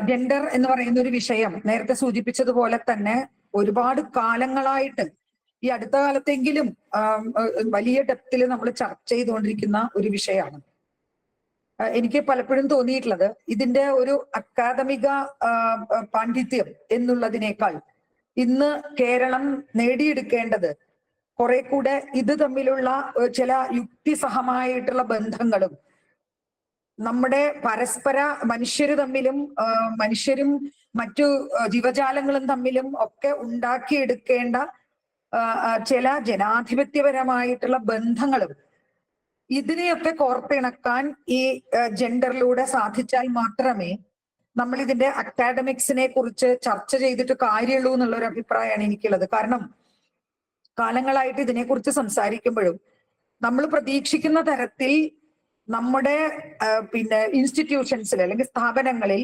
Gender എന്ന് പറയുന്ന ഒരു വിഷയം നേരത്തെ സൂചിപ്പിച്ചതുപോലെ തന്നെ ഒരുപാട് കാലങ്ങളായിട്ട് ഈ അടുത്ത കാലത്തെങ്കിലും വലിയ ഡെപ്തിൽ നമ്മൾ ചർച്ച ചെയ്തുകൊണ്ടിരിക്കുന്ന ഒരു വിഷയമാണ്. എനിക്ക് പലപ്പോഴും തോന്നിയിട്ടുള്ളത് ഇതിന്റെ ഒരു അക്കാദമിക പാണ്ഡിത്യം എന്നുള്ളതിനേക്കാൾ ഇന്ന് കേരളം നേടിയെടുക്കേണ്ടത് കുറെ കൂടെ ഇത് തമ്മിലുള്ള ചില യുക്തിസഹമായിട്ടുള്ള ബന്ധങ്ങളും നമ്മുടെ പരസ്പര മനുഷ്യര് തമ്മിലും മനുഷ്യരും മറ്റു ജീവജാലങ്ങളും തമ്മിലും ഒക്കെ ഉണ്ടാക്കിയെടുക്കേണ്ട ചില ജനാധിപത്യപരമായിട്ടുള്ള ബന്ധങ്ങളും ഇതിനെയൊക്കെ കോർത്തിണക്കാൻ ഈ ജെൻഡറിലൂടെ സാധിച്ചാൽ മാത്രമേ നമ്മൾ ഇതിന്റെ അക്കാഡമിക്സിനെ കുറിച്ച് ചർച്ച ചെയ്തിട്ട് കാര്യമുള്ളൂ എന്നുള്ളൊരു അഭിപ്രായമാണ് എനിക്കുള്ളത്. കാരണം കാലങ്ങളായിട്ട് ഇതിനെക്കുറിച്ച് സംസാരിക്കുമ്പോഴും നമ്മൾ പ്രതീക്ഷിക്കുന്ന തരത്തിൽ നമ്മുടെ ഇൻസ്റ്റിറ്റ്യൂഷൻസിൽ അല്ലെങ്കിൽ സ്ഥാപനങ്ങളിൽ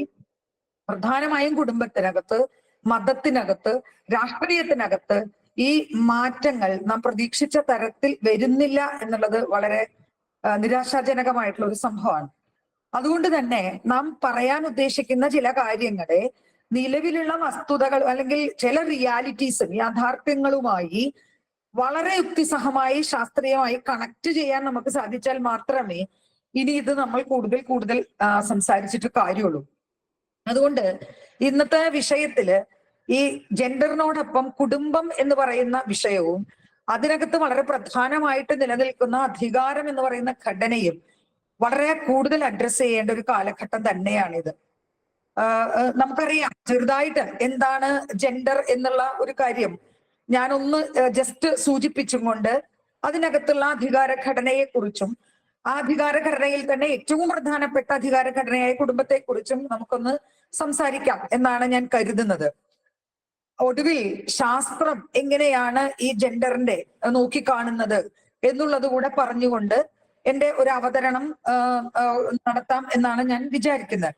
പ്രധാനമായും കുടുംബത്തിനകത്ത്, മതത്തിനകത്ത്, രാഷ്ട്രീയത്തിനകത്ത് ഈ മാറ്റങ്ങൾ നാം പ്രതീക്ഷിച്ച തരത്തിൽ വരുന്നില്ല എന്നുള്ളത് വളരെ നിരാശാജനകമായിട്ടുള്ള ഒരു സംഭവമാണ്. അതുകൊണ്ട് തന്നെ നാം പറയാൻ ഉദ്ദേശിക്കുന്ന ചില കാര്യങ്ങളെ നിലവിലുള്ള വസ്തുതകൾ അല്ലെങ്കിൽ ചില റിയാലിറ്റീസും യാഥാർത്ഥ്യങ്ങളുമായി വളരെ യുക്തിസഹമായി ശാസ്ത്രീയമായി കണക്ട് ചെയ്യാൻ നമുക്ക് സാധിച്ചാൽ മാത്രമേ ഇനി ഇത് നമ്മൾ കൂടുതൽ സംസാരിച്ചിട്ട് കാര്യമുള്ളൂ. അതുകൊണ്ട് ഇന്നത്തെ വിഷയത്തില് ഈ ജെൻഡറിനോടൊപ്പം കുടുംബം എന്ന് പറയുന്ന വിഷയവും അതിനകത്ത് വളരെ പ്രധാനമായിട്ട് നിലനിൽക്കുന്ന അധികാരം എന്ന് പറയുന്ന ഘടനയും വളരെ കൂടുതൽ അഡ്രസ് ചെയ്യേണ്ട ഒരു കാലഘട്ടം തന്നെയാണിത്. നമുക്കറിയാം ചെറുതായിട്ട് എന്താണ് ജെൻഡർ എന്നുള്ള ഒരു കാര്യം ഞാനൊന്ന് ജസ്റ്റ് സൂചിപ്പിച്ചും കൊണ്ട് അതിനകത്തുള്ള അധികാരഘടനയെ കുറിച്ചും ആ അധികാരഘടനയിൽ തന്നെ ഏറ്റവും പ്രധാനപ്പെട്ട അധികാരഘടനയായ കുടുംബത്തെക്കുറിച്ചും നമുക്കൊന്ന് സംസാരിക്കാം എന്നാണ് ഞാൻ കരുതുന്നത്. ഒടുവിൽ ശാസ്ത്രം എങ്ങനെയാണ് ഈ ജെൻഡറിന്റെ നോക്കിക്കാണുന്നത് എന്നുള്ളത് കൂടെ പറഞ്ഞുകൊണ്ട് എന്റെ ഒരു അവതരണം നടത്താം എന്നാണ് ഞാൻ വിചാരിക്കുന്നത്.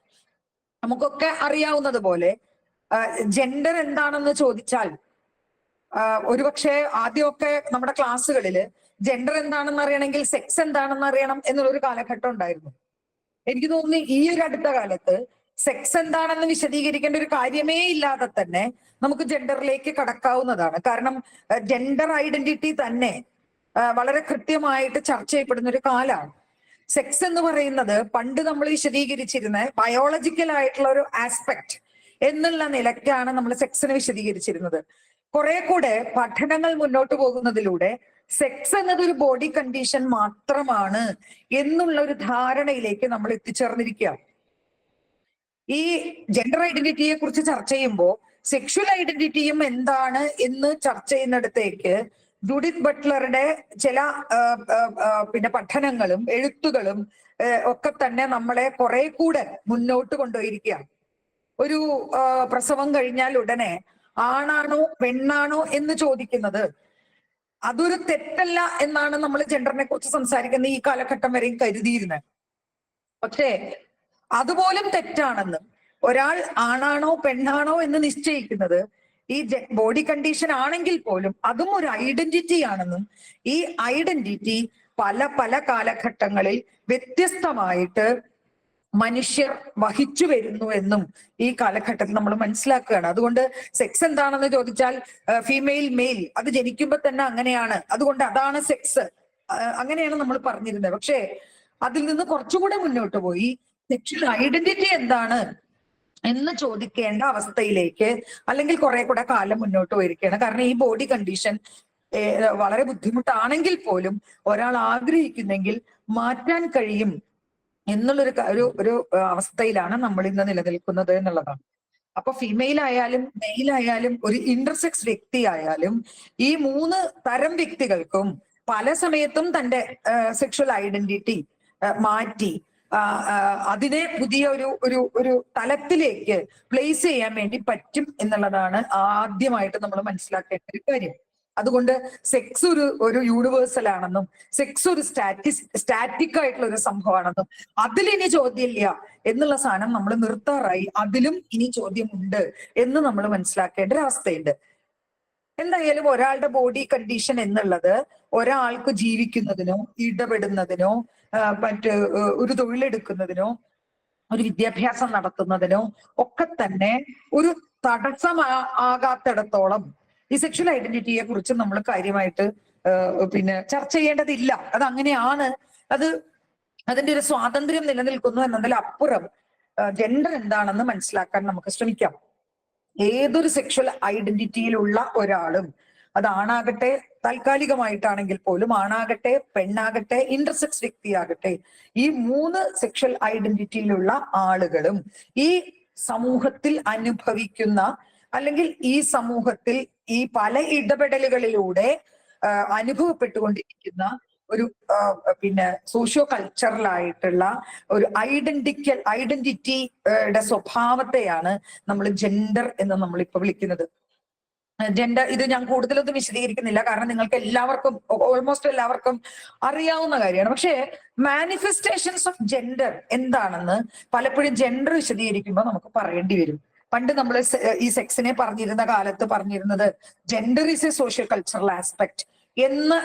നമുക്കൊക്കെ അറിയാവുന്നത് പോലെ ജെൻഡർ എന്താണെന്ന് ചോദിച്ചാൽ ഒരുപക്ഷെ ആദ്യമൊക്കെ നമ്മുടെ ക്ലാസ്സുകളില് ജെൻഡർ എന്താണെന്ന് അറിയണമെങ്കിൽ സെക്സ് എന്താണെന്ന് അറിയണം എന്നുള്ളൊരു കാലഘട്ടം ഉണ്ടായിരുന്നു. എനിക്ക് തോന്നുന്നു ഈ ഒരു അടുത്ത കാലത്ത് സെക്സ് എന്താണെന്ന് വിശദീകരിക്കേണ്ട ഒരു കാര്യമേ ഇല്ലാതെ തന്നെ നമുക്ക് ജെൻഡറിലേക്ക് കടക്കാവുന്നതാണ്. കാരണം ജെൻഡർ ഐഡന്റിറ്റി തന്നെ വളരെ കൃത്യമായിട്ട് ചർച്ച ചെയ്യപ്പെടുന്ന ഒരു കാലമാണ്. സെക്സ് എന്ന് പറയുന്നത് പണ്ട് നമ്മൾ വിശദീകരിച്ചിരുന്ന ബയോളജിക്കൽ ആയിട്ടുള്ള ഒരു ആസ്പെക്ട് എന്നുള്ള നിലയ്ക്കാണ് നമ്മൾ സെക്സിനെ വിശദീകരിച്ചിരുന്നത്. കുറെ കൂടെ പഠനങ്ങൾ മുന്നോട്ട് പോകുന്നതിലൂടെ സെക്സ് എന്നത് ഒരു ബോഡി കണ്ടീഷൻ മാത്രമാണ് എന്നുള്ള ഒരു ധാരണയിലേക്ക് നമ്മൾ എത്തിച്ചേർന്നിരിക്കുക. ഈ ജെൻഡർ ഐഡന്റിറ്റിയെ കുറിച്ച് ചർച്ച ചെയ്യുമ്പോൾ സെക്ഷുവൽ ഐഡന്റിറ്റിയും എന്താണ് എന്ന് ചർച്ച ചെയ്യുന്നിടത്തേക്ക് ജൂഡിത്ത് ബട്ട്ലറുടെ ചില പഠനങ്ങളും എഴുത്തുകളും ഒക്കെ തന്നെ നമ്മളെ കുറെ കൂടെ മുന്നോട്ട് കൊണ്ടുപോയിരിക്കുകയാണ്. ഒരു പ്രസവം കഴിഞ്ഞാൽ ഉടനെ ആണാണോ പെണ്ണാണോ എന്ന് ചോദിക്കുന്നത് അതൊരു തെറ്റല്ല എന്നാണ് നമ്മൾ ജെൻഡറിനെ കുറിച്ച് സംസാരിക്കുന്ന ഈ കാലഘട്ടം വരെയും കരുതിയിരുന്നത്. പക്ഷേ അതുപോലും തെറ്റാണെന്നും ഒരാൾ ആണാണോ പെണ്ണാണോ എന്ന് നിശ്ചയിക്കുന്നത് ഈ ബോഡി കണ്ടീഷൻ ആണെങ്കിൽ പോലും അതും ഒരു ഐഡന്റിറ്റി ആണെന്നും ഈ ഐഡന്റിറ്റി പല കാലഘട്ടങ്ങളിൽ വ്യത്യസ്തമായിട്ട് മനുഷ്യർ വഹിച്ചു വരുന്നു എന്നും ഈ കാലഘട്ടത്തിൽ നമ്മൾ മനസ്സിലാക്കുകയാണ്. അതുകൊണ്ട് സെക്സ് എന്താണെന്ന് ചോദിച്ചാൽ ഫീമെയിൽ മെയിൽ അത് ജനിക്കുമ്പോൾ തന്നെ അങ്ങനെയാണ്, അതുകൊണ്ട് അതാണ് സെക്സ്, അങ്ങനെയാണ് നമ്മൾ പറഞ്ഞിരുന്നത്. പക്ഷേ അതിൽ നിന്ന് കുറച്ചുകൂടെ മുന്നോട്ട് പോയി സെക്ഷൽ ഐഡന്റിറ്റി എന്താണ് എന്ന് ചോദിക്കേണ്ട അവസ്ഥയിലേക്ക് അല്ലെങ്കിൽ കുറെ കൂടെ കാലം മുന്നോട്ട് പോയിരിക്കുകയാണ്. കാരണം ഈ ബോഡി കണ്ടീഷൻ വളരെ ബുദ്ധിമുട്ടാണെങ്കിൽ പോലും ഒരാൾ ആഗ്രഹിക്കുന്നെങ്കിൽ മാറ്റാൻ കഴിയും എന്നുള്ളൊരു ഒരു അവസ്ഥയിലാണ് നമ്മൾ ഇന്ന് നിലനിൽക്കുന്നത് എന്നുള്ളതാണ്. അപ്പൊ ഫീമെയിൽ ആയാലും മെയിൽ ആയാലും ഒരു ഇന്റർസെക്സ് വ്യക്തി ആയാലും ഈ മൂന്ന് തരം വ്യക്തികൾക്കും പല സമയത്തും തന്റെ സെക്ഷൽ ഐഡന്റിറ്റി മാറ്റി അതിനെ പുതിയ ഒരു തലത്തിലേക്ക് പ്ലേസ് ചെയ്യാൻ വേണ്ടി പറ്റും എന്നുള്ളതാണ് ആദ്യമായിട്ട് നമ്മൾ മനസ്സിലാക്കേണ്ട ഒരു കാര്യം. അതുകൊണ്ട് സെക്സ് ഒരു യൂണിവേഴ്സൽ ആണെന്നും സെക്സ് ഒരു സ്റ്റാറ്റിക് ആയിട്ടുള്ള ഒരു സംഭവമാണെന്നും അതിലിനി ചോദ്യമില്ല എന്നുള്ള സാധനം നമ്മൾ നിർത്താറായി. അതിലും ഇനി ചോദ്യമുണ്ട് എന്ന് നമ്മൾ മനസ്സിലാക്കേണ്ട ഒരു അവസ്ഥയുണ്ട്. എന്തായാലും ഒരാളുടെ ബോഡി കണ്ടീഷൻ എന്നുള്ളത് ഒരാൾക്ക് ജീവിക്കുന്നതിനോ ഇടപെടുന്നതിനോ ഒരു തൊഴിലെടുക്കുന്നതിനോ ഒരു വിദ്യാഭ്യാസം നടത്തുന്നതിനോ ഒക്കെ തന്നെ ഒരു തടസ്സമാകാത്തിടത്തോളം ഈ സെക്ഷൽ ഐഡന്റിറ്റിയെ കുറിച്ച് നമ്മൾ കാര്യമായിട്ട് പിന്നെ ചർച്ച ചെയ്യേണ്ടതില്ല. അത് അങ്ങനെയാണ്. അത് അതിന്റെ ഒരു സ്വാതന്ത്ര്യം നിലനിൽക്കുന്നു എന്നതിലപ്പുറം ജെൻഡർ എന്താണെന്ന് മനസ്സിലാക്കാൻ നമുക്ക് ശ്രമിക്കാം. ഏതൊരു സെക്ഷൽ ഐഡന്റിറ്റിയിലുള്ള ഒരാളും, അത് ആണാകട്ടെ, താൽക്കാലികമായിട്ടാണെങ്കിൽ പോലും ആണാകട്ടെ, പെണ്ണാകട്ടെ, ഇന്റർസെക്സ് വ്യക്തിയാകട്ടെ, ഈ 3 സെക്ഷൽ ഐഡന്റിറ്റിയിലുള്ള ആളുകളും ഈ സമൂഹത്തിൽ അനുഭവിക്കുന്ന, അല്ലെങ്കിൽ ഈ സമൂഹത്തിൽ ഈ പല ഇടപെടലുകളിലൂടെ അനുഭവപ്പെട്ടുകൊണ്ടിരിക്കുന്ന ഒരു പിന്നെ സോഷ്യോ കൾച്ചറലായിട്ടുള്ള ഒരു ഐഡന്റിറ്റിയുടെ സ്വഭാവത്തെയാണ് നമ്മൾ ജെൻഡർ എന്ന് നമ്മളിപ്പോ വിളിക്കുന്നത്. ജെൻഡർ, ഇത് ഞാൻ കൂടുതലൊന്നും വിശദീകരിക്കുന്നില്ല, കാരണം നിങ്ങൾക്ക് എല്ലാവർക്കും, ഓൾമോസ്റ്റ് എല്ലാവർക്കും അറിയാവുന്ന കാര്യമാണ്. പക്ഷേ മാനിഫെസ്റ്റേഷൻസ് ഓഫ് ജെൻഡർ എന്താണെന്ന് പലപ്പോഴും ജെൻഡർ വിശദീകരിക്കുമ്പോൾ നമുക്ക് പറയേണ്ടി വരും. പണ്ട് നമ്മൾ ഈ സെക്സിനെ പറഞ്ഞിരുന്ന കാലത്ത് പറഞ്ഞിരുന്നത് gender is A socio cultural aspect എന്ന്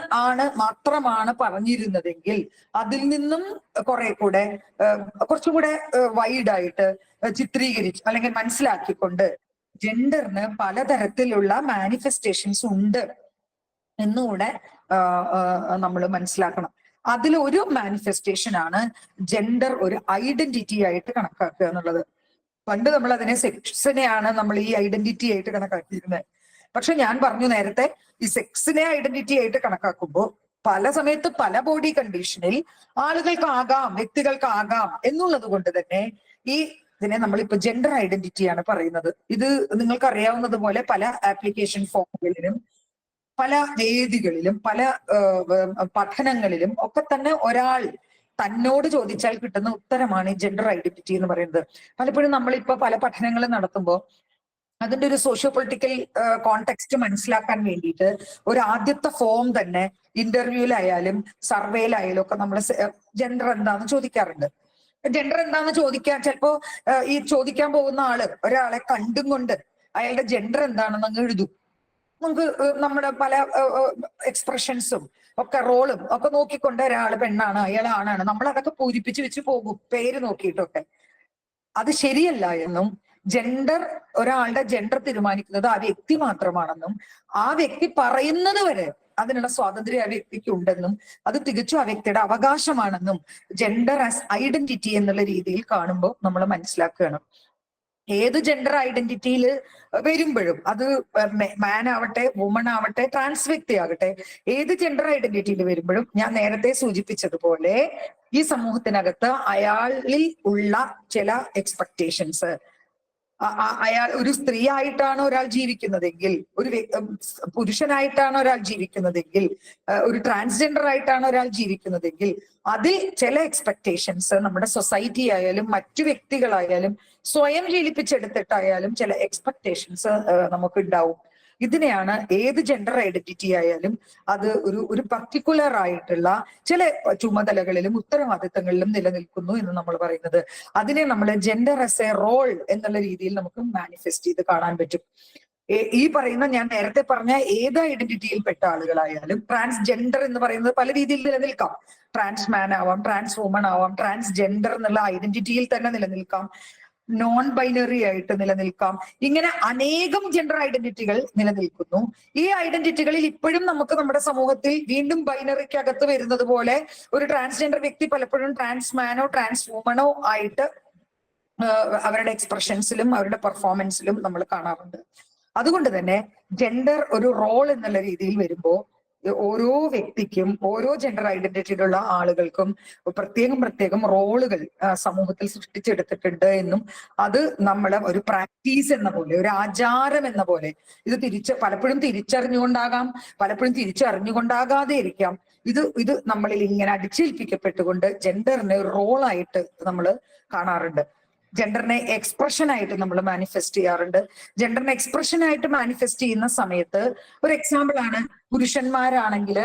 മാത്രമാണ് പറഞ്ഞിരുന്നതെങ്കിൽ, അതിൽ നിന്നും കുറെ കൂടെ കുറച്ചും കൂടെ വൈഡായിട്ട് ചിത്രീകരിച്ച് അല്ലെങ്കിൽ മനസ്സിലാക്കിക്കൊണ്ട് ജെൻഡറിന് പലതരത്തിലുള്ള മാനിഫെസ്റ്റേഷൻസ് ഉണ്ട് എന്നുകൂടെ നമ്മൾ മനസ്സിലാക്കണം. അതിലൊരു മാനിഫെസ്റ്റേഷൻ ആണ് ജെൻഡർ ഒരു ഐഡന്റിറ്റി ആയിട്ട് കണക്കാക്കുക എന്നുള്ളത്. പണ്ട് നമ്മൾ അതിനെ സെക്സിനെയാണ് നമ്മൾ ഈ ഐഡന്റിറ്റി ആയിട്ട് കണക്കാക്കിയിരുന്നത്. പക്ഷെ ഞാൻ പറഞ്ഞു നേരത്തെ, ഈ സെക്സിനെ ഐഡന്റിറ്റി ആയിട്ട് കണക്കാക്കുമ്പോൾ പല സമയത്ത് പല ബോഡി കണ്ടീഷനിൽ ആളുകൾക്കാകാം, വ്യക്തികൾക്കാകാം എന്നുള്ളത് കൊണ്ട് തന്നെ ഇതിനെ നമ്മളിപ്പോ ജെൻഡർ ഐഡന്റിറ്റിയാണ് പറയുന്നത്. ഇത് നിങ്ങൾക്ക് അറിയാവുന്നതുപോലെ പല ആപ്ലിക്കേഷൻ ഫോമുകളിലും പല വേദികളിലും പല പഠനങ്ങളിലും ഒക്കെ തന്നെ ഒരാൾ തന്നോട് ചോദിച്ചാൽ കിട്ടുന്ന ഉത്തരമാണ് ഈ ജെൻഡർ ഐഡന്റിറ്റി എന്ന് പറയുന്നത്. പലപ്പോഴും നമ്മളിപ്പോ പല പഠനങ്ങളും നടത്തുമ്പോൾ അതിന്റെ ഒരു സോഷ്യോ പൊളിറ്റിക്കൽ കോണ്ടെക്സ്റ്റ് മനസ്സിലാക്കാൻ വേണ്ടിയിട്ട് ഒരു ആദ്യത്തെ ഫോം തന്നെ ഇന്റർവ്യൂലായാലും സർവേയിലായാലും ഒക്കെ നമ്മൾ ജെൻഡർ എന്താന്ന് ചോദിക്കാറുണ്ട്. ജെൻഡർ എന്താന്ന് ചോദിക്കാൻ ചിലപ്പോ ഈ ചോദിക്കാൻ പോകുന്ന ഒരാളെ കണ്ടും കൊണ്ട് അയാളുടെ ജെൻഡർ എന്താണെന്ന് അങ്ങ് എഴുതും. നമുക്ക് നമ്മുടെ പല എക്സ്പ്രഷൻസും ഒക്കെ റോളും ഒക്കെ നോക്കിക്കൊണ്ട് ഒരാൾ പെണ്ണാണ്, അയാൾ ആണാണ്, നമ്മൾ അതൊക്കെ പൂരിപ്പിച്ച് വെച്ച് പോകും പേര് നോക്കിയിട്ടൊക്കെ. അത് ശരിയല്ല എന്നും, ജെൻഡർ, ഒരാളുടെ ജെൻഡർ തീരുമാനിക്കുന്നത് ആ വ്യക്തി മാത്രമാണെന്നും, ആ വ്യക്തി പറയുന്നത് വരെ അതിനുള്ള സ്വാതന്ത്ര്യം ആ വ്യക്തിക്ക് ഉണ്ടെന്നും, അത് തികച്ചും ആ വ്യക്തിയുടെ അവകാശമാണെന്നും ജെൻഡർ ആസ് ഐഡന്റിറ്റി എന്നുള്ള രീതിയിൽ കാണുമ്പോൾ നമ്മൾ മനസ്സിലാക്കുകയാണ്. ഏത് ജെൻഡർ ഐഡന്റിറ്റിയിൽ വരുമ്പോഴും, അത് മാൻ ആവട്ടെ, വുമൺ ആവട്ടെ, ട്രാൻസ് വ്യക്തി ആകട്ടെ, ഏത് ജെൻഡർ ഐഡന്റിറ്റിയിൽ വരുമ്പോഴും ഞാൻ നേരത്തെ സൂചിപ്പിച്ചതുപോലെ ഈ സമൂഹത്തിനകത്ത് അയാളിൽ ഉള്ള ചില എക്സ്പെക്ടേഷൻസ്, അയാൾ ഒരു സ്ത്രീ ആയിട്ടാണ് ഒരാൾ ജീവിക്കുന്നതെങ്കിൽ, ഒരു പുരുഷനായിട്ടാണ് ഒരാൾ ജീവിക്കുന്നതെങ്കിൽ, ഒരു ട്രാൻസ്ജെൻഡർ ആയിട്ടാണ് ഒരാൾ ജീവിക്കുന്നതെങ്കിൽ, അതിൽ ചില എക്സ്പെക്ടേഷൻസ് നമ്മുടെ സൊസൈറ്റി ആയാലും മറ്റു വ്യക്തികളായാലും സ്വയം ശീലിപ്പിച്ചെടുത്തിട്ടായാലും ചില എക്സ്പെക്ടേഷൻസ് നമുക്ക് ഉണ്ടാവും. ഇതിനെയാണ് ഏത് ജെൻഡർ ഐഡന്റിറ്റി ആയാലും അത് ഒരു പർട്ടിക്കുലർ ആയിട്ടുള്ള ചില ചുമതലകളിലും ഉത്തരവാദിത്തങ്ങളിലും നിലനിൽക്കുന്നു എന്ന് നമ്മൾ പറയുന്നത്. അതിനെ നമ്മൾ ജെൻഡർ ആസ് എ റോൾ എന്നുള്ള രീതിയിൽ നമുക്ക് മാനിഫെസ്റ്റ് ചെയ്ത് കാണാൻ പറ്റും. ഈ പറയുന്ന ഞാൻ നേരത്തെ പറഞ്ഞ ഏത് ഐഡന്റിറ്റിയിൽ പെട്ട ആളുകളായാലും, ട്രാൻസ്ജെൻഡർ എന്ന് പറയുന്നത് പല രീതിയിൽ നിലനിൽക്കാം. ട്രാൻസ് മാൻ ആവാം, ട്രാൻസ് വുമൺ ആവാം, ട്രാൻസ്ജെൻഡർ എന്നുള്ള ഐഡന്റിറ്റിയിൽ തന്നെ നിലനിൽക്കാം, നോൺ ബൈനറി ആയിട്ട് നിലനിൽക്കാം. ഇങ്ങനെ അനേകം ജെൻഡർ ഐഡന്റിറ്റികൾ നിലനിൽക്കുന്നു. ഈ ഐഡന്റിറ്റികളിൽ ഇപ്പോഴും നമുക്ക് നമ്മുടെ സമൂഹത്തിൽ വീണ്ടും ബൈനറിക്കകത്ത് വരുന്നത് പോലെ ഒരു ട്രാൻസ്ജെൻഡർ വ്യക്തി പലപ്പോഴും ട്രാൻസ് മാനോ ട്രാൻസ് വുമണോ ആയിട്ട് അവരുടെ എക്സ്പ്രഷൻസിലും അവരുടെ പെർഫോമൻസിലും നമ്മൾ കാണാറുണ്ട്. അതുകൊണ്ട് തന്നെ ജെൻഡർ ഒരു റോൾ എന്നുള്ള രീതിയിൽ വരുമ്പോൾ ഓരോ വ്യക്തിക്കും, ഓരോ ജെൻഡർ ഐഡന്റിറ്റിയിലുള്ള ആളുകൾക്കും പ്രത്യേകം റോളുകൾ സമൂഹത്തിൽ സൃഷ്ടിച്ചെടുത്തിട്ടുണ്ട് എന്നും, അത് നമ്മളെ ഒരു പ്രാക്ടീസ് എന്ന പോലെ, ഒരു ആചാരം എന്ന പോലെ ഇത് പലപ്പോഴും തിരിച്ചറിഞ്ഞുകൊണ്ടാകാം, പലപ്പോഴും തിരിച്ചറിഞ്ഞുകൊണ്ടാകാതെ ഇരിക്കാം. ഇത് നമ്മളിൽ ഇങ്ങനെ അടിച്ചേൽപ്പിക്കപ്പെട്ടുകൊണ്ട് ജെൻഡറിനെ ഒരു റോളായിട്ട് നമ്മൾ കാണാറുണ്ട്. ജെൻഡറിനെ എക്സ്പ്രഷൻ ആയിട്ട് നമ്മൾ മാനിഫെസ്റ്റ് ചെയ്യാറുണ്ട്. ജെൻഡറിനെ എക്സ്പ്രഷൻ ആയിട്ട് മാനിഫെസ്റ്റ് ചെയ്യുന്ന സമയത്ത് ഒരു എക്സാമ്പിൾ ആണ്, പുരുഷന്മാരാണെങ്കിൽ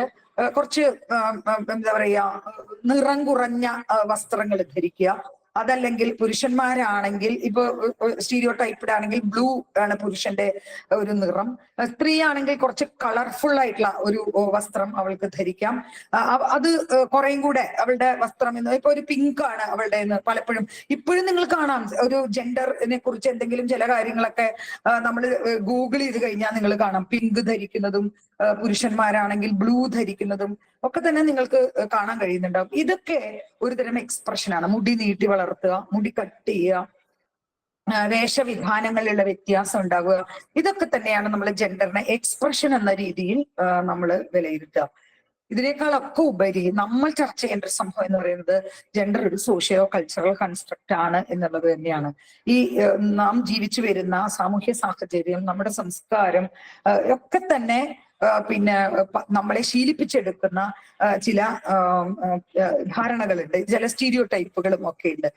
കുറച്ച് എന്താ പറയാ, നിറം കുറഞ്ഞ വസ്ത്രങ്ങൾ ധരിക്കുക, അതല്ലെങ്കിൽ പുരുഷന്മാരാണെങ്കിൽ ഇപ്പൊ സ്റ്റീരിയോ ടൈപ്പ്ഡ് ആണെങ്കിൽ ബ്ലൂ ആണ് പുരുഷന്റെ ഒരു നിറം. സ്ത്രീ ആണെങ്കിൽ കുറച്ച് കളർഫുൾ ആയിട്ടുള്ള ഒരു വസ്ത്രം അവൾക്ക് ധരിക്കാം. അത് കുറേയും കൂടെ അവളുടെ വസ്ത്രം എന്ന് ഇപ്പൊ ഒരു പിങ്ക് ആണ് അവളുടെ എന്ന് പലപ്പോഴും ഇപ്പോഴും നിങ്ങൾ കാണാം. ഒരു ജെൻഡറിനെ കുറിച്ച് എന്തെങ്കിലും ചില കാര്യങ്ങളൊക്കെ നമ്മൾ ഗൂഗിൾ ചെയ്ത് കഴിഞ്ഞാൽ നിങ്ങൾ കാണാം പിങ്ക് ധരിക്കുന്നതും പുരുഷന്മാരാണെങ്കിൽ ബ്ലൂ ധരിക്കുന്നതും ഒക്കെ തന്നെ നിങ്ങൾക്ക് കാണാൻ കഴിയുന്നുണ്ടാവും. ഇതൊക്കെ ഒരുതരം എക്സ്പ്രഷനാണ്. മുടി നീട്ടി വളർത്തുക, മുടി കട്ട് ചെയ്യുക, വേഷവിധാനങ്ങളിലുള്ള വ്യത്യാസം ഉണ്ടാവുക, ഇതൊക്കെ തന്നെയാണ് നമ്മൾ ജെൻഡറിനെ എക്സ്പ്രഷൻ എന്ന രീതിയിൽ നമ്മൾ വിലയിരുത്തുക. ഇതിനേക്കാളൊക്കെ ഉപരി നമ്മൾ ചർച്ച ചെയ്യേണ്ട ഒരു സംഭവം എന്ന് പറയുന്നത് ജെൻഡർ ഒരു സോഷ്യോ കൾച്ചറൽ കൺസ്ട്രക്റ്റ് ആണ് എന്നുള്ളത് തന്നെയാണ്. ഈ നാം ജീവിച്ചു വരുന്ന സാമൂഹ്യ സാഹചര്യം, നമ്മുടെ സംസ്കാരം ഒക്കെ തന്നെ പിന്നെ നമ്മളെ ശീലിപ്പിച്ചെടുക്കുന്ന ചില ധാരണകളുണ്ട്, ചില സ്റ്റീരിയോ ടൈപ്പുകളും ഒക്കെ ഉണ്ട്.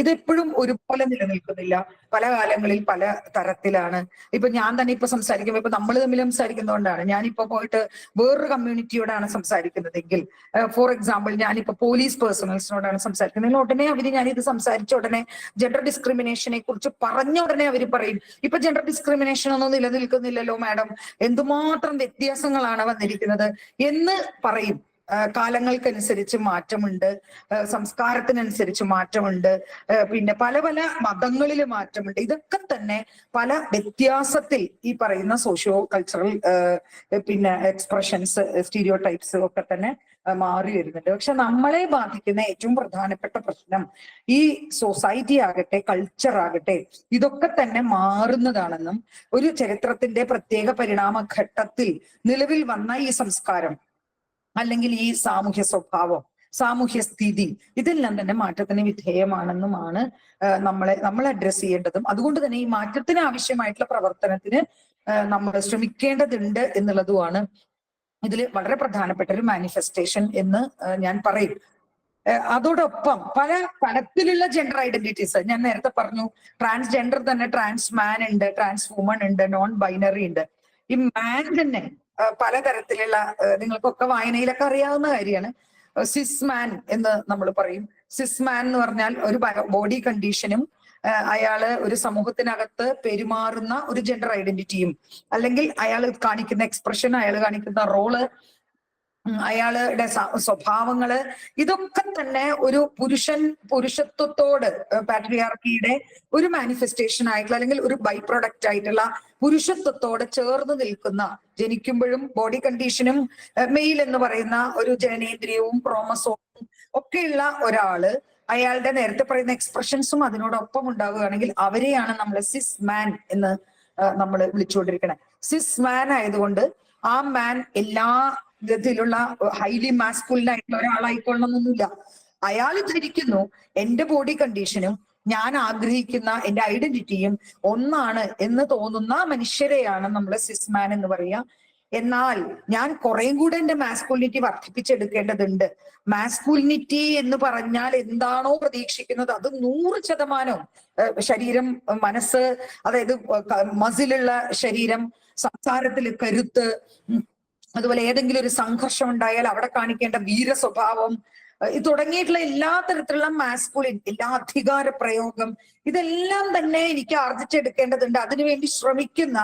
ഇതെപ്പോഴും ഒരുപോലെ നിലനിൽക്കുന്നില്ല. പല കാലങ്ങളിൽ പല തരത്തിലാണ്. ഇപ്പൊ ഞാൻ തന്നെ ഇപ്പൊ സംസാരിക്കുമ്പോൾ ഇപ്പൊ നമ്മൾ തമ്മിൽ സംസാരിക്കുന്നതുകൊണ്ടാണ്. ഞാനിപ്പോ പോയിട്ട് വേറൊരു കമ്മ്യൂണിറ്റിയോടാണ് സംസാരിക്കുന്നതെങ്കിൽ, ഫോർ എക്സാമ്പിൾ ഞാനിപ്പോ പോലീസ് പേഴ്സണൽസിനോടാണ് സംസാരിക്കുന്നത്, ഉടനെ അവര് ഞാനിത് സംസാരിച്ച ഉടനെ ജെൻഡർ ഡിസ്ക്രിമിനേഷനെ കുറിച്ച് പറഞ്ഞ ഉടനെ അവർ പറയും ഇപ്പൊ ജെൻഡർ ഡിസ്ക്രിമിനേഷൻ ഒന്നും നിലനിൽക്കുന്നില്ലല്ലോ മാഡം, എന്തുമാത്രം വ്യത്യാസങ്ങളാണ് വന്നിരിക്കുന്നത് എന്ന് പറയും. കാലങ്ങൾക്കനുസരിച്ച് മാറ്റമുണ്ട്, സംസ്കാരത്തിനനുസരിച്ച് മാറ്റമുണ്ട്, പിന്നെ പല പല മതങ്ങളിൽ മാറ്റമുണ്ട്. ഇതൊക്കെ തന്നെ പല വ്യത്യാസത്തിൽ ഈ പറയുന്ന സോഷ്യോ കൾച്ചറൽ പിന്നെ എക്സ്പ്രഷൻസ്, സ്റ്റീരിയോ ടൈപ്സ് ഒക്കെ തന്നെ മാറി വരുന്നുണ്ട്. പക്ഷെ നമ്മളെ ബാധിക്കുന്ന ഏറ്റവും പ്രധാനപ്പെട്ട പ്രശ്നം ഈ സൊസൈറ്റി ആകട്ടെ, കൾച്ചർ ആകട്ടെ, ഇതൊക്കെ തന്നെ മാറുന്നതാണെന്നും ഒരു ചരിത്രത്തിന്റെ പ്രത്യേക പരിണാമ ഘട്ടത്തിൽ നിലവിൽ വന്ന ഈ സംസ്കാരം അല്ലെങ്കിൽ ഈ സാമൂഹ്യ സ്വഭാവം, സാമൂഹ്യ സ്ഥിതി, ഇതെല്ലാം തന്നെ മാറ്റത്തിന് വിധേയമാണെന്നുമാണ് നമ്മൾ അഡ്രസ് ചെയ്യേണ്ടതും. അതുകൊണ്ട് തന്നെ ഈ മാറ്റത്തിന് ആവശ്യമായിട്ടുള്ള പ്രവർത്തനത്തിന് നമ്മൾ ശ്രമിക്കേണ്ടതുണ്ട് എന്നുള്ളതുമാണ് ഇതിൽ വളരെ പ്രധാനപ്പെട്ട ഒരു മാനിഫെസ്റ്റേഷൻ എന്ന് ഞാൻ പറയും. അതോടൊപ്പം പല തരത്തിലുള്ള ജെൻഡർ ഐഡന്റിറ്റീസ് ഞാൻ നേരത്തെ പറഞ്ഞു. ട്രാൻസ്ജെൻഡർ തന്നെ ട്രാൻസ് മാൻ ഉണ്ട്, ട്രാൻസ് വുമൺ ഉണ്ട്, നോൺ ബൈനറി ഉണ്ട്. ഈ മാൻ തന്നെ പലതരത്തിലുള്ള, നിങ്ങൾക്കൊക്കെ വായനയിലൊക്കെ അറിയാവുന്ന കാര്യമാണ്. സിസ് മാൻ എന്ന് നമ്മൾ പറയും. സിസ് മാൻ എന്ന് പറഞ്ഞാൽ ഒരു ബോഡി കണ്ടീഷനും അയാള് ഒരു സമൂഹത്തിനകത്ത് പെരുമാറുന്ന ഒരു ജെൻഡർ ഐഡന്റിറ്റിയും, അല്ലെങ്കിൽ അയാൾ കാണിക്കുന്ന എക്സ്പ്രഷൻ, അയാൾ കാണിക്കുന്ന റോള്, അയാളുടെ സ്വഭാവങ്ങള്, ഇതൊക്കെ തന്നെ ഒരു പുരുഷത്വത്തോട് പാട്രിയാർക്കിയുടെ ഒരു മാനിഫെസ്റ്റേഷൻ ആയിട്ടുള്ള അല്ലെങ്കിൽ ഒരു ബൈ പ്രൊഡക്റ്റ് ആയിട്ടുള്ള പുരുഷത്വത്തോട് ചേർന്ന് നിൽക്കുന്ന, ജനിക്കുമ്പോഴും ബോഡി കണ്ടീഷനും മെയിൽ എന്ന് പറയുന്ന ഒരു ജനനേന്ദ്രിയവും ക്രോമസോമും ഒക്കെയുള്ള ഒരാള്, അയാളുടെ നേരത്തെ പറയുന്ന എക്സ്പ്രഷൻസും അതിനോടൊപ്പം ഉണ്ടാവുകയാണെങ്കിൽ അവരെയാണ് നമ്മൾ സിസ് മാൻ എന്ന് നമ്മൾ വിളിച്ചുകൊണ്ടിരിക്കുന്നത്. സിസ് മാൻ ആയതുകൊണ്ട് ആ മാൻ എല്ലാ വിധത്തിലുള്ള ഹൈലി മാസ്കുലിൻ ആയിട്ടുള്ള ഒരാളായിക്കൊള്ളണമെന്നൊന്നുമില്ല. അയാൾ ധരിക്കുന്നു എന്റെ ബോഡി കണ്ടീഷനും ഞാൻ ആഗ്രഹിക്കുന്ന എന്റെ ഐഡന്റിറ്റിയും ഒന്നാണ് എന്ന് തോന്നുന്ന മനുഷ്യരെയാണ് നമ്മൾ സിസ് മാൻ എന്ന് പറയുക. എന്നാൽ ഞാൻ കുറേം കൂടെ എന്റെ മാസ്കുലിനിറ്റി വർദ്ധിപ്പിച്ചെടുക്കേണ്ടതുണ്ട്. മാസ്കുലിനിറ്റി എന്ന് പറഞ്ഞാൽ എന്താണോ പ്രതീക്ഷിക്കുന്നത് അത് 100% ശരീരം, മനസ്സ്, അതായത് മസിലുള്ള ശരീരം, സംസാരത്തിൽ കരുത്ത്, അതുപോലെ ഏതെങ്കിലും ഒരു സംഘർഷം ഉണ്ടായാൽ അവിടെ കാണിക്കേണ്ട വീര സ്വഭാവം, തുടങ്ങിയിട്ടുള്ള എല്ലാ തരത്തിലുള്ള മാസ്കുലിൻ, എല്ലാ അധികാര പ്രയോഗം, ഇതെല്ലാം തന്നെ എനിക്ക് ആർജിച്ചെടുക്കേണ്ടതുണ്ട്. അതിനുവേണ്ടി ശ്രമിക്കുന്ന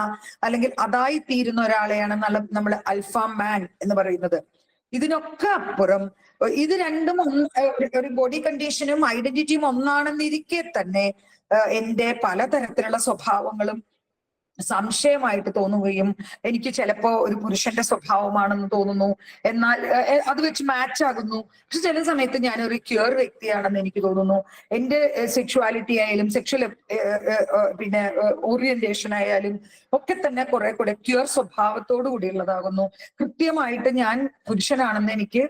അല്ലെങ്കിൽ അതായി തീരുന്ന ഒരാളെയാണ് നമ്മൾ അൽഫ മാൻ എന്ന് പറയുന്നത്. ഇതിനൊക്കെ അപ്പുറം ഇത് രണ്ടും ഒരു ബോഡി കണ്ടീഷനും ഐഡന്റിറ്റിയും ഒന്നാണെന്നിരിക്കെ തന്നെ എന്റെ പലതരത്തിലുള്ള സ്വഭാവങ്ങളും സംശയമായിട്ട് തോന്നുകയും എനിക്ക് ചിലപ്പോ ഒരു പുരുഷന്റെ സ്വഭാവമാണെന്ന് തോന്നുന്നു, എന്നാൽ അത് വെച്ച് മാച്ച് ആകുന്നു. പക്ഷെ ചില സമയത്ത് ഞാനൊരു ക്യൂർ വ്യക്തിയാണെന്ന് എനിക്ക് തോന്നുന്നു. എന്റെ സെക്ഷുവാലിറ്റി ആയാലും സെക്ഷൽ പിന്നെ ഓറിയന്റേഷൻ ആയാലും ഒക്കെ തന്നെ കുറെ കൂടെ ക്യൂർ സ്വഭാവത്തോടു കൂടിയുള്ളതാകുന്നു. കൃത്യമായിട്ട് ഞാൻ പുരുഷനാണെന്ന് എനിക്ക്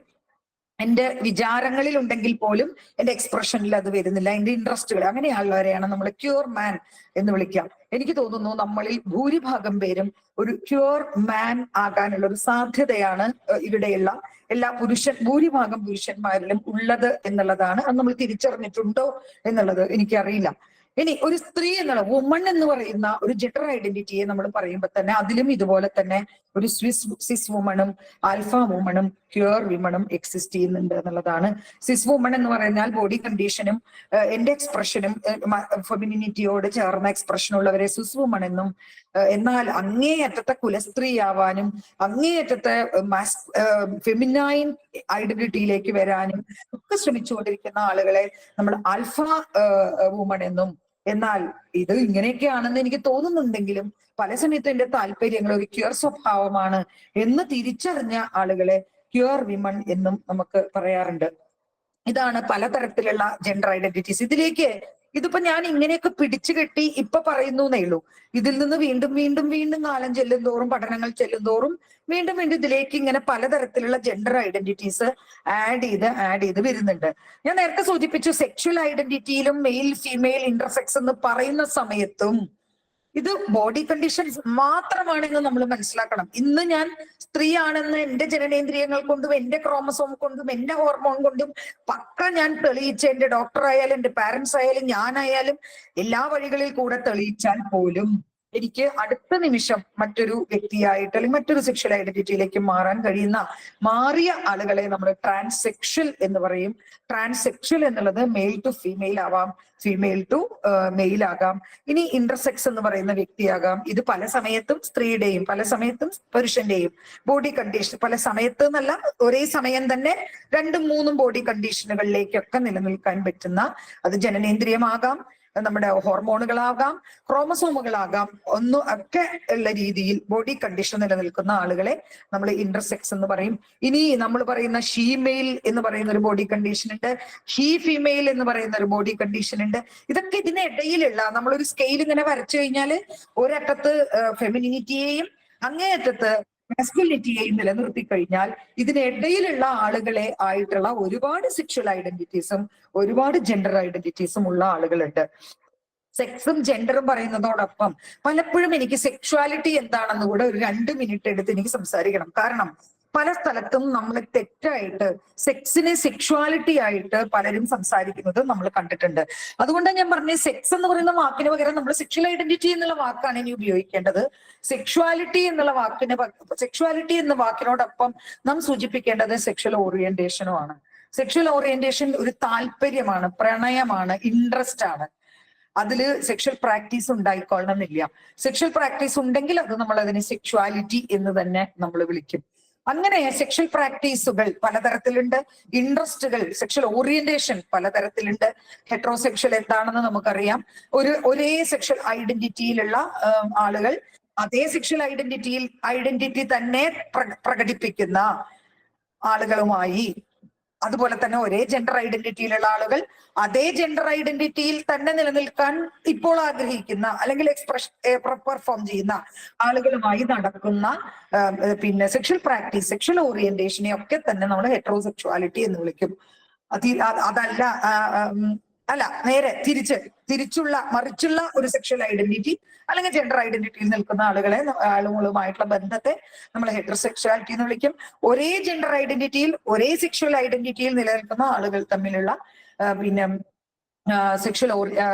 എന്റെ വിചാരങ്ങളിൽ ഉണ്ടെങ്കിൽ പോലും എന്റെ എക്സ്പ്രഷനിൽ അത് വരുന്നില്ല, എന്റെ ഇൻട്രസ്റ്റുകൾ, അങ്ങനെയുള്ളവരെയാണ് നമ്മൾ ക്യൂർ മാൻ എന്ന് വിളിക്കാം. എനിക്ക് തോന്നുന്നു നമ്മളിൽ ഭൂരിഭാഗം പേരും ഒരു ക്യൂർ മാൻ ആകാനുള്ള ഒരു സാധ്യതയാണ് ഇവിടെയുള്ള ഭൂരിഭാഗം പുരുഷന്മാരിലും ഉള്ളത് എന്നുള്ളതാണ്. അത് നമ്മൾ തിരിച്ചറിഞ്ഞിട്ടുണ്ടോ എന്നുള്ളത് എനിക്കറിയില്ല. ഇനി ഒരു സ്ത്രീ എന്നുള്ള വുമൺ എന്ന് പറയുന്ന ഒരു ജെൻഡർ ഐഡന്റിറ്റിയെ നമ്മൾ പറയുമ്പോൾ തന്നെ അതിലും ഇതുപോലെ തന്നെ ഒരു സിസ് വുമണും ആൽഫ വുമണും ക്യൂർ വിമണും എക്സിസ്റ്റ് ചെയ്യുന്നുണ്ട് എന്നുള്ളതാണ്. സിസ് വുമൺ എന്ന് പറഞ്ഞാൽ ബോഡി കണ്ടീഷനും എന്റെ എക്സ്പ്രഷനും ഫെമിനിറ്റിയോട് ചേർന്ന എക്സ്പ്രഷൻ ഉള്ളവരെ സിസ് വുമൺ എന്നും, എന്നാൽ അങ്ങേയറ്റത്തെ കുലസ്ത്രീയാവാനും അങ്ങേയറ്റത്തെ ഫെമിനൈൻ ഐഡന്റിറ്റിയിലേക്ക് വരാനും ഒക്കെ ശ്രമിച്ചുകൊണ്ടിരിക്കുന്ന ആളുകളെ നമ്മൾ ആൽഫ വുമൺ എന്നും, എന്നാൽ ഇത് ഇങ്ങനെയൊക്കെയാണെന്ന് എനിക്ക് തോന്നുന്നുണ്ടെങ്കിലും പല സമയത്തും എന്റെ താല്പര്യങ്ങൾ ഒരു ക്യൂർ സ്വഭാവമാണ് എന്ന് തിരിച്ചറിഞ്ഞ ആളുകളെ ക്യൂർ വിമൺ എന്നും നമുക്ക് പറയാറുണ്ട്. ഇതാണ് പലതരത്തിലുള്ള ജെൻഡർ ഐഡന്റിറ്റീസ്. ഇതിപ്പോ ഞാൻ ഇങ്ങനെയൊക്കെ പിടിച്ചു കെട്ടി ഇപ്പൊ പറയുന്നേ ഉള്ളൂ. ഇതിൽ നിന്ന് വീണ്ടും വീണ്ടും വീണ്ടും കാലം ചെല്ലുന്തോറും, പഠനങ്ങൾ ചെല്ലുന്തോറും വീണ്ടും വീണ്ടും ഇതിലേക്ക് ഇങ്ങനെ പലതരത്തിലുള്ള ജെൻഡർ ഐഡന്റിറ്റീസ് ആഡ് ചെയ്ത് വരുന്നുണ്ട്. ഞാൻ നേരത്തെ സൂചിപ്പിച്ചു സെക്ഷൽ ഐഡന്റിറ്റിയിലും മെയിൽ ഫീമെയിൽ ഇന്റർസെക്സ് എന്ന് പറയുന്ന സമയത്തും ഇത് ബോഡി കണ്ടീഷൻസ് മാത്രമാണെന്ന് നമ്മൾ മനസ്സിലാക്കണം. ഇന്ന് ഞാൻ സ്ത്രീയാണെന്ന് എന്റെ ജനനേന്ദ്രിയങ്ങൾ കൊണ്ടും എന്റെ ക്രോമസോം കൊണ്ടും എന്റെ ഹോർമോൺ കൊണ്ടും പക്ക ഞാൻ തെളിയിച്ച എന്റെ ഡോക്ടർ ആയാലും എന്റെ പാരന്റ്സ് ആയാലും ഞാനായാലും എല്ലാ വഴികളിൽ കൂടെ തെളിയിച്ചാൽ പോലും എനിക്ക് അടുത്ത നിമിഷം മറ്റൊരു വ്യക്തിയായിട്ട് അല്ലെങ്കിൽ മറ്റൊരു സെക്ഷൽ ഐഡന്റിറ്റിയിലേക്ക് മാറാൻ കഴിയുന്ന മാറിയ ആളുകളെ നമ്മൾ ട്രാൻസെക്ഷൽ എന്ന് പറയും. ട്രാൻസെക്ഷൽ എന്നുള്ളത് മെയിൽ ടു ഫീമെയിൽ ആവാം, ഫീമെയിൽ ടു മെയിൽ ആകാം, ഇനി ഇന്റർസെക്സ് എന്ന് പറയുന്ന വ്യക്തിയാകാം. ഇത് പല സമയത്തും സ്ത്രീയുടെയും പല സമയത്തും പുരുഷന്റെയും ബോഡി കണ്ടീഷൻ, പല സമയത്ത് എന്നല്ല ഒരേ സമയം തന്നെ 2-3 ബോഡി കണ്ടീഷനുകളിലേക്കൊക്കെ നിലനിൽക്കാൻ പറ്റുന്ന, അത് ജനനേന്ദ്രിയമാകാം, നമ്മുടെ ഹോർമോണുകളാകാം, ക്രോമസോമുകളാകാം, ഒക്കെ ഉള്ള രീതിയിൽ ബോഡി കണ്ടീഷൻ നിലനിൽക്കുന്ന ആളുകളെ നമ്മൾ ഇന്റർസെക്സ് എന്ന് പറയും. ഇനി നമ്മൾ പറയുന്ന ഷീമെയിൽ എന്ന് പറയുന്ന ഒരു ബോഡി കണ്ടീഷൻ ഉണ്ട്, ഷീ ഫീമെയിൽ എന്ന് പറയുന്ന ഒരു ബോഡി കണ്ടീഷൻ ഉണ്ട്. ഇതൊക്കെ ഇതിനിടയിലുള്ള, നമ്മളൊരു സ്കെയിൽ ഇങ്ങനെ വരച്ചു കഴിഞ്ഞാൽ ഒരറ്റത്ത് ഫെമിനിറ്റിയെയും അങ്ങേയറ്റത്ത് മാസ്കുലിനിറ്റിയെയും നിലനിർത്തി കഴിഞ്ഞാൽ ഇതിനിടയിലുള്ള ആളുകളെ ആയിട്ടുള്ള ഒരുപാട് സെക്ഷൽ ഐഡന്റിറ്റീസും ഒരുപാട് ജെൻഡർ ഐഡന്റിറ്റീസും ഉള്ള ആളുകളുണ്ട്. സെക്സും ജെൻഡറും പറയുന്നതോടൊപ്പം പലപ്പോഴും എനിക്ക് സെക്ഷുവാലിറ്റി എന്താണെന്ന് കൂടെ ഒരു 2 മിനിറ്റ് എടുത്ത് എനിക്ക് സംസാരിക്കണം. കാരണം പല സ്ഥലത്തും നമ്മൾ തെറ്റായിട്ട് സെക്സിനെ സെക്ഷുവാലിറ്റി ആയിട്ട് പലരും സംസാരിക്കുന്നത് നമ്മൾ കണ്ടിട്ടുണ്ട്. അതുകൊണ്ടാണ് ഞാൻ പറഞ്ഞത് സെക്സ് എന്ന് പറയുന്ന വാക്കിന് പകരം നമ്മൾ സെക്ഷൽ ഐഡന്റിറ്റി എന്നുള്ള വാക്കാണ് ഇനി ഉപയോഗിക്കേണ്ടത്. സെക്ഷുവാലിറ്റി എന്ന വാക്കിനോടൊപ്പം നാം സൂചിപ്പിക്കേണ്ടത് സെക്ഷൽ ഓറിയന്റേഷനും ആണ്. സെക്ഷൽ ഓറിയന്റേഷൻ ഒരു താല്പര്യമാണ്, പ്രണയമാണ്, ഇൻട്രസ്റ്റ് ആണ്. അതില് സെക്ഷൽ പ്രാക്ടീസ് ഉണ്ടായിക്കൊള്ളണമെന്നില്ല. സെക്ഷൽ പ്രാക്ടീസ് ഉണ്ടെങ്കിൽ അത് നമ്മൾ അതിനെ സെക്ഷുവാലിറ്റി എന്ന് തന്നെ നമ്മൾ വിളിക്കും. അങ്ങനെ സെക്ഷൽ പ്രാക്ടീസുകൾ പലതരത്തിലുണ്ട്, ഇൻട്രസ്റ്റുകൾ, സെക്ഷൽ ഓറിയന്റേഷൻ പലതരത്തിലുണ്ട്. ഹെട്രോസെക്ഷൽ എന്താണെന്ന് നമുക്കറിയാം. ഒരേ സെക്ഷൽ ഐഡന്റിറ്റിയിലുള്ള ആളുകൾ അതേ സെക്ഷൽ ഐഡന്റിറ്റി തന്നെ പ്രകടിപ്പിക്കുന്ന ആളുകളുമായി, അതുപോലെ തന്നെ ഒരേ ജെൻഡർ ഐഡന്റിറ്റിയിലുള്ള ആളുകൾ അതേ ജെൻഡർ ഐഡന്റിറ്റിയിൽ തന്നെ നിലനിൽക്കാൻ ഇപ്പോൾ ആഗ്രഹിക്കുന്ന അല്ലെങ്കിൽ പെർഫോം ചെയ്യുന്ന ആളുകളുമായി നടക്കുന്ന പിന്നെ സെക്ഷൽ പ്രാക്ടീസ്, സെക്ഷൽ ഓറിയന്റേഷനെ ഒക്കെ തന്നെ നമ്മൾ ഹെട്രോസെക്ഷുവാലിറ്റി എന്ന് വിളിക്കും. നേരെ മറിച്ചുള്ള ഒരു സെക്ഷൽ ഐഡന്റിറ്റി അല്ലെങ്കിൽ ജെൻഡർ ഐഡന്റിറ്റിയിൽ നിൽക്കുന്ന ആളുകളുമായിട്ടുള്ള ബന്ധത്തെ നമ്മൾ ഹെട്രോസെക്ഷുവാലിറ്റി എന്ന് വിളിക്കും. ഒരേ ജെൻഡർ ഐഡന്റിറ്റിയിൽ ഒരേ സെക്ഷൽ ഐഡന്റിറ്റിയിൽ നിലനിൽക്കുന്ന ആളുകൾ തമ്മിലുള്ള പിന്നെ സെക്ഷൽ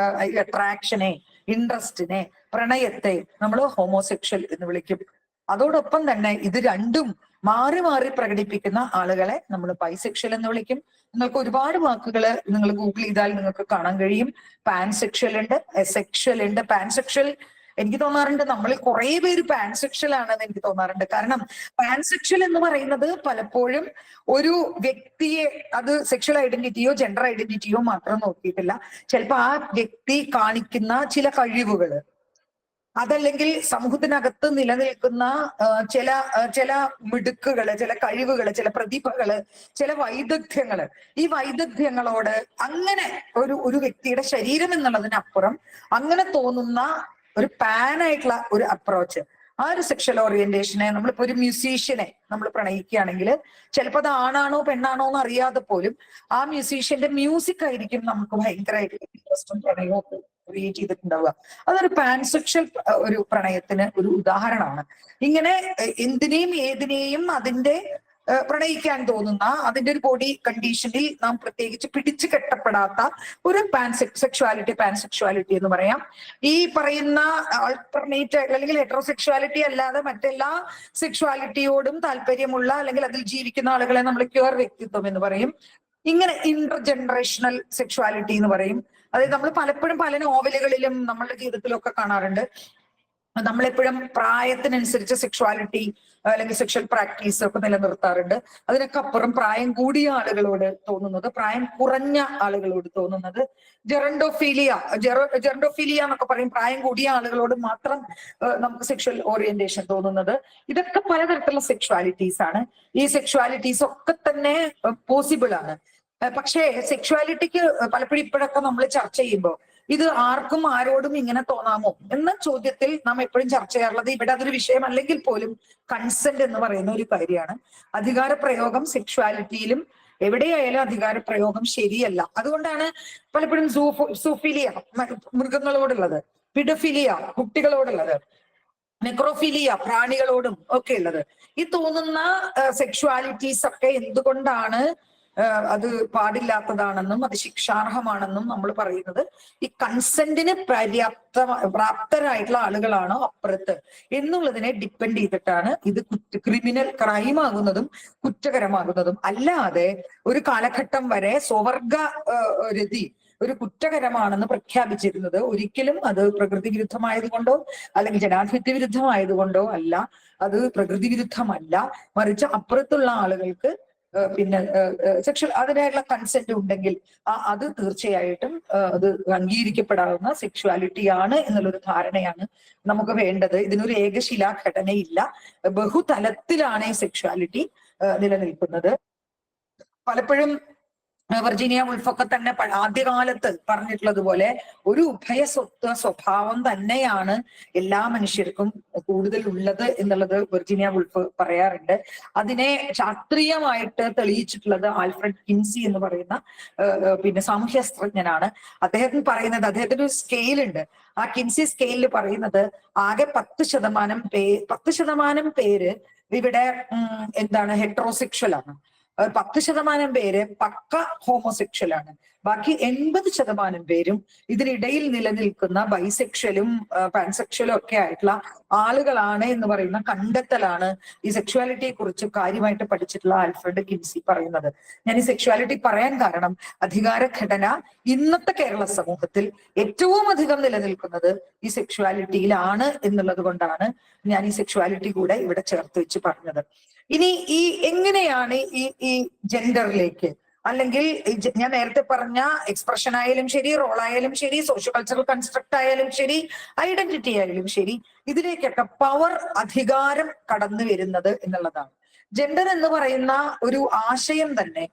അട്രാക്ഷനെ, ഇൻട്രസ്റ്റിനെ, പ്രണയത്തെ നമ്മൾ ഹോമോസെക്ഷൽ എന്ന് വിളിക്കും. അതോടൊപ്പം തന്നെ ഇത് രണ്ടും മാറി മാറി പ്രകടിപ്പിക്കുന്ന ആളുകളെ നമ്മൾ ബൈസെക്ഷൽ എന്ന് വിളിക്കും. നിങ്ങൾക്ക് ഒരുപാട് വാക്കുകൾ നിങ്ങൾ ഗൂഗിൾ ചെയ്താൽ നിങ്ങൾക്ക് കാണാൻ കഴിയും. പാൻസെക്ഷൽ ഉണ്ട്, എസെക്ഷൽ ഉണ്ട്. പാൻസെക്ഷൽ എനിക്ക് തോന്നാറുണ്ട് നമ്മൾ കുറെ പേര് പാൻസെക്ഷൽ ആണെന്ന് എനിക്ക് തോന്നാറുണ്ട്. കാരണം പാൻസെക്ഷൽ എന്ന് പറയുന്നത് പലപ്പോഴും ഒരു വ്യക്തിയെ, അത് സെക്ഷൽ ഐഡന്റിറ്റിയോ ജെൻഡർ ഐഡന്റിറ്റിയോ മാത്രം നോക്കിയിട്ടില്ല. ചിലപ്പോ ആ വ്യക്തി കാണിക്കുന്ന ചില കഴിവുകൾ, അതല്ലെങ്കിൽ സമൂഹത്തിനകത്ത് നിലനിൽക്കുന്ന ചില മിടുക്കുകള്, ചില കഴിവുകള്, ചില പ്രതിഭകള്, ചില വൈദഗ്ധ്യങ്ങള്, ഈ വൈദഗ്ധ്യങ്ങളോട് അങ്ങനെ ഒരു വ്യക്തിയുടെ ശരീരം എന്നുള്ളതിനപ്പുറം അങ്ങനെ തോന്നുന്ന ഒരു പാനായിട്ടുള്ള ഒരു അപ്രോച്ച്, ആ ഒരു സെക്ഷൽ ഓറിയന്റേഷനെ, നമ്മളിപ്പോ ഒരു മ്യൂസീഷ്യനെ നമ്മൾ പ്രണയിക്കുകയാണെങ്കിൽ ചിലപ്പോൾ അത് ആണാണോ പെണ്ണാണോ എന്ന് അറിയാതെ പോലും ആ മ്യൂസീഷ്യന്റെ മ്യൂസിക് ആയിരിക്കും നമുക്ക് ഭയങ്കരമായിട്ട് ഇൻട്രസ്റ്റും പ്രണയവും ക്രിയേറ്റ് ചെയ്തിട്ടുണ്ടാവുക. അതൊരു പാൻസെക്ഷൽ ഒരു പ്രണയത്തിന് ഒരു ഉദാഹരണമാണ്. ഇങ്ങനെ എന്തിനേയും ഏതിനേയും അതിന്റെ പ്രണയിക്കാൻ തോന്നുന്ന അതിന്റെ ഒരു ബോഡി കണ്ടീഷനിൽ നാം പ്രത്യേകിച്ച് പിടിച്ചു കെട്ടപ്പെടാത്ത ഒരു പാൻസെക്ഷുവാലിറ്റി എന്ന് പറയാം. ഈ പറയുന്ന ആൾട്ടർനേറ്റ് അല്ലെങ്കിൽ ഹെറ്ററോസെക്ഷുവാലിറ്റി അല്ലാതെ മറ്റെല്ലാ സെക്ഷുവാലിറ്റിയോടും താല്പര്യമുള്ള അല്ലെങ്കിൽ അതിൽ ജീവിക്കുന്ന ആളുകളെ നമ്മൾ ക്യൂർ വ്യക്തിത്വം എന്ന് പറയും. ഇങ്ങനെ ഇന്റർ ജനറേഷണൽ സെക്ഷുവാലിറ്റി എന്ന് പറയും. അതായത് നമ്മൾ പലപ്പോഴും പല നോവലുകളിലും നമ്മളുടെ ജീവിതത്തിലും ഒക്കെ കാണാറുണ്ട്. നമ്മളെപ്പോഴും പ്രായത്തിനനുസരിച്ച് സെക്ഷുവാലിറ്റി അല്ലെങ്കിൽ സെക്ഷൽ പ്രാക്ടീസ് ഒക്കെ നിലനിർത്താറുണ്ട്. അതിനൊക്കെ അപ്പുറം പ്രായം കൂടിയ ആളുകളോട് തോന്നുന്നത്, പ്രായം കുറഞ്ഞ ആളുകളോട് തോന്നുന്നത്, ജെറണ്ടോഫീലിയ എന്നൊക്കെ പറയും, പ്രായം കൂടിയ ആളുകളോട് മാത്രം നമുക്ക് സെക്ഷൽ ഓറിയന്റേഷൻ തോന്നുന്നത്. ഇതൊക്കെ പലതരത്തിലുള്ള സെക്ഷുവാലിറ്റീസ് ആണ്. ഈ സെക്ഷുവാലിറ്റീസ് ഒക്കെ തന്നെ പോസിബിൾ ആണ്. പക്ഷേ സെക്ഷുവാലിറ്റിക്ക് പലപ്പോഴും ഇപ്പോഴൊക്കെ നമ്മൾ ചർച്ച ചെയ്യുമ്പോൾ ഇത് ആർക്കും ആരോടും ഇങ്ങനെ തോന്നാമോ എന്ന ചോദ്യത്തിൽ നാം എപ്പോഴും ചർച്ച ചെയ്യാറുള്ളത്, ഇവിടെ അതൊരു വിഷയം അല്ലെങ്കിൽ പോലും കൺസെന്റ് എന്ന് പറയുന്ന ഒരു കാര്യമാണ്. അധികാര പ്രയോഗം സെക്ഷുവാലിറ്റിയിലും എവിടെയായാലും അധികാര പ്രയോഗം ശരിയല്ല. അതുകൊണ്ടാണ് പലപ്പോഴും സൂഫിലിയ മൃഗങ്ങളോടുള്ളത്, പിഡോഫിലിയ കുട്ടികളോടുള്ളത്, നെക്രോഫിലിയ പ്രാണികളോടും ഒക്കെ ഉള്ളത്. ഈ തോന്നുന്ന സെക്ഷുവാലിറ്റീസ് ഒക്കെ എന്തുകൊണ്ടാണ് അത് പാടില്ലാത്തതാണെന്നും അത് ശിക്ഷാർഹമാണെന്നും നമ്മൾ പറയുന്നത് ഈ കൺസെന്റിന് പ്രാപ്തരായിട്ടുള്ള ആളുകളാണോ അപ്പുറത്ത് എന്നുള്ളതിനെ ഡിപ്പെൻഡ് ചെയ്തിട്ടാണ് ഇത് ക്രിമിനൽ ക്രൈം ആകുന്നതും കുറ്റകരമാകുന്നതും. അല്ലാതെ ഒരു കാലഘട്ടം വരെ സ്വവർഗ രതി ഒരു കുറ്റകരമാണെന്ന് പ്രഖ്യാപിച്ചിരുന്നത് ഒരിക്കലും അത് പ്രകൃതി വിരുദ്ധമായതുകൊണ്ടോ അല്ലെങ്കിൽ ജനാധിപത്യ വിരുദ്ധമായതുകൊണ്ടോ അല്ല. അത് പ്രകൃതി വിരുദ്ധമല്ല, മറിച്ച് അപ്പുറത്തുള്ള ആളുകൾക്ക് പിന്നെ സെക്ഷൽ അതിനായിട്ടുള്ള കൺസെന്റ് ഉണ്ടെങ്കിൽ അത് തീർച്ചയായിട്ടും അത് അംഗീകരിക്കപ്പെടാവുന്ന സെക്ഷുവാലിറ്റി ആണ് എന്നുള്ളൊരു ധാരണയാണ് നമുക്ക് വേണ്ടത്. ഇതിനൊരു ഏകശിലാ ഘടനയില്ല, ബഹുതലത്തിലാണ് ഈ സെക്ഷുവാലിറ്റി നിലനിൽക്കുന്നത്. പലപ്പോഴും വെർജീനിയ വുൾഫൊക്കെ തന്നെ ആദ്യകാലത്ത് പറഞ്ഞിട്ടുള്ളത് പോലെ ഒരു ഉഭയസ്വത്വ സ്വഭാവം തന്നെയാണ് എല്ലാ മനുഷ്യർക്കും കൂടുതൽ ഉള്ളത് എന്നുള്ളത് വെർജീനിയ വുൾഫ് പറയാറുണ്ട്. അതിനെ ശാസ്ത്രീയമായിട്ട് തെളിയിച്ചിട്ടുള്ളത് ആൽഫ്രഡ് കിൻസി എന്ന് പറയുന്ന പിന്നെ സാമൂഹ്യശാസ്ത്രജ്ഞനാണ്. അദ്ദേഹത്തിന് പറയുന്നത്, അദ്ദേഹത്തിന് ഒരു സ്കെയിലുണ്ട്. ആ കിൻസി സ്കെയിലിൽ പറയുന്നത് ആകെ 10% പേര് ഇവിടെ എന്താണ് ഹെറ്ററോസെക്ഷൽ ആണ്, 10% പേര് പക്ക ഹോമോസെക്ഷൽ ആണ്. ബാക്കി 80% പേരും ഇതിനിടയിൽ നിലനിൽക്കുന്ന ബൈസെക്ഷലും പാൻസെക്ഷലും ഒക്കെ ആയിട്ടുള്ള ആളുകളാണ് എന്ന് പറയുന്ന കണ്ടെത്തലാണ് ഈ സെക്ഷുവാലിറ്റിയെ കുറിച്ച് കാര്യമായിട്ട് പഠിച്ചിട്ടുള്ള ആൽഫ്രഡ് കിൻസി പറയുന്നത്. ഞാൻ ഈ സെക്ഷുവാലിറ്റി പറയാൻ കാരണം അധികാര ഘടന ഇന്നത്തെ കേരള സമൂഹത്തിൽ ഏറ്റവും അധികം നിലനിൽക്കുന്നത് ഈ സെക്ഷുവാലിറ്റിയിലാണ് എന്നുള്ളത് കൊണ്ടാണ് ഞാൻ ഈ സെക്ഷുവാലിറ്റി കൂടെ ഇവിടെ ചേർത്ത് വെച്ച് പറഞ്ഞത്. ഇനി ഈ എങ്ങനെയാണ് ഈ ജെൻഡറിലേക്ക്, അല്ലെങ്കിൽ ഞാൻ നേരത്തെ പറഞ്ഞ എക്സ്പ്രഷൻ ആയാലും ശരി, റോൾ ആയാലും ശരി, സോഷ്യോ കൾച്ചറൽ കൺസ്ട്രക്ട് ആയാലും ശരി, ഐഡന്റിറ്റി ആയാലും ശരി, ഇതിലേക്കൊക്കെ പവർ, അധികാരം കടന്നു വരുന്നത് എന്നുള്ളതാണ്. ജെൻഡർ എന്ന് പറയുന്ന ഒരു ആശയം തന്നെ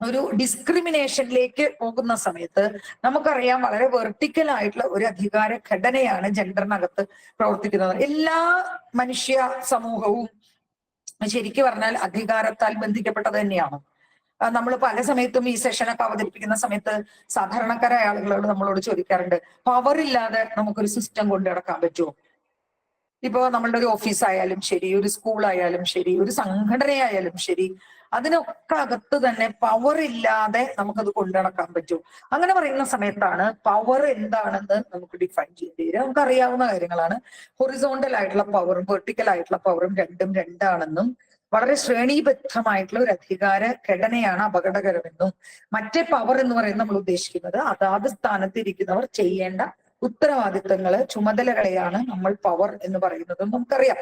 ഒരു ഡിസ്ക്രിമിനേഷനിലേക്ക് പോകുന്ന സമയത്ത് നമുക്കറിയാം വളരെ വെർട്ടിക്കൽ ആയിട്ടുള്ള ഒരു അധികാര ഘടനയാണ് ജെൻഡറിനകത്ത് പ്രവർത്തിക്കുന്നത്. എല്ലാ മനുഷ്യ സമൂഹവും ശരിക്കും പറഞ്ഞാൽ അധികാരത്താൽ ബന്ധിക്കപ്പെട്ടത് തന്നെയാണ്. നമ്മൾ പല സമയത്തും ഈ സെഷനൊക്കെ അവതരിപ്പിക്കുന്ന സമയത്ത് സാധാരണക്കാരായ ആളുകളോട് നമ്മളോട് ചോദിക്കാറുണ്ട്, പവർ ഇല്ലാതെ നമുക്കൊരു സിസ്റ്റം കൊണ്ടു നടക്കാൻ പറ്റുമോ? ഇപ്പോ നമ്മളുടെ ഒരു ഓഫീസ് ആയാലും ശരി, ഒരു സ്കൂൾ ആയാലും ശരി, ഒരു സംഘടനയായാലും ശരി, അതിനൊക്കെ അകത്ത് തന്നെ പവർ ഇല്ലാതെ നമുക്കത് കൊണ്ടു നടക്കാൻ പറ്റും. അങ്ങനെ പറയുന്ന സമയത്താണ് പവർ എന്താണെന്ന് നമുക്ക് ഡിഫൈൻ ചെയ്യേണ്ടി വരിക. നമുക്കറിയാവുന്ന കാര്യങ്ങളാണ്. ഹൊറിസോണ്ടൽ ആയിട്ടുള്ള പവറും വെർട്ടിക്കൽ ആയിട്ടുള്ള പവറും രണ്ടും രണ്ടാണെന്നും വളരെ ശ്രേണീബദ്ധമായിട്ടുള്ള ഒരു അധികാര ഘടനയാണ് അപകടകരമെന്നും മറ്റേ പവർ എന്ന് പറയുന്നത് നമ്മൾ ഉദ്ദേശിക്കുന്നത് അതാത് സ്ഥാനത്ത് ഇരിക്കുന്നവർ ചെയ്യേണ്ട ഉത്തരവാദിത്തങ്ങള്, ചുമതലകളെയാണ് നമ്മൾ പവർ എന്ന് പറയുന്നത് നമുക്കറിയാം.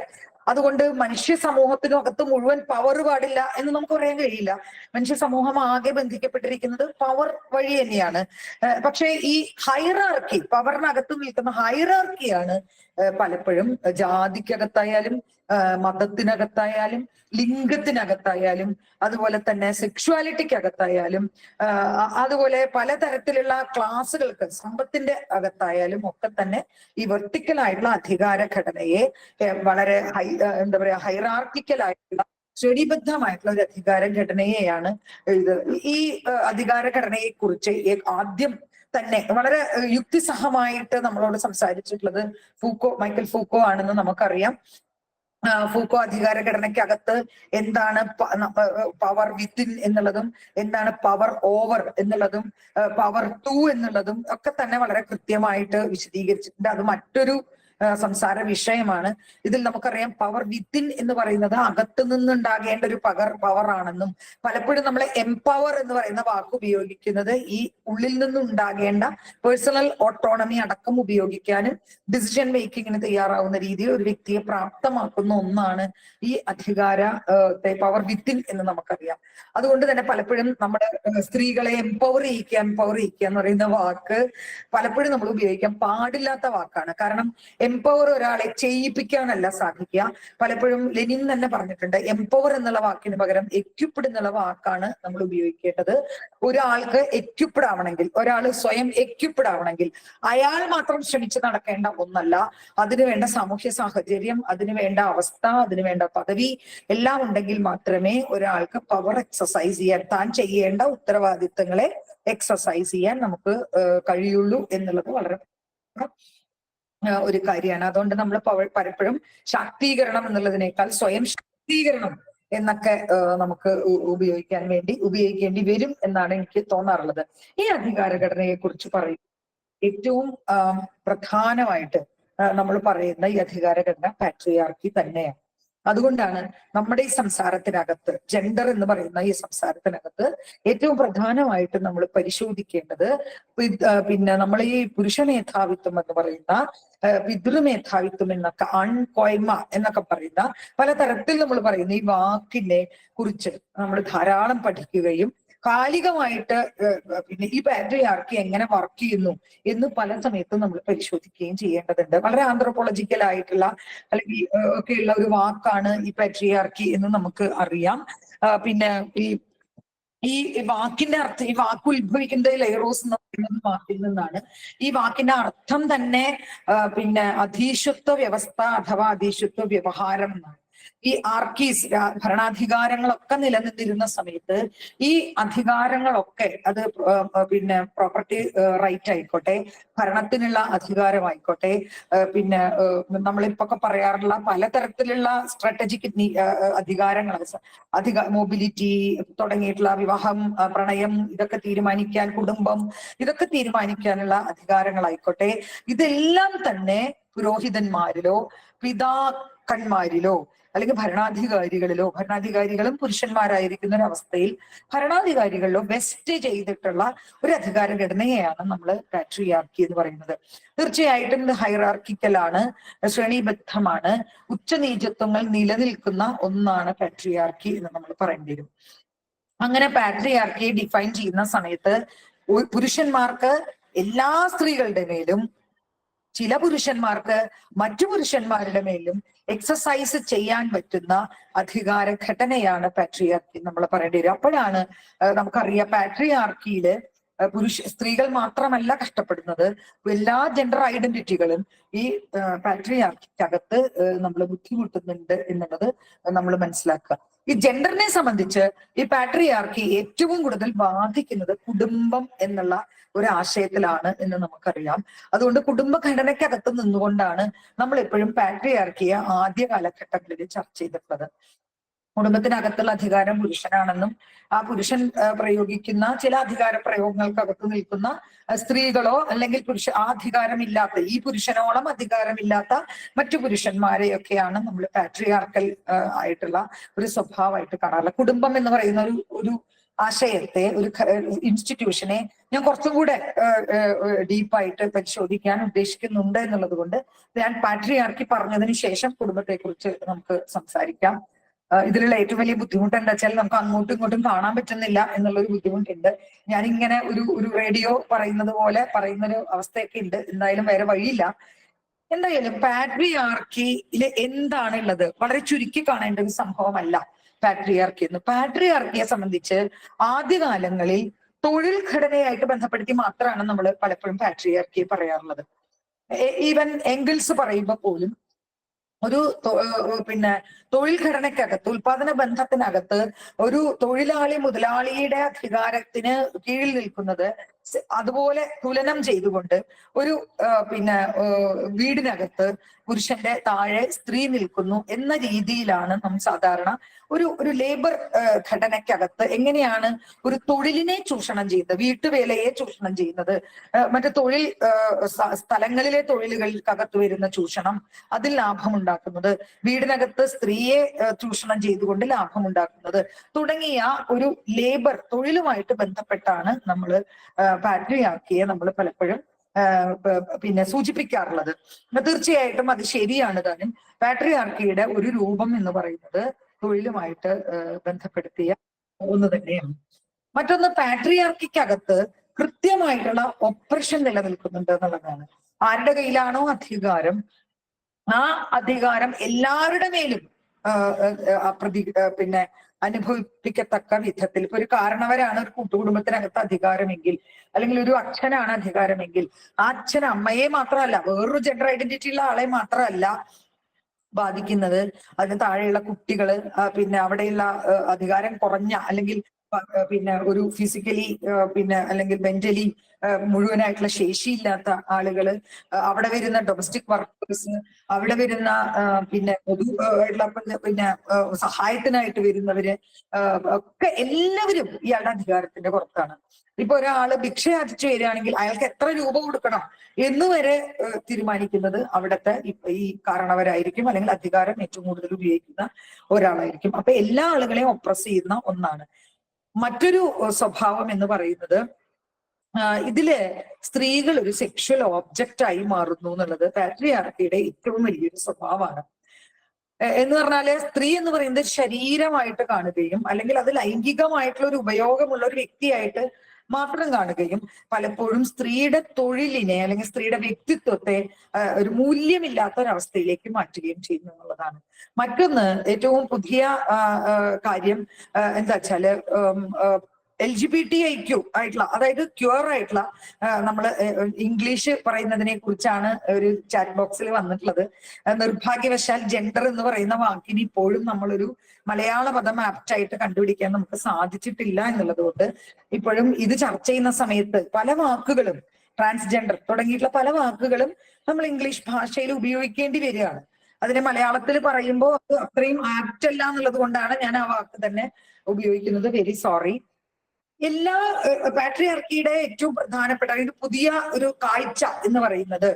അതുകൊണ്ട് മനുഷ്യ സമൂഹത്തിനകത്ത് മുഴുവൻ പവർ പാടില്ല എന്ന് നമുക്ക് പറയാൻ കഴിയില്ല. മനുഷ്യ സമൂഹം ആകെ ബന്ധിക്കപ്പെട്ടിരിക്കുന്നത് പവർ വഴി തന്നെയാണ്. പക്ഷേ ഈ ഹൈറാർക്കി, പവറിനകത്ത് നിൽക്കുന്ന ഹൈറാർക്കിയാണ് പലപ്പോഴും ജാതിക്കകത്തായാലും മതത്തിനകത്തായാലും ലിംഗത്തിനകത്തായാലും അതുപോലെ തന്നെ സെക്ഷുവാലിറ്റിക്കകത്തായാലും അതുപോലെ പലതരത്തിലുള്ള ക്ലാസുകൾക്ക് സമ്പത്തിന്റെ അകത്തായാലും ഒക്കെ തന്നെ ഈ വെർട്ടിക്കൽ ആയിട്ടുള്ള അധികാര ഘടനയെ വളരെ എന്താ പറയാ ഹൈറാർക്കിക്കൽ ആയിട്ടുള്ള ശ്രേണിബദ്ധമായിട്ടുള്ള ഒരു അധികാര ഘടനയെയാണ് ഇത്. ഈ അധികാര ഘടനയെ കുറിച്ച് ആദ്യം തന്നെ വളരെ യുക്തിസഹമായിട്ട് നമ്മളോട് സംസാരിച്ചിട്ടുള്ളത് മൈക്കൽ ഫൂക്കോ ആണെന്ന് നമുക്കറിയാം. ഫൂക്കോ അധികാര ഘടനയ്ക്കകത്ത് എന്താണ് പവർ വിത്തിൻ എന്നുള്ളതും എന്താണ് പവർ ഓവർ എന്നുള്ളതും പവർ ടു എന്നുള്ളതും ഒക്കെ തന്നെ വളരെ കൃത്യമായിട്ട് വിശദീകരിച്ചിട്ടുണ്ട്. അത് മറ്റൊരു സംസാര വിഷയമാണ്. ഇതിൽ നമുക്കറിയാം പവർ വിത്തിൻ എന്ന് പറയുന്നത് അകത്ത് നിന്നുണ്ടാകേണ്ട ഒരു പവറാണെന്നും പലപ്പോഴും നമ്മൾ എംപവർ എന്ന് പറയുന്ന വാക്ക് ഉപയോഗിക്കുന്നത് ഈ ഉള്ളിൽ നിന്നുണ്ടാകേണ്ട പേഴ്സണൽ ഓട്ടോണമി അടക്കം ഉപയോഗിക്കാനും ഡിസിഷൻ മേക്കിങ്ങിന് തയ്യാറാവുന്ന രീതിയിൽ ഒരു വ്യക്തിയെ പ്രാപ്തമാക്കുന്ന ഒന്നാണ് ഈ അധികാര പവർ വിത്തിൻ എന്ന് നമുക്കറിയാം. അതുകൊണ്ട് തന്നെ പലപ്പോഴും നമ്മുടെ സ്ത്രീകളെ എംപവർ ചെയ്യിക്കുക എന്ന് പറയുന്ന വാക്ക് പലപ്പോഴും നമ്മൾ ഉപയോഗിക്കാൻ പാടില്ലാത്ത വാക്കാണ്. കാരണം എംപവർ ഒരാളെ ചെയ്യിപ്പിക്കാനല്ല സാധിക്കുക. പലപ്പോഴും ലെനിൻ തന്നെ പറഞ്ഞിട്ടുണ്ട്, എംപവർ എന്നുള്ള വാക്കിന് പകരം എക്യുപ്ഡ് എന്നുള്ള വാക്കാണ് നമ്മൾ ഉപയോഗിക്കേണ്ടത്. ഒരാൾക്ക് എക്യുപ്ഡ് ആവണമെങ്കിൽ, ഒരാൾ സ്വയം എക്യുപ്ഡ് ആവണമെങ്കിൽ അയാൾ മാത്രം ശ്രമിച്ച് നടക്കേണ്ട ഒന്നല്ല. അതിനുവേണ്ട സാമൂഹ്യ സാഹചര്യം, അതിനുവേണ്ട അവസ്ഥ, അതിനുവേണ്ട പദവി എല്ലാം ഉണ്ടെങ്കിൽ മാത്രമേ ഒരാൾക്ക് പവർ എക്സസൈസ് ചെയ്യാൻ, താൻ ചെയ്യേണ്ട ഉത്തരവാദിത്തങ്ങളെ എക്സസൈസ് ചെയ്യാൻ നമുക്ക് കഴിയുള്ളൂ എന്നുള്ളത് വളരെ ഒരു കാര്യമാണ്. അതുകൊണ്ട് നമ്മൾ പലപ്പോഴും ശാക്തീകരണം എന്നുള്ളതിനേക്കാൾ സ്വയം ശാക്തീകരണം എന്നൊക്കെ നമുക്ക് ഉപയോഗിക്കേണ്ടി വരും എന്നാണ് എനിക്ക് തോന്നാറുള്ളത്. ഈ അധികാരഘടനയെ കുറിച്ച് പറയും ഏറ്റവും പ്രധാനമായിട്ട് നമ്മൾ പറയുന്ന ഈ അധികാരഘടന പാട്രിയാർക്കി തന്നെയാണ്. അതുകൊണ്ടാണ് നമ്മുടെ ഈ സംസാരത്തിനകത്ത് ജെൻഡർ എന്ന് പറയുന്ന ഈ സംസാരത്തിനകത്ത് ഏറ്റവും പ്രധാനമായിട്ട് നമ്മൾ പരിശോധിക്കേണ്ടത് പിന്നെ നമ്മൾ ഈ പുരുഷ മേധാവിത്വം എന്ന് പറയുന്ന പിതൃമേധാവിത്വം എന്നൊക്കെ അൺകോയ്മ എന്നൊക്കെ പറയുന്ന പലതരത്തിൽ നമ്മൾ പറയുന്ന ഈ വാക്കിനെ കുറിച്ച് നമ്മൾ ധാരാളം പഠിക്കുകയും കാലികമായിട്ട് പിന്നെ ഈ പാട്രിയാർക്കി എങ്ങനെ വർക്ക് ചെയ്യുന്നു എന്ന് പല സമയത്തും നമ്മൾ പരിശോധിക്കുകയും ചെയ്യേണ്ടതുണ്ട്. വളരെ ആന്ത്രോപോളജിക്കൽ ആയിട്ടുള്ള അല്ലെങ്കിൽ ഒക്കെയുള്ള ഒരു വാക്കാണ് ഈ പാട്രിയാർക്കി എന്ന് നമുക്ക് അറിയാം. പിന്നെ ഈ വാക്കിന്റെ അർത്ഥം, ഈ വാക്ക് ഉത്ഭവിക്കുന്നത് ലൈറോസ് എന്ന് പറയുന്ന വാക്കിൽ നിന്നാണ്. ഈ വാക്കിന്റെ അർത്ഥം തന്നെ പിന്നെ അധീശത്വ വ്യവസ്ഥ അഥവാ അധീശത്വ വ്യവഹാരം എന്നാണ്. ഈ ആർക്കീസ് ഭരണാധികാരങ്ങളൊക്കെ നിലനിന്നിരുന്ന സമയത്ത് ഈ അധികാരങ്ങളൊക്കെ അത് പിന്നെ പ്രോപ്പർട്ടി റൈറ്റ് ആയിക്കോട്ടെ, ഭരണത്തിനുള്ള അധികാരമായിക്കോട്ടെ, പിന്നെ നമ്മളിപ്പൊക്കെ പറയാറുള്ള പലതരത്തിലുള്ള സ്ട്രാറ്റജിക് അധികാരങ്ങൾ, മൊബിലിറ്റി തുടങ്ങിയിട്ടുള്ള വിവാഹം, പ്രണയം ഇതൊക്കെ തീരുമാനിക്കാൻ, കുടുംബം ഇതൊക്കെ തീരുമാനിക്കാനുള്ള അധികാരങ്ങളായിക്കോട്ടെ, ഇതെല്ലാം തന്നെ പുരോഹിതന്മാരിലോ പിതാക്കന്മാരിലോ അല്ലെങ്കിൽ ഭരണാധികാരികളിലോ, ഭരണാധികാരികളും പുരുഷന്മാരായിരിക്കുന്ന ഒരു അവസ്ഥയിൽ ഭരണാധികാരികളിലോ വെസ്റ്റ് ചെയ്തിട്ടുള്ള ഒരു അധികാര ഘടനയെയാണ് നമ്മൾ പാട്രിയാർക്കി എന്ന് പറയുന്നത്. തീർച്ചയായിട്ടും ഇത് ഹൈറാർക്കിക്കലാണ്, ശ്രേണിബദ്ധമാണ്, ഉച്ചനീചത്വങ്ങൾ നിലനിൽക്കുന്ന ഒന്നാണ് പാട്രിയാർക്കി എന്ന് നമ്മൾ പറയേണ്ടി വരും. അങ്ങനെ പാട്രിയാർക്കിയെ ഡിഫൈൻ ചെയ്യുന്ന സമയത്ത് പുരുഷന്മാർക്ക് എല്ലാ സ്ത്രീകളുടെ മേലും, ചില പുരുഷന്മാർക്ക് മറ്റു പുരുഷന്മാരുടെ മേലും എക്സസൈസ് ചെയ്യാൻ പറ്റുന്ന അധികാര ഘടനയാണ് പാട്രിയാർക്കി നമ്മൾ പറയേണ്ടി വരും. അപ്പോഴാണ് നമുക്കറിയാം പാട്രിയാർക്കിയില് സ്ത്രീകൾ മാത്രമല്ല കഷ്ടപ്പെടുന്നത്, എല്ലാ ജെൻഡർ ഐഡന്റിറ്റികളും ഈ പാട്രിയാർക്കിക്കകത്ത് നമ്മൾ ബുദ്ധിമുട്ടുന്നുണ്ട് എന്നുള്ളത് നമ്മൾ മനസ്സിലാക്കുക. ഈ ജെൻഡറിനെ സംബന്ധിച്ച് ഈ പാട്രിയാർക്കി ഏറ്റവും കൂടുതൽ ബാധിക്കുന്നത് കുടുംബം എന്നുള്ള ഒരു ആശയത്തിലാണ് എന്ന് നമുക്കറിയാം. അതുകൊണ്ട് കുടുംബഘടനയ്ക്കകത്ത് നിന്നുകൊണ്ടാണ് നമ്മൾ എപ്പോഴും പാട്രിയാർക്കിയെ ആദ്യ കാലഘട്ടങ്ങളിൽ ചർച്ച ചെയ്തിട്ടുള്ളത്. കുടുംബത്തിനകത്തുള്ള അധികാരം പുരുഷനാണെന്നും ആ പുരുഷൻ പ്രയോഗിക്കുന്ന ചില അധികാര പ്രയോഗങ്ങൾക്കകത്ത് നിൽക്കുന്ന സ്ത്രീകളോ അല്ലെങ്കിൽ ആ അധികാരമില്ലാത്ത, ഈ പുരുഷനോളം അധികാരമില്ലാത്ത മറ്റു പുരുഷന്മാരെയൊക്കെയാണ് നമ്മൾ പാട്രിയാർക്കൽ ആയിട്ടുള്ള ഒരു സ്വഭാവമായിട്ട് കാണാറുള്ളത്. കുടുംബം എന്ന് പറയുന്ന ഒരു ആശയത്തെ, ഒരു ഇൻസ്റ്റിറ്റ്യൂഷനെ ഞാൻ കുറച്ചും കൂടെ ഡീപ്പായിട്ട് പരിശോധിക്കാൻ ഉദ്ദേശിക്കുന്നുണ്ട് എന്നുള്ളത് കൊണ്ട് ഞാൻ പാട്രിയാർക്കി പറഞ്ഞതിന് ശേഷം കുടുംബത്തെ കുറിച്ച് നമുക്ക് സംസാരിക്കാം. ഇതിലുള്ള ഏറ്റവും വലിയ ബുദ്ധിമുട്ട് എന്താ വെച്ചാൽ നമുക്ക് അങ്ങോട്ടും ഇങ്ങോട്ടും കാണാൻ പറ്റുന്നില്ല എന്നുള്ളൊരു ബുദ്ധിമുട്ടുണ്ട്. ഞാനിങ്ങനെ ഒരു റേഡിയോ പറയുന്നത് പോലെ പറയുന്നൊരു അവസ്ഥയൊക്കെ ഉണ്ട്. എന്തായാലും വേറെ വഴിയില്ല. എന്തായാലും പാട്രിയാർക്കിയില് എന്താണ് ഉള്ളത് വളരെ ചുരുക്കി കാണേണ്ട ഒരു സംഭവമല്ല പാട്രിയാർക്കി എന്ന്. പാട്രിയാർക്കിയെ സംബന്ധിച്ച് ആദ്യകാലങ്ങളിൽ തൊഴിൽ ഘടനയായിട്ട് ബന്ധപ്പെടുത്തി മാത്രമാണ് നമ്മൾ പലപ്പോഴും പാട്രിയാർക്കിയെ പറയാറുള്ളത്. ഈവൻ എംഗിൾസ് പറയുമ്പോൾ പോലും ഒരു പിന്നെ തൊഴിൽ ഘടനയ്ക്കകത്ത്, ഉൽപാദന ബന്ധത്തിനകത്ത് ഒരു തൊഴിലാളി മുതലാളിയുടെ അധികാരത്തിന് കീഴിൽ നിൽക്കുന്നത് അതുപോലെ തുലനം ചെയ്തുകൊണ്ട് ഒരു പിന്നെ വീടിനകത്ത് പുരുഷന്റെ താഴെ സ്ത്രീ നിൽക്കുന്നു എന്ന രീതിയിലാണ് നാം സാധാരണ ഒരു ലേബർ ഘടനയ്ക്കകത്ത് എങ്ങനെയാണ് ഒരു തൊഴിലിനെ ചൂഷണം ചെയ്യുന്നത്, വീട്ടുവേലയെ ചൂഷണം ചെയ്യുന്നത്, മറ്റു തൊഴിൽ സ്ഥലങ്ങളിലെ തൊഴിലുകൾക്കകത്ത് വരുന്ന ചൂഷണം, അതിൽ ലാഭമുണ്ടാക്കുന്നത്, വീടിനകത്ത് സ്ത്രീയെ ചൂഷണം ചെയ്തുകൊണ്ട് ലാഭമുണ്ടാക്കുന്നത് തുടങ്ങിയ ഒരു ലേബർ തൊഴിലുമായിട്ട് ബന്ധപ്പെട്ടാണ് നമ്മൾ പാട്രിയാർക്കിയെ നമ്മൾ പലപ്പോഴും പിന്നെ സൂചിപ്പിക്കാറുള്ളത്. തീർച്ചയായിട്ടും അത് ശരിയാണ് താനും. പാട്രിയാർക്കിയുടെ ഒരു രൂപം എന്ന് പറയുന്നത് തൊഴിലുമായിട്ട് ബന്ധപ്പെടുത്തിയ ഒന്ന് തന്നെയാണ്. മറ്റൊന്ന്, പാട്രിയാർക്കിക്കകത്ത് കൃത്യമായിട്ടുള്ള ഒപ്രഷൻ നിലനിൽക്കുന്നുണ്ട് എന്നുള്ളതാണ്. ആരുടെ കയ്യിലാണോ അധികാരം, ആ അധികാരം എല്ലാവരുടെ മേലും പിന്നെ അനുഭവിപ്പിക്കത്തക്ക വിധത്തിൽ, ഇപ്പൊ ഒരു കാരണവരാണ് ഒരു കൂട്ടുകുടുംബത്തിനകത്ത് അധികാരമെങ്കിൽ, അല്ലെങ്കിൽ ഒരു അച്ഛനാണ് അധികാരമെങ്കിൽ, ആ അച്ഛൻ അമ്മയെ മാത്രമല്ല, വേറൊരു ജെൻഡർ ഐഡന്റിറ്റി ഉള്ള ആളെ മാത്രമല്ല ബാധിക്കുന്നത്, അതിന് താഴെയുള്ള കുട്ടികള്, പിന്നെ അവിടെയുള്ള അധികാരം കുറഞ്ഞ അല്ലെങ്കിൽ പിന്നെ ഒരു ഫിസിക്കലി പിന്നെ അല്ലെങ്കിൽ മെന്റലി മുഴുവനായിട്ടുള്ള ശേഷിയില്ലാത്ത ആളുകള്, അവിടെ വരുന്ന ഡൊമസ്റ്റിക് വർക്കേഴ്സ്, അവിടെ വരുന്ന പിന്നെ പൊതു പിന്നെ സഹായത്തിനായിട്ട് വരുന്നവര് ഒക്കെ എല്ലാവരും ഇയാളുടെ അധികാരത്തിന്റെ പുറത്താണ്. ഇപ്പൊ ഒരാള് ഭിക്ഷ യാചിച്ചു വരികയാണെങ്കിൽ അയാൾക്ക് എത്ര രൂപ കൊടുക്കണം എന്ന് വരെ തീരുമാനിക്കുന്നത് അവിടുത്തെ ഈ കാരണവരായിരിക്കും, അല്ലെങ്കിൽ അധികാരം ഏറ്റവും കൂടുതൽ ഉപയോഗിക്കുന്ന ഒരാളായിരിക്കും. അപ്പൊ എല്ലാ ആളുകളെയും ഒപ്രസ് ചെയ്യുന്ന ഒന്നാണ്. മറ്റൊരു സ്വഭാവം എന്ന് പറയുന്നത് ഇതില് സ്ത്രീകൾ ഒരു സെക്ഷൽ ഓബ്ജക്റ്റ് ആയി മാറുന്നു എന്നുള്ളത് പാട്രിയാർക്കിയുടെ ഏറ്റവും വലിയൊരു സ്വഭാവമാണ്. എന്ന് പറഞ്ഞാല് സ്ത്രീ എന്ന് പറയുന്നത് ശരീരമായിട്ട് കാണുകയും അല്ലെങ്കിൽ അത് ലൈംഗികമായിട്ടുള്ള ഒരു ഉപയോഗമുള്ള ഒരു വ്യക്തിയായിട്ട് മാത്രം കാണുകയും പലപ്പോഴും സ്ത്രീയുടെ തൊഴിലിനെ അല്ലെങ്കിൽ സ്ത്രീയുടെ വ്യക്തിത്വത്തെ ഒരു മൂല്യമില്ലാത്ത ഒരവസ്ഥയിലേക്ക് മാറ്റുകയും ചെയ്യുന്നു എന്നുള്ളതാണ്. മറ്റൊന്ന്, ഏറ്റവും പുതിയ കാര്യം എന്താ വെച്ചാല് LGBTIQ ആയിട്ടുള്ള, അതായത് ക്യൂർ ആയിട്ടുള്ള, നമ്മള് ഇംഗ്ലീഷ് പറയുന്നതിനെ കുറിച്ചാണ് ഒരു ചാറ്റ് ബോക്സിൽ വന്നിട്ടുള്ളത്. നിർഭാഗ്യവശാൽ ജെൻഡർ എന്ന് പറയുന്ന വാക്കിന് ഇപ്പോഴും നമ്മളൊരു മലയാള പദം ആപ്റ്റായിട്ട് കണ്ടുപിടിക്കാൻ നമുക്ക് സാധിച്ചിട്ടില്ല എന്നുള്ളത് കൊണ്ട് ഇപ്പോഴും ഇത് ചർച്ച ചെയ്യുന്ന സമയത്ത് പല വാക്കുകളും, ട്രാൻസ്ജെൻഡർ തുടങ്ങിയിട്ടുള്ള പല വാക്കുകളും നമ്മൾ ഇംഗ്ലീഷ് ഭാഷയിൽ ഉപയോഗിക്കേണ്ടി വരികയാണ്. അതിനെ മലയാളത്തിൽ പറയുമ്പോൾ അത് അത്രയും ആപ്റ്റ് അല്ല എന്നുള്ളത് കൊണ്ടാണ് ഞാൻ ആ വാക്ക് തന്നെ ഉപയോഗിക്കുന്നത്. Very sorry. എല്ലാ പാട്രിയാർക്കിയുടെ ഏറ്റവും പ്രധാനപ്പെട്ട പുതിയ ഒരു കാഴ്ച എന്ന് പറയുന്നത്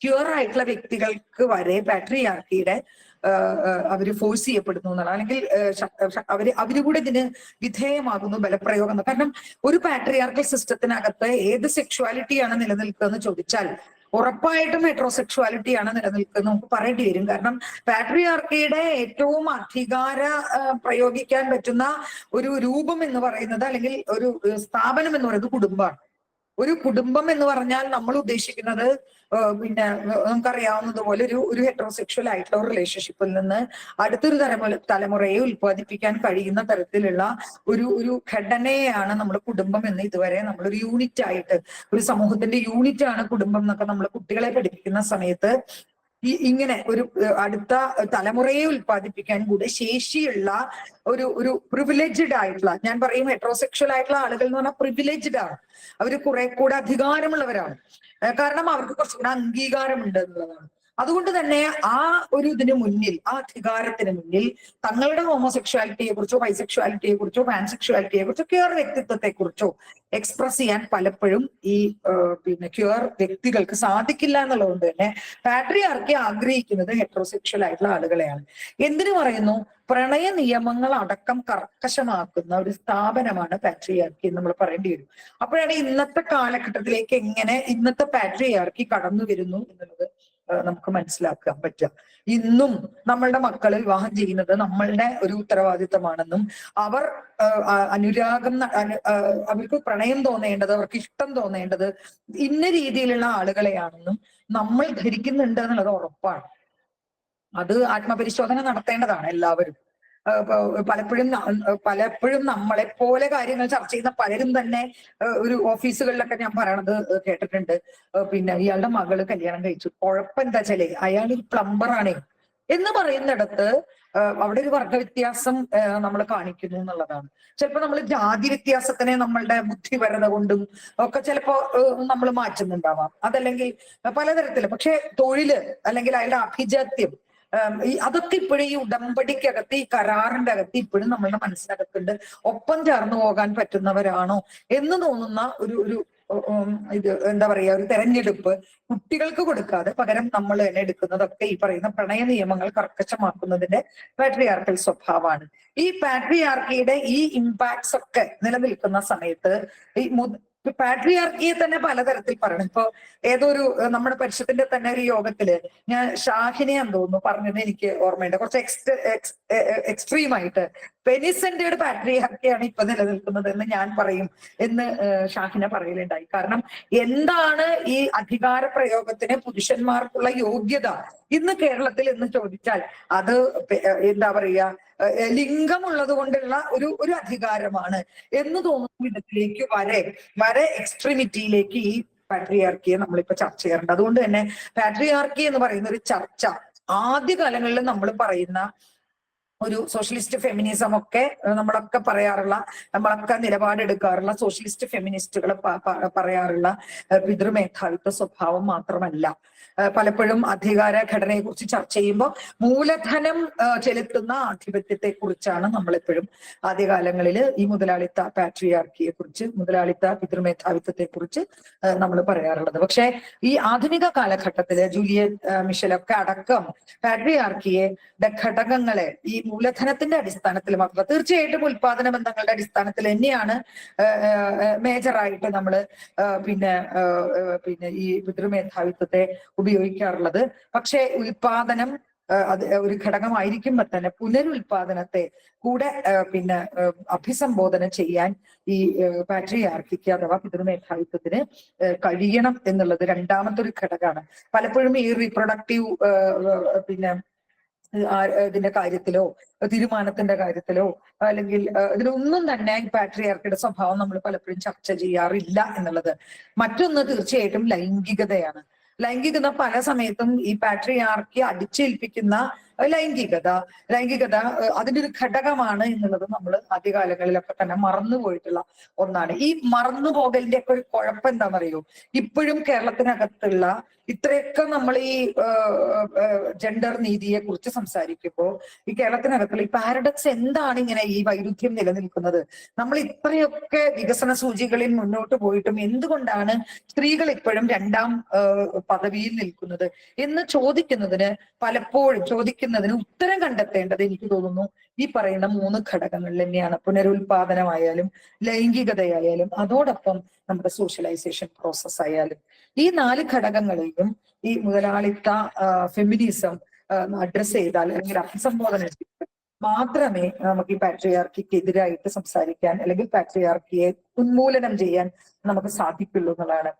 ക്യൂർ ആയിട്ടുള്ള വ്യക്തികൾക്ക് വരെ പാട്രിയാർക്കിയുടെ അവര് ഫോഴ്സ് ചെയ്യപ്പെടുന്നു എന്നാണ്, അല്ലെങ്കിൽ അവര് കൂടെ ഇതിന് വിധേയമാകുന്നു, ബലപ്രയോഗം. കാരണം ഒരു പാട്രിയാർക്കൽ സിസ്റ്റത്തിനകത്ത് ഏത് സെക്ഷുവാലിറ്റിയാണ് നിലനിൽക്കുക എന്ന് ചോദിച്ചാൽ ഉറപ്പായിട്ടും ഹെട്രോസെക്ഷുവാലിറ്റിയാണ് നിലനിൽക്കുന്നത് നമുക്ക് പറയേണ്ടി വരും. കാരണം പാട്രിയാർക്കിയുടെ ഏറ്റവും അധികാര പ്രയോഗിക്കാൻ പറ്റുന്ന ഒരു രൂപം എന്ന് പറയുന്നത്, അല്ലെങ്കിൽ ഒരു സ്ഥാപനം എന്ന് പറയുന്നത് കുടുംബമാണ്. ഒരു കുടുംബം എന്ന് പറഞ്ഞാൽ നമ്മൾ ഉദ്ദേശിക്കുന്നത് പിന്നെ നമുക്കറിയാവുന്നതുപോലെ ഒരു ഹെട്രോസെക്ഷൽ ആയിട്ടുള്ള ഒരു റിലേഷൻഷിപ്പിൽ നിന്ന് അടുത്തൊരു തലമുറയെ ഉൽപ്പാദിപ്പിക്കാൻ കഴിയുന്ന തരത്തിലുള്ള ഒരു ഘടനയാണ് നമ്മൾ കുടുംബം എന്ന് ഇതുവരെ നമ്മളൊരു യൂണിറ്റ് ആയിട്ട്, ഒരു സമൂഹത്തിന്റെ യൂണിറ്റ് ആണ് കുടുംബം എന്നൊക്കെ നമ്മൾ കുട്ടികളെ പഠിപ്പിക്കുന്ന സമയത്ത് ഇങ്ങനെ ഒരു അടുത്ത തലമുറയെ ഉൽപ്പാദിപ്പിക്കാൻ കൂടെ ശേഷിയുള്ള ഒരു പ്രിവിലേജ്ഡ് ആയിട്ടുള്ള, ഞാൻ പറയും ഹെട്രോസെക്ഷൽ ആയിട്ടുള്ള ആളുകൾ എന്ന് പറഞ്ഞാൽ പ്രിവിലേജ്ഡ് ആണ്. അവര് കുറെ കൂടെ അധികാരമുള്ളവരാണ്. കാരണം അവർക്ക് കുറച്ചുകൂടെ അംഗീകാരമുണ്ട് എന്നുള്ളതാണ്. അതുകൊണ്ട് തന്നെ ആ ഒരു ഇതിന് മുന്നിൽ, ആ അധികാരത്തിന് മുന്നിൽ തങ്ങളുടെ ഹോമോസെക്ഷുവാലിറ്റിയെ കുറിച്ചോ ബൈസെക്ഷുവാലിറ്റിയെ കുറിച്ചോ പാൻസെക്ഷുവാലിറ്റിയെ കുറിച്ചോ ക്യൂർ വ്യക്തിത്വത്തെ കുറിച്ചോ എക്സ്പ്രസ് ചെയ്യാൻ പലപ്പോഴും ഈ പിന്നെ ക്യൂർ വ്യക്തികൾക്ക് സാധിക്കില്ല എന്നുള്ളതുകൊണ്ട് തന്നെ പാട്രിയാർക്കി ആഗ്രഹിക്കുന്നത് ഹെട്രോസെക്ഷൽ ആയിട്ടുള്ള ആളുകളെയാണ്. എന്തിനു പറയുന്നു? പ്രണയ നിയമങ്ങൾ അടക്കം കർക്കശമാക്കുന്ന ഒരു സ്ഥാപനമാണ് പാട്രിയാർക്കി എന്ന് നമ്മൾ പറയേണ്ടി വരും. അപ്പോഴാണ് ഇന്നത്തെ കാലഘട്ടത്തിലേക്ക് എങ്ങനെ ഇന്നത്തെ പാട്രിയാർക്കി കടന്നു വരുന്നു എന്നുള്ളത് നമുക്ക് മനസ്സിലാക്കാൻ പറ്റുക. ഇന്നും നമ്മളുടെ മക്കളെ വിവാഹം ചെയ്യുന്നത് നമ്മളുടെ ഒരു ഉത്തരവാദിത്തമാണെന്നും അവർ അനുരാഗം, അവർക്ക് പ്രണയം തോന്നേണ്ടത്, അവർക്ക് ഇഷ്ടം തോന്നേണ്ടത് ഇന്ന രീതിയിലുള്ള ആളുകളെയാണെന്നും നമ്മൾ ധരിക്കുന്നുണ്ട് എന്നുള്ളത് ഉറപ്പാണ്. അത് ആത്മപരിശോധന നടത്തേണ്ടതാണ് എല്ലാവരും. പലപ്പോഴും നമ്മളെപ്പോലെ കാര്യങ്ങൾ ചർച്ച ചെയ്യുന്ന പലരും തന്നെ ഒരു ഓഫീസുകളിലൊക്കെ ഞാൻ പറയണത് കേട്ടിട്ടുണ്ട്. പിന്നെ ഇയാളുടെ മകള് കല്യാണം കഴിച്ചു, കുഴപ്പം എന്താ വെച്ചാലേ അയാൾ ഒരു പ്ലംബറാണേ എന്ന് പറയുന്നിടത്ത് അവിടെ ഒരു വർഗവ്യത്യാസം നമ്മൾ കാണിക്കുന്നു എന്നുള്ളതാണ്. ചിലപ്പോൾ നമ്മൾ ജാതി വ്യത്യാസത്തിനെ നമ്മളുടെ ബുദ്ധിപരത കൊണ്ടും ഒക്കെ ചിലപ്പോ നമ്മൾ മാറ്റുന്നുണ്ടാവാം, അതല്ലെങ്കിൽ പലതരത്തില്. പക്ഷെ തൊഴില് അല്ലെങ്കിൽ അയാളുടെ അഭിജാത്യം അതൊക്കെ ഇപ്പോഴും ഈ ഉടമ്പടിക്കകത്ത്, ഈ കരാറിന്റെ അകത്ത് ഇപ്പോഴും നമ്മളുടെ മനസ്സിനകത്തുണ്ട്. ഒപ്പം ചേർന്ന് പോകാൻ പറ്റുന്നവരാണോ എന്ന് തോന്നുന്ന ഒരു ഇത് എന്താ പറയാ, ഒരു തെരഞ്ഞെടുപ്പ് കുട്ടികൾക്ക് കൊടുക്കാതെ പകരം നമ്മൾ തന്നെ എടുക്കുന്നതൊക്കെ ഈ പറയുന്ന പ്രണയ നിയമങ്ങൾ കർക്കശമാക്കുന്നതിന്റെ പാട്രിയാർക്കൽ സ്വഭാവമാണ്. ഈ പാട്രിയാർക്കിയുടെ ഈ ഇമ്പാക്ട്സ് ഒക്കെ നിലനിൽക്കുന്ന സമയത്ത് ഈ പാട്രിയാർക്കിയെ തന്നെ പലതരത്തിൽ പറയണം. ഇപ്പൊ ഏതൊരു നമ്മുടെ പരിഷത്തിന്റെ തന്നെ ഒരു യോഗത്തില് ഞാൻ ഷാഹിനെയാന്ന് തോന്നുന്നു പറഞ്ഞത് എനിക്ക് ഓർമ്മയുണ്ട്, കുറച്ച് എക്സ്ട്രീം ആയിട്ട് പെനിസെന്റേഡ് പാട്രിയാർക്കിയാണ് ഇപ്പൊ നിലനിൽക്കുന്നത് എന്ന് ഞാൻ പറയും എന്ന് ഷാഹിന പറയലുണ്ടായി. കാരണം എന്താണ് ഈ അധികാര പ്രയോഗത്തിന് പുരുഷന്മാർക്കുള്ള യോഗ്യത ഇന്ന് കേരളത്തിൽ എന്ന് ചോദിച്ചാൽ അത് എന്താ പറയാ, ലിംഗമുള്ളത് കൊണ്ടുള്ള ഒരു അധികാരമാണ് എന്ന് തോന്നുന്ന വിധത്തിലേക്ക് വരെ എക്സ്ട്രീമിറ്റിയിലേക്ക് ഈ പാട്രിയാർക്കിയെ നമ്മളിപ്പോ ചർച്ച ചെയ്യാറുണ്ട്. അതുകൊണ്ട് തന്നെ പാട്രിയാർക്കി എന്ന് പറയുന്ന ഒരു ചർച്ച ആദ്യകാലങ്ങളിൽ നമ്മൾ പറയുന്ന ഒരു സോഷ്യലിസ്റ്റ് ഫെമിനിസം ഒക്കെ നമ്മളൊക്കെ പറയാറുള്ള, നമ്മളൊക്കെ നിലപാടെടുക്കാറുള്ള സോഷ്യലിസ്റ്റ് ഫെമിനിസ്റ്റുകൾ പറയാറുള്ള പിതൃമേധാവിത്വ സ്വഭാവം മാത്രമല്ല. പലപ്പോഴും അധികാര ഘടനയെ കുറിച്ച് ചർച്ച ചെയ്യുമ്പോൾ മൂലധനം ചെലുത്തുന്ന ആധിപത്യത്തെ കുറിച്ചാണ് നമ്മളെപ്പോഴും ആദ്യകാലങ്ങളിൽ ഈ മുതലാളിത്ത പാട്രിയാർക്കിയെ കുറിച്ച്, മുതലാളിത്ത പിതൃമേധാവിത്വത്തെ കുറിച്ച് നമ്മൾ പറയാറുള്ളത്. പക്ഷെ ഈ ആധുനിക കാലഘട്ടത്തില് ജൂലിയറ്റ് മിഷലൊക്കെ അടക്കം പാട്രിയാർക്കിയെ ഘടകങ്ങളെ ഈ മൂലധനത്തിന്റെ അടിസ്ഥാനത്തിൽ മാത്രം, തീർച്ചയായിട്ടും ഉൽപാദന ബന്ധങ്ങളുടെ അടിസ്ഥാനത്തിൽ തന്നെയാണ് മേജറായിട്ട് നമ്മൾ പിന്നെ ഈ പിതൃമേധാവിത്വത്തെ ഉപയോഗിക്കാറുള്ളത്. പക്ഷെ ഉൽപാദനം അത് ഒരു ഘടകമായിരിക്കുമ്പോ തന്നെ പുനരുൽപാദനത്തെ കൂടെ പിന്നെ അഭിസംബോധന ചെയ്യാൻ ഈ പാട്രിയാർക്കിക്ക് അഥവാ പിതൃമേധാവിത്വത്തിന് കഴിയണം എന്നുള്ളത് രണ്ടാമത്തെ ഒരു ഘടകമാണ്. പലപ്പോഴും ഈ റീപ്രൊഡക്റ്റീവ് പിന്നെ ഇതിന്റെ കാര്യത്തിലോ തീരുമാനത്തിന്റെ കാര്യത്തിലോ അല്ലെങ്കിൽ ഇതിലൊന്നും തന്നെ പാട്രിയാർക്കിയുടെ സ്വഭാവം നമ്മൾ പലപ്പോഴും ചർച്ച ചെയ്യാറില്ല എന്നുള്ളത്. മറ്റൊന്ന് തീർച്ചയായിട്ടും ലൈംഗികതയാണ്. ലൈംഗികത പല സമയത്തും ഈ പാട്രിയാർക്കി അടിച്ചേൽപ്പിക്കുന്ന ലൈംഗികത അതിന്റെ ഒരു ഘടകമാണ് എന്നുള്ളത് നമ്മൾ ആദ്യകാലങ്ങളിലൊക്കെ തന്നെ മറന്നുപോയിട്ടുള്ള ഒന്നാണ്. ഈ മറന്നുപോകലിന്റെ ഒക്കെ ഒരു കുഴപ്പം എന്താണെന്നറിയോ, ഇപ്പോഴും കേരളത്തിനകത്തുള്ള ഇത്രയൊക്കെ നമ്മൾ ഈ ജെൻഡർ നീതിയെ കുറിച്ച് സംസാരിക്കുമ്പോൾ ഈ കേരളത്തിനകത്തുള്ള ഈ പാരഡക്സ് എന്താണ് ഇങ്ങനെ ഈ വൈരുദ്ധ്യം നിലനിൽക്കുന്നത്? നമ്മൾ ഇത്രയൊക്കെ വികസന സൂചികളിൽ മുന്നോട്ട് പോയിട്ടും എന്തുകൊണ്ടാണ് സ്ത്രീകൾ ഇപ്പോഴും രണ്ടാം പദവിയിൽ നിൽക്കുന്നത് എന്ന് ചോദിക്കുന്നതിന് ഉത്തരം കണ്ടെത്തേണ്ടത് എനിക്ക് തോന്നുന്നു ഈ പറയുന്ന 3 ഘടകങ്ങളിൽ തന്നെയാണ്. പുനരുൽപാദനമായാലും ലൈംഗികതയായാലും അതോടൊപ്പം നമ്മുടെ സോഷ്യലൈസേഷൻ പ്രോസസ് ആയാലും ഈ 4 ഘടകങ്ങളെയും ഈ മുതലാളിത്ത ഫെമിനിസം അഡ്രസ് ചെയ്താൽ അല്ലെങ്കിൽ അഭിസംബോധന ചെയ്താൽ മാത്രമേ നമുക്ക് ഈ പാട്രിയാർക്കിക്ക് എതിരായിട്ട് സംസാരിക്കാൻ അല്ലെങ്കിൽ പാട്രിയാർക്കിയെ ഉന്മൂലനം ചെയ്യാൻ നമുക്ക് സാധിക്കുള്ളൂ എന്നുള്ളതാണ്.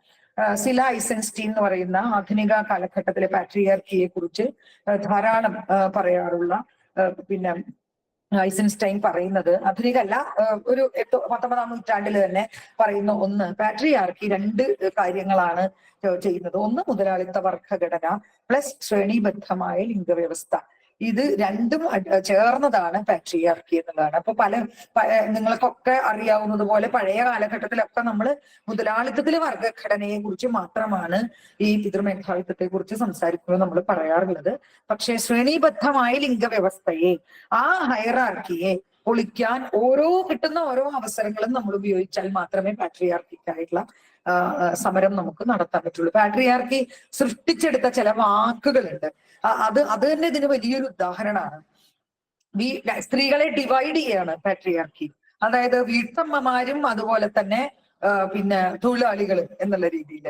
സില ഐസൻസ്റ്റീൻ എന്ന് പറയുന്ന ആധുനിക കാലഘട്ടത്തിലെ പാട്രിയാർക്കിയെ കുറിച്ച് ധാരാളം പറയാറുള്ള പിന്നെ ഐസൻസ്റ്റൈൻ പറയുന്നത്, ആധുനികല്ല, ഒരു 19-ാം നൂറ്റാണ്ടിൽ തന്നെ പറയുന്ന ഒന്ന്, പാട്രിയാർക്കി 2 കാര്യങ്ങളാണ് ചെയ്യുന്നത്. ഒന്ന് മുതലാളിത്ത വർഗഘടന പ്ലസ് ശ്രേണിബദ്ധമായ ലിംഗവ്യവസ്ഥ. ഇത് രണ്ടും ചേർന്നതാണ് പാട്രിയാർക്കി എന്നുള്ളതാണ്. അപ്പൊ നിങ്ങൾക്കൊക്കെ അറിയാവുന്നത് പോലെ പഴയ കാലഘട്ടത്തിലൊക്കെ നമ്മൾ മുതലാളിത്തത്തിലെ വർഗഘടനയെ കുറിച്ച് മാത്രമാണ് ഈ പിതൃമേധാവിത്വത്തെ കുറിച്ച് സംസാരിക്കുമ്പോൾ നമ്മൾ പറയാറുള്ളത്. പക്ഷെ ശ്രേണീബദ്ധമായ ലിംഗവ്യവസ്ഥയെ, ആ ഹൈറാർക്കിയെ പൊളിക്കാൻ കിട്ടുന്ന ഓരോ അവസരങ്ങളും നമ്മൾ ഉപയോഗിച്ചാൽ മാത്രമേ പാട്രിയാർക്കിക്കായിട്ടുള്ള സമരം നമുക്ക് നടത്താൻ പറ്റുള്ളൂ. പാട്രിയാർക്കി സൃഷ്ടിച്ചെടുത്ത ചില വാക്കുകളുണ്ട്, അത് തന്നെ ഇതിന് വലിയൊരു ഉദാഹരണമാണ്. സ്ത്രീകളെ ഡിവൈഡ് ചെയ്യാണ് പാട്രിയാർക്കി. അതായത് വീട്ടമ്മമാരും അതുപോലെ തന്നെ പിന്നെ തൊഴിലാളികൾ എന്നുള്ള രീതിയിൽ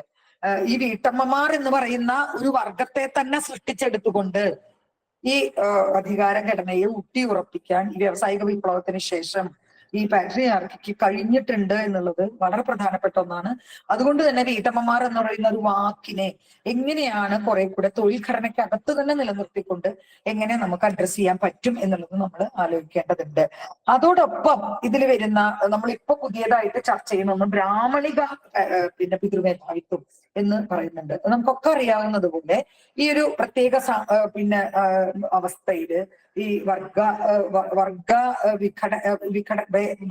ഈ വീട്ടമ്മമാർ എന്ന് പറയുന്ന ഒരു വർഗത്തെ തന്നെ സൃഷ്ടിച്ചെടുത്തുകൊണ്ട് ഈ അധികാര ഘടനയെ ഊട്ടിയുറപ്പിക്കാൻ ഈ വ്യാവസായിക വിപ്ലവത്തിന് ശേഷം ഈ പാട്രിയാർക്കിക്ക് കഴിഞ്ഞിട്ടുണ്ട് എന്നുള്ളത് വളരെ പ്രധാനപ്പെട്ട ഒന്നാണ്. അതുകൊണ്ട് തന്നെ വീട്ടമ്മമാർ എന്ന് പറയുന്ന ഒരു വാക്കിനെ എങ്ങനെയാണ് കുറെ കൂടെ തൊഴിൽ ഘടനയ്ക്കകത്ത് തന്നെ നിലനിർത്തിക്കൊണ്ട് എങ്ങനെ നമുക്ക് അഡ്രസ് ചെയ്യാൻ പറ്റും എന്നുള്ളത് നമ്മൾ ആലോചിക്കേണ്ടതുണ്ട്. അതോടൊപ്പം ഇതിൽ വരുന്ന നമ്മളിപ്പോ പുതിയതായിട്ട് ചർച്ച ചെയ്യുന്ന ഒന്ന് ബ്രാഹ്മണിക പിന്നെ പിതൃമേധാവിത്വം. എന്ന് പറയുന്നുണ്ട്. നമുക്കൊക്കെ അറിയാവുന്നത് പോലെ ഈ ഒരു പ്രത്യേക പിന്നെ അവസ്ഥയില് ഈ വർഗ വിഘട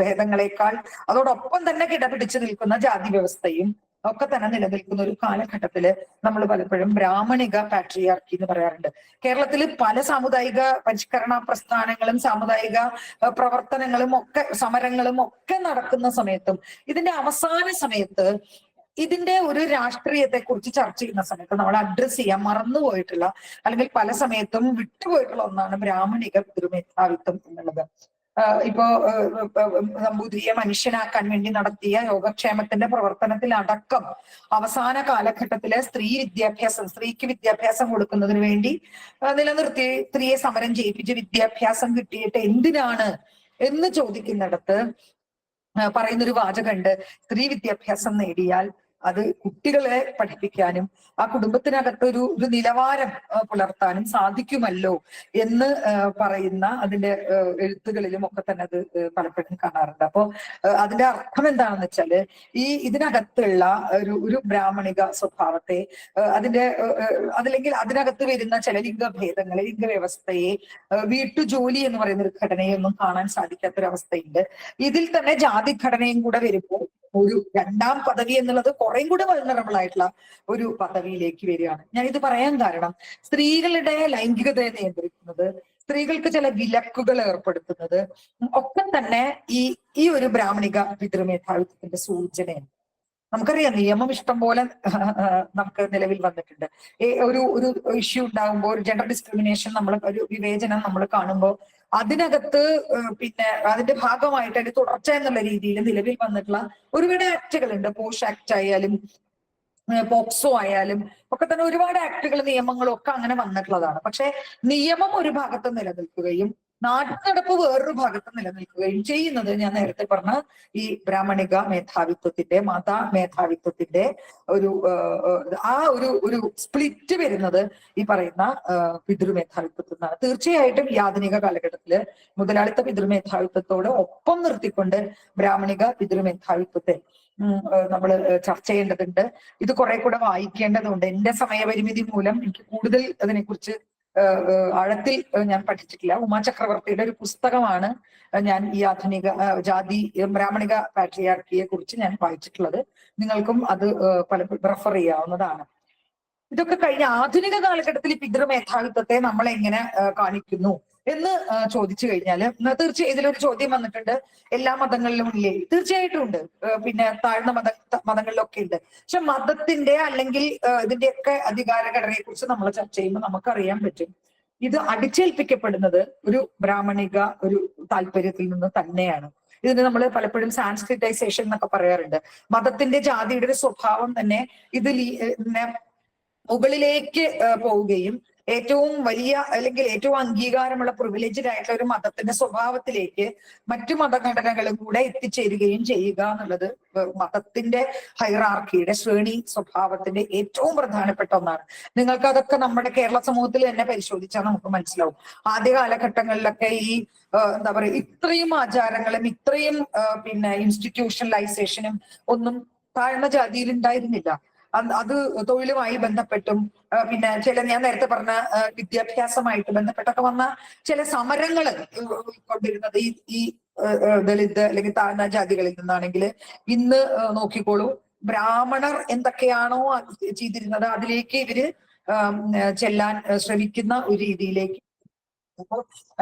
ഭേദങ്ങളെക്കാൾ അതോടൊപ്പം തന്നെ കിടപിടിച്ചു നിൽക്കുന്ന ജാതി വ്യവസ്ഥയും ഒക്കെ തന്നെ നിലനിൽക്കുന്ന ഒരു കാലഘട്ടത്തില് നമ്മൾ പലപ്പോഴും ബ്രാഹ്മണിക പാട്രിയാർക്കി എന്ന് പറയാറുണ്ട്. കേരളത്തിൽ പല സാമുദായിക പരിഷ്കരണ പ്രസ്ഥാനങ്ങളും സാമുദായിക പ്രവർത്തനങ്ങളും ഒക്കെ സമരങ്ങളും ഒക്കെ നടക്കുന്ന സമയത്തും ഇതിന്റെ അവസാന സമയത്ത് ഇതിന്റെ ഒരു രാഷ്ട്രീയത്തെ കുറിച്ച് ചർച്ച ചെയ്യുന്ന സമയത്ത് നമ്മൾ അഡ്രസ് ചെയ്യാൻ മറന്നുപോയിട്ടുള്ള അല്ലെങ്കിൽ പല സമയത്തും വിട്ടുപോയിട്ടുള്ള ഒന്നാണ് ബ്രാഹ്മണിക പിതൃമേധാവിത്വം എന്നുള്ളത്. ഇപ്പോ നമ്പൂതിരിയെ മനുഷ്യനാക്കാൻ വേണ്ടി നടത്തിയ യോഗക്ഷേമത്തിന്റെ പ്രവർത്തനത്തിലടക്കം അവസാന കാലഘട്ടത്തിലെ സ്ത്രീക്ക് വിദ്യാഭ്യാസം കൊടുക്കുന്നതിന് വേണ്ടി നിലനിർത്തി സ്ത്രീയെ സമരം ചെയ്യിപ്പിച്ച് വിദ്യാഭ്യാസം കിട്ടിയിട്ട് എന്തിനാണ് എന്ന് ചോദിക്കുന്നിടത്ത് പറയുന്നൊരു വാചകമുണ്ട്, സ്ത്രീ വിദ്യാഭ്യാസം നേടിയാൽ അത് കുട്ടികളെ പഠിപ്പിക്കാനും ആ കുടുംബത്തിനകത്ത് ഒരു നിലവാരം പുലർത്താനും സാധിക്കുമല്ലോ എന്ന് പറയുന്ന അതിന്റെ എഴുത്തുകളിലും ഒക്കെ തന്നെ അത് പലപ്പോഴും കാണാറുണ്ട്. അപ്പോ അതിന്റെ അർത്ഥം എന്താണെന്ന് വെച്ചാല് ഇതിനകത്തുള്ള ഒരു ബ്രാഹ്മണിക സ്വഭാവത്തെ അതല്ലെങ്കിൽ അതിനകത്ത് വരുന്ന ചില ലിംഗഭേദങ്ങളെ, ലിംഗവ്യവസ്ഥയെ, വീട്ടുജോലി എന്ന് പറയുന്ന ഒരു ഘടനയൊന്നും കാണാൻ സാധിക്കാത്തൊരവസ്ഥയുണ്ട്. ഇതിൽ തന്നെ ജാതിഘടനയും കൂടെ വരുമ്പോൾ ഒരു രണ്ടാം പദവി എന്നുള്ളത് കുറേം കൂടെ വൾനറബിൾ ആയിട്ടുള്ള ഒരു പദവിയിലേക്ക് വരികയാണ്. ഞാൻ ഇത് പറയാൻ കാരണം സ്ത്രീകളുടെ ലൈംഗികതയെ നിയന്ത്രിക്കുന്നത്, സ്ത്രീകൾക്ക് ചില വിലക്കുകൾ ഏർപ്പെടുത്തുന്നത് ഒക്കെ തന്നെ ഈ ഒരു ബ്രാഹ്മണിക പിതൃമേധാവിത്വത്തിന്റെ സൂചനയാണ്. നമുക്കറിയാം നിയമം ഇഷ്ടം പോലെ നമുക്ക് നിലവിൽ വന്നിട്ടുണ്ട്. ഒരു ഇഷ്യൂ ഉണ്ടാകുമ്പോൾ ഒരു ജെൻഡർ ഡിസ്ക്രിമിനേഷൻ, ഒരു വിവേചനം നമ്മൾ കാണുമ്പോൾ അതിനകത്ത് പിന്നെ അതിന്റെ ഭാഗമായിട്ട് അതിന്റെ തുടർച്ച എന്നുള്ള രീതിയിൽ നിലവിൽ വന്നിട്ടുള്ള ഒരുപാട് ആക്ടുകളുണ്ട്. പോഷ് ആക്ട് ആയാലും പോക്സോ ആയാലും ഒക്കെ തന്നെ ഒരുപാട് ആക്ടുകൾ, നിയമങ്ങളും ഒക്കെ അങ്ങനെ വന്നിട്ടുള്ളതാണ്. പക്ഷെ നിയമം ഒരു ഭാഗത്ത് നിലനിൽക്കുകയും നാട്ടുനടപ്പ് വേറൊരു ഭാഗത്ത് നിലനിൽക്കുകയും ചെയ്യുന്നത് ഞാൻ നേരത്തെ പറഞ്ഞ ഈ ബ്രാഹ്മണിക മേധാവിത്വത്തിന്റെ, മത മേധാവിത്വത്തിന്റെ ഒരു സ്പ്ലിറ്റ് വരുന്നത് ഈ പറയുന്ന പിതൃമേധാവിത്വത്തിൽ നിന്നാണ്. തീർച്ചയായിട്ടും ഈ ആധുനിക കാലഘട്ടത്തില് മുതലാളിത്ത പിതൃമേധാവിത്വത്തോട് ഒപ്പം നിർത്തിക്കൊണ്ട് ബ്രാഹ്മണിക പിതൃമേധാവിത്വത്തെ നമ്മൾ ചർച്ച ചെയ്യേണ്ടതുണ്ട്. ഇത് കുറെ കൂടെ വായിക്കേണ്ടതുണ്ട്. എന്റെ സമയപരിമിതി മൂലം എനിക്ക് കൂടുതൽ അതിനെക്കുറിച്ച് ആഴത്തിൽ ഞാൻ പഠിച്ചിട്ടില്ല. ഉമാ ചക്രവർത്തിയുടെ ഒരു പുസ്തകമാണ് ഞാൻ ഈ ആധുനിക ബ്രാഹ്മണിക പാട്രിയാർക്കിയെ കുറിച്ച് ഞാൻ വായിച്ചിട്ടുള്ളത്. നിങ്ങൾക്കും അത് റെഫർ ചെയ്യാവുന്നതാണ്. ഇതൊക്കെ കഴിഞ്ഞ ആധുനിക കാലഘട്ടത്തിൽ ഈ പിതൃമേധാവിത്വത്തെ നമ്മൾ എങ്ങനെ കാണിക്കുന്നു എന്ന് ചോദിച്ചു കഴിഞ്ഞാല് തീർച്ചയായും ഇതിലൊരു ചോദ്യം വന്നിട്ടുണ്ട്, എല്ലാ മതങ്ങളിലും ഇല്ലേ? തീർച്ചയായിട്ടും ഉണ്ട്. പിന്നെ താഴ്ന്ന മതങ്ങളിലൊക്കെ ഉണ്ട്. പക്ഷെ മതത്തിന്റെ അല്ലെങ്കിൽ ഇതിന്റെയൊക്കെ അധികാരഘടനയെ കുറിച്ച് നമ്മൾ ചർച്ച ചെയ്യുമ്പോൾ നമുക്കറിയാൻ പറ്റും ഇത് അടിച്ചേൽപ്പിക്കപ്പെടുന്നത് ഒരു ബ്രാഹ്മണിക ഒരു താല്പര്യത്തിൽ നിന്ന് തന്നെയാണ്. ഇതിന് നമ്മൾ പലപ്പോഴും സാൻസ്ക്രിറ്റൈസേഷൻ എന്നൊക്കെ പറയാറുണ്ട്. മതത്തിന്റെ ജാതിയുടെ ഒരു സ്വഭാവം തന്നെ ഇതിൽ മുകളിലേക്ക് പോവുകയും ഏറ്റവും വലിയ അല്ലെങ്കിൽ ഏറ്റവും അംഗീകാരമുള്ള പ്രിവിലേജ്ഡ് ആയിട്ടുള്ള ഒരു മതത്തിന്റെ സ്വഭാവത്തിലേക്ക് മറ്റു മതഘടനകളും കൂടെ എത്തിച്ചേരുകയും ചെയ്യുക എന്നുള്ളത് മതത്തിന്റെ ഹൈറാർക്കിയുടെ ശ്രേണി സ്വഭാവത്തിന്റെ ഏറ്റവും പ്രധാനപ്പെട്ട ഒന്നാണ്. നിങ്ങൾക്ക് അതൊക്കെ നമ്മുടെ കേരള സമൂഹത്തിൽ തന്നെ പരിശോധിച്ചാൽ നമുക്ക് മനസ്സിലാവും. ആദ്യ കാലഘട്ടങ്ങളിലൊക്കെ എന്താ പറയുക, ഇത്രയും ആചാരങ്ങളും ഇത്രയും പിന്നെ ഇൻസ്റ്റിറ്റ്യൂഷണലൈസേഷനും ഒന്നും താഴ്ന്ന ജാതിയിൽ ഉണ്ടായിരുന്നില്ല. അത് തൊഴിലുമായി ബന്ധപ്പെട്ടും പിന്നെ ഞാൻ നേരത്തെ പറഞ്ഞ വിദ്യാഭ്യാസമായിട്ട് ബന്ധപ്പെട്ടൊക്കെ വന്ന ചില സമരങ്ങൾ കൊണ്ടിരുന്നത് ഈ ദളിത് അല്ലെങ്കിൽ താഴ്ന്ന ജാതികളിൽ നിന്നാണെങ്കിൽ ഇന്ന് നോക്കിക്കോളൂ, ബ്രാഹ്മണർ എന്തൊക്കെയാണോ ചെയ്തിരുന്നത് അതിലേക്ക് ഇവര് ചെല്ലാൻ ശ്രമിക്കുന്ന ഒരു രീതിയിലേക്ക്. അപ്പോൾ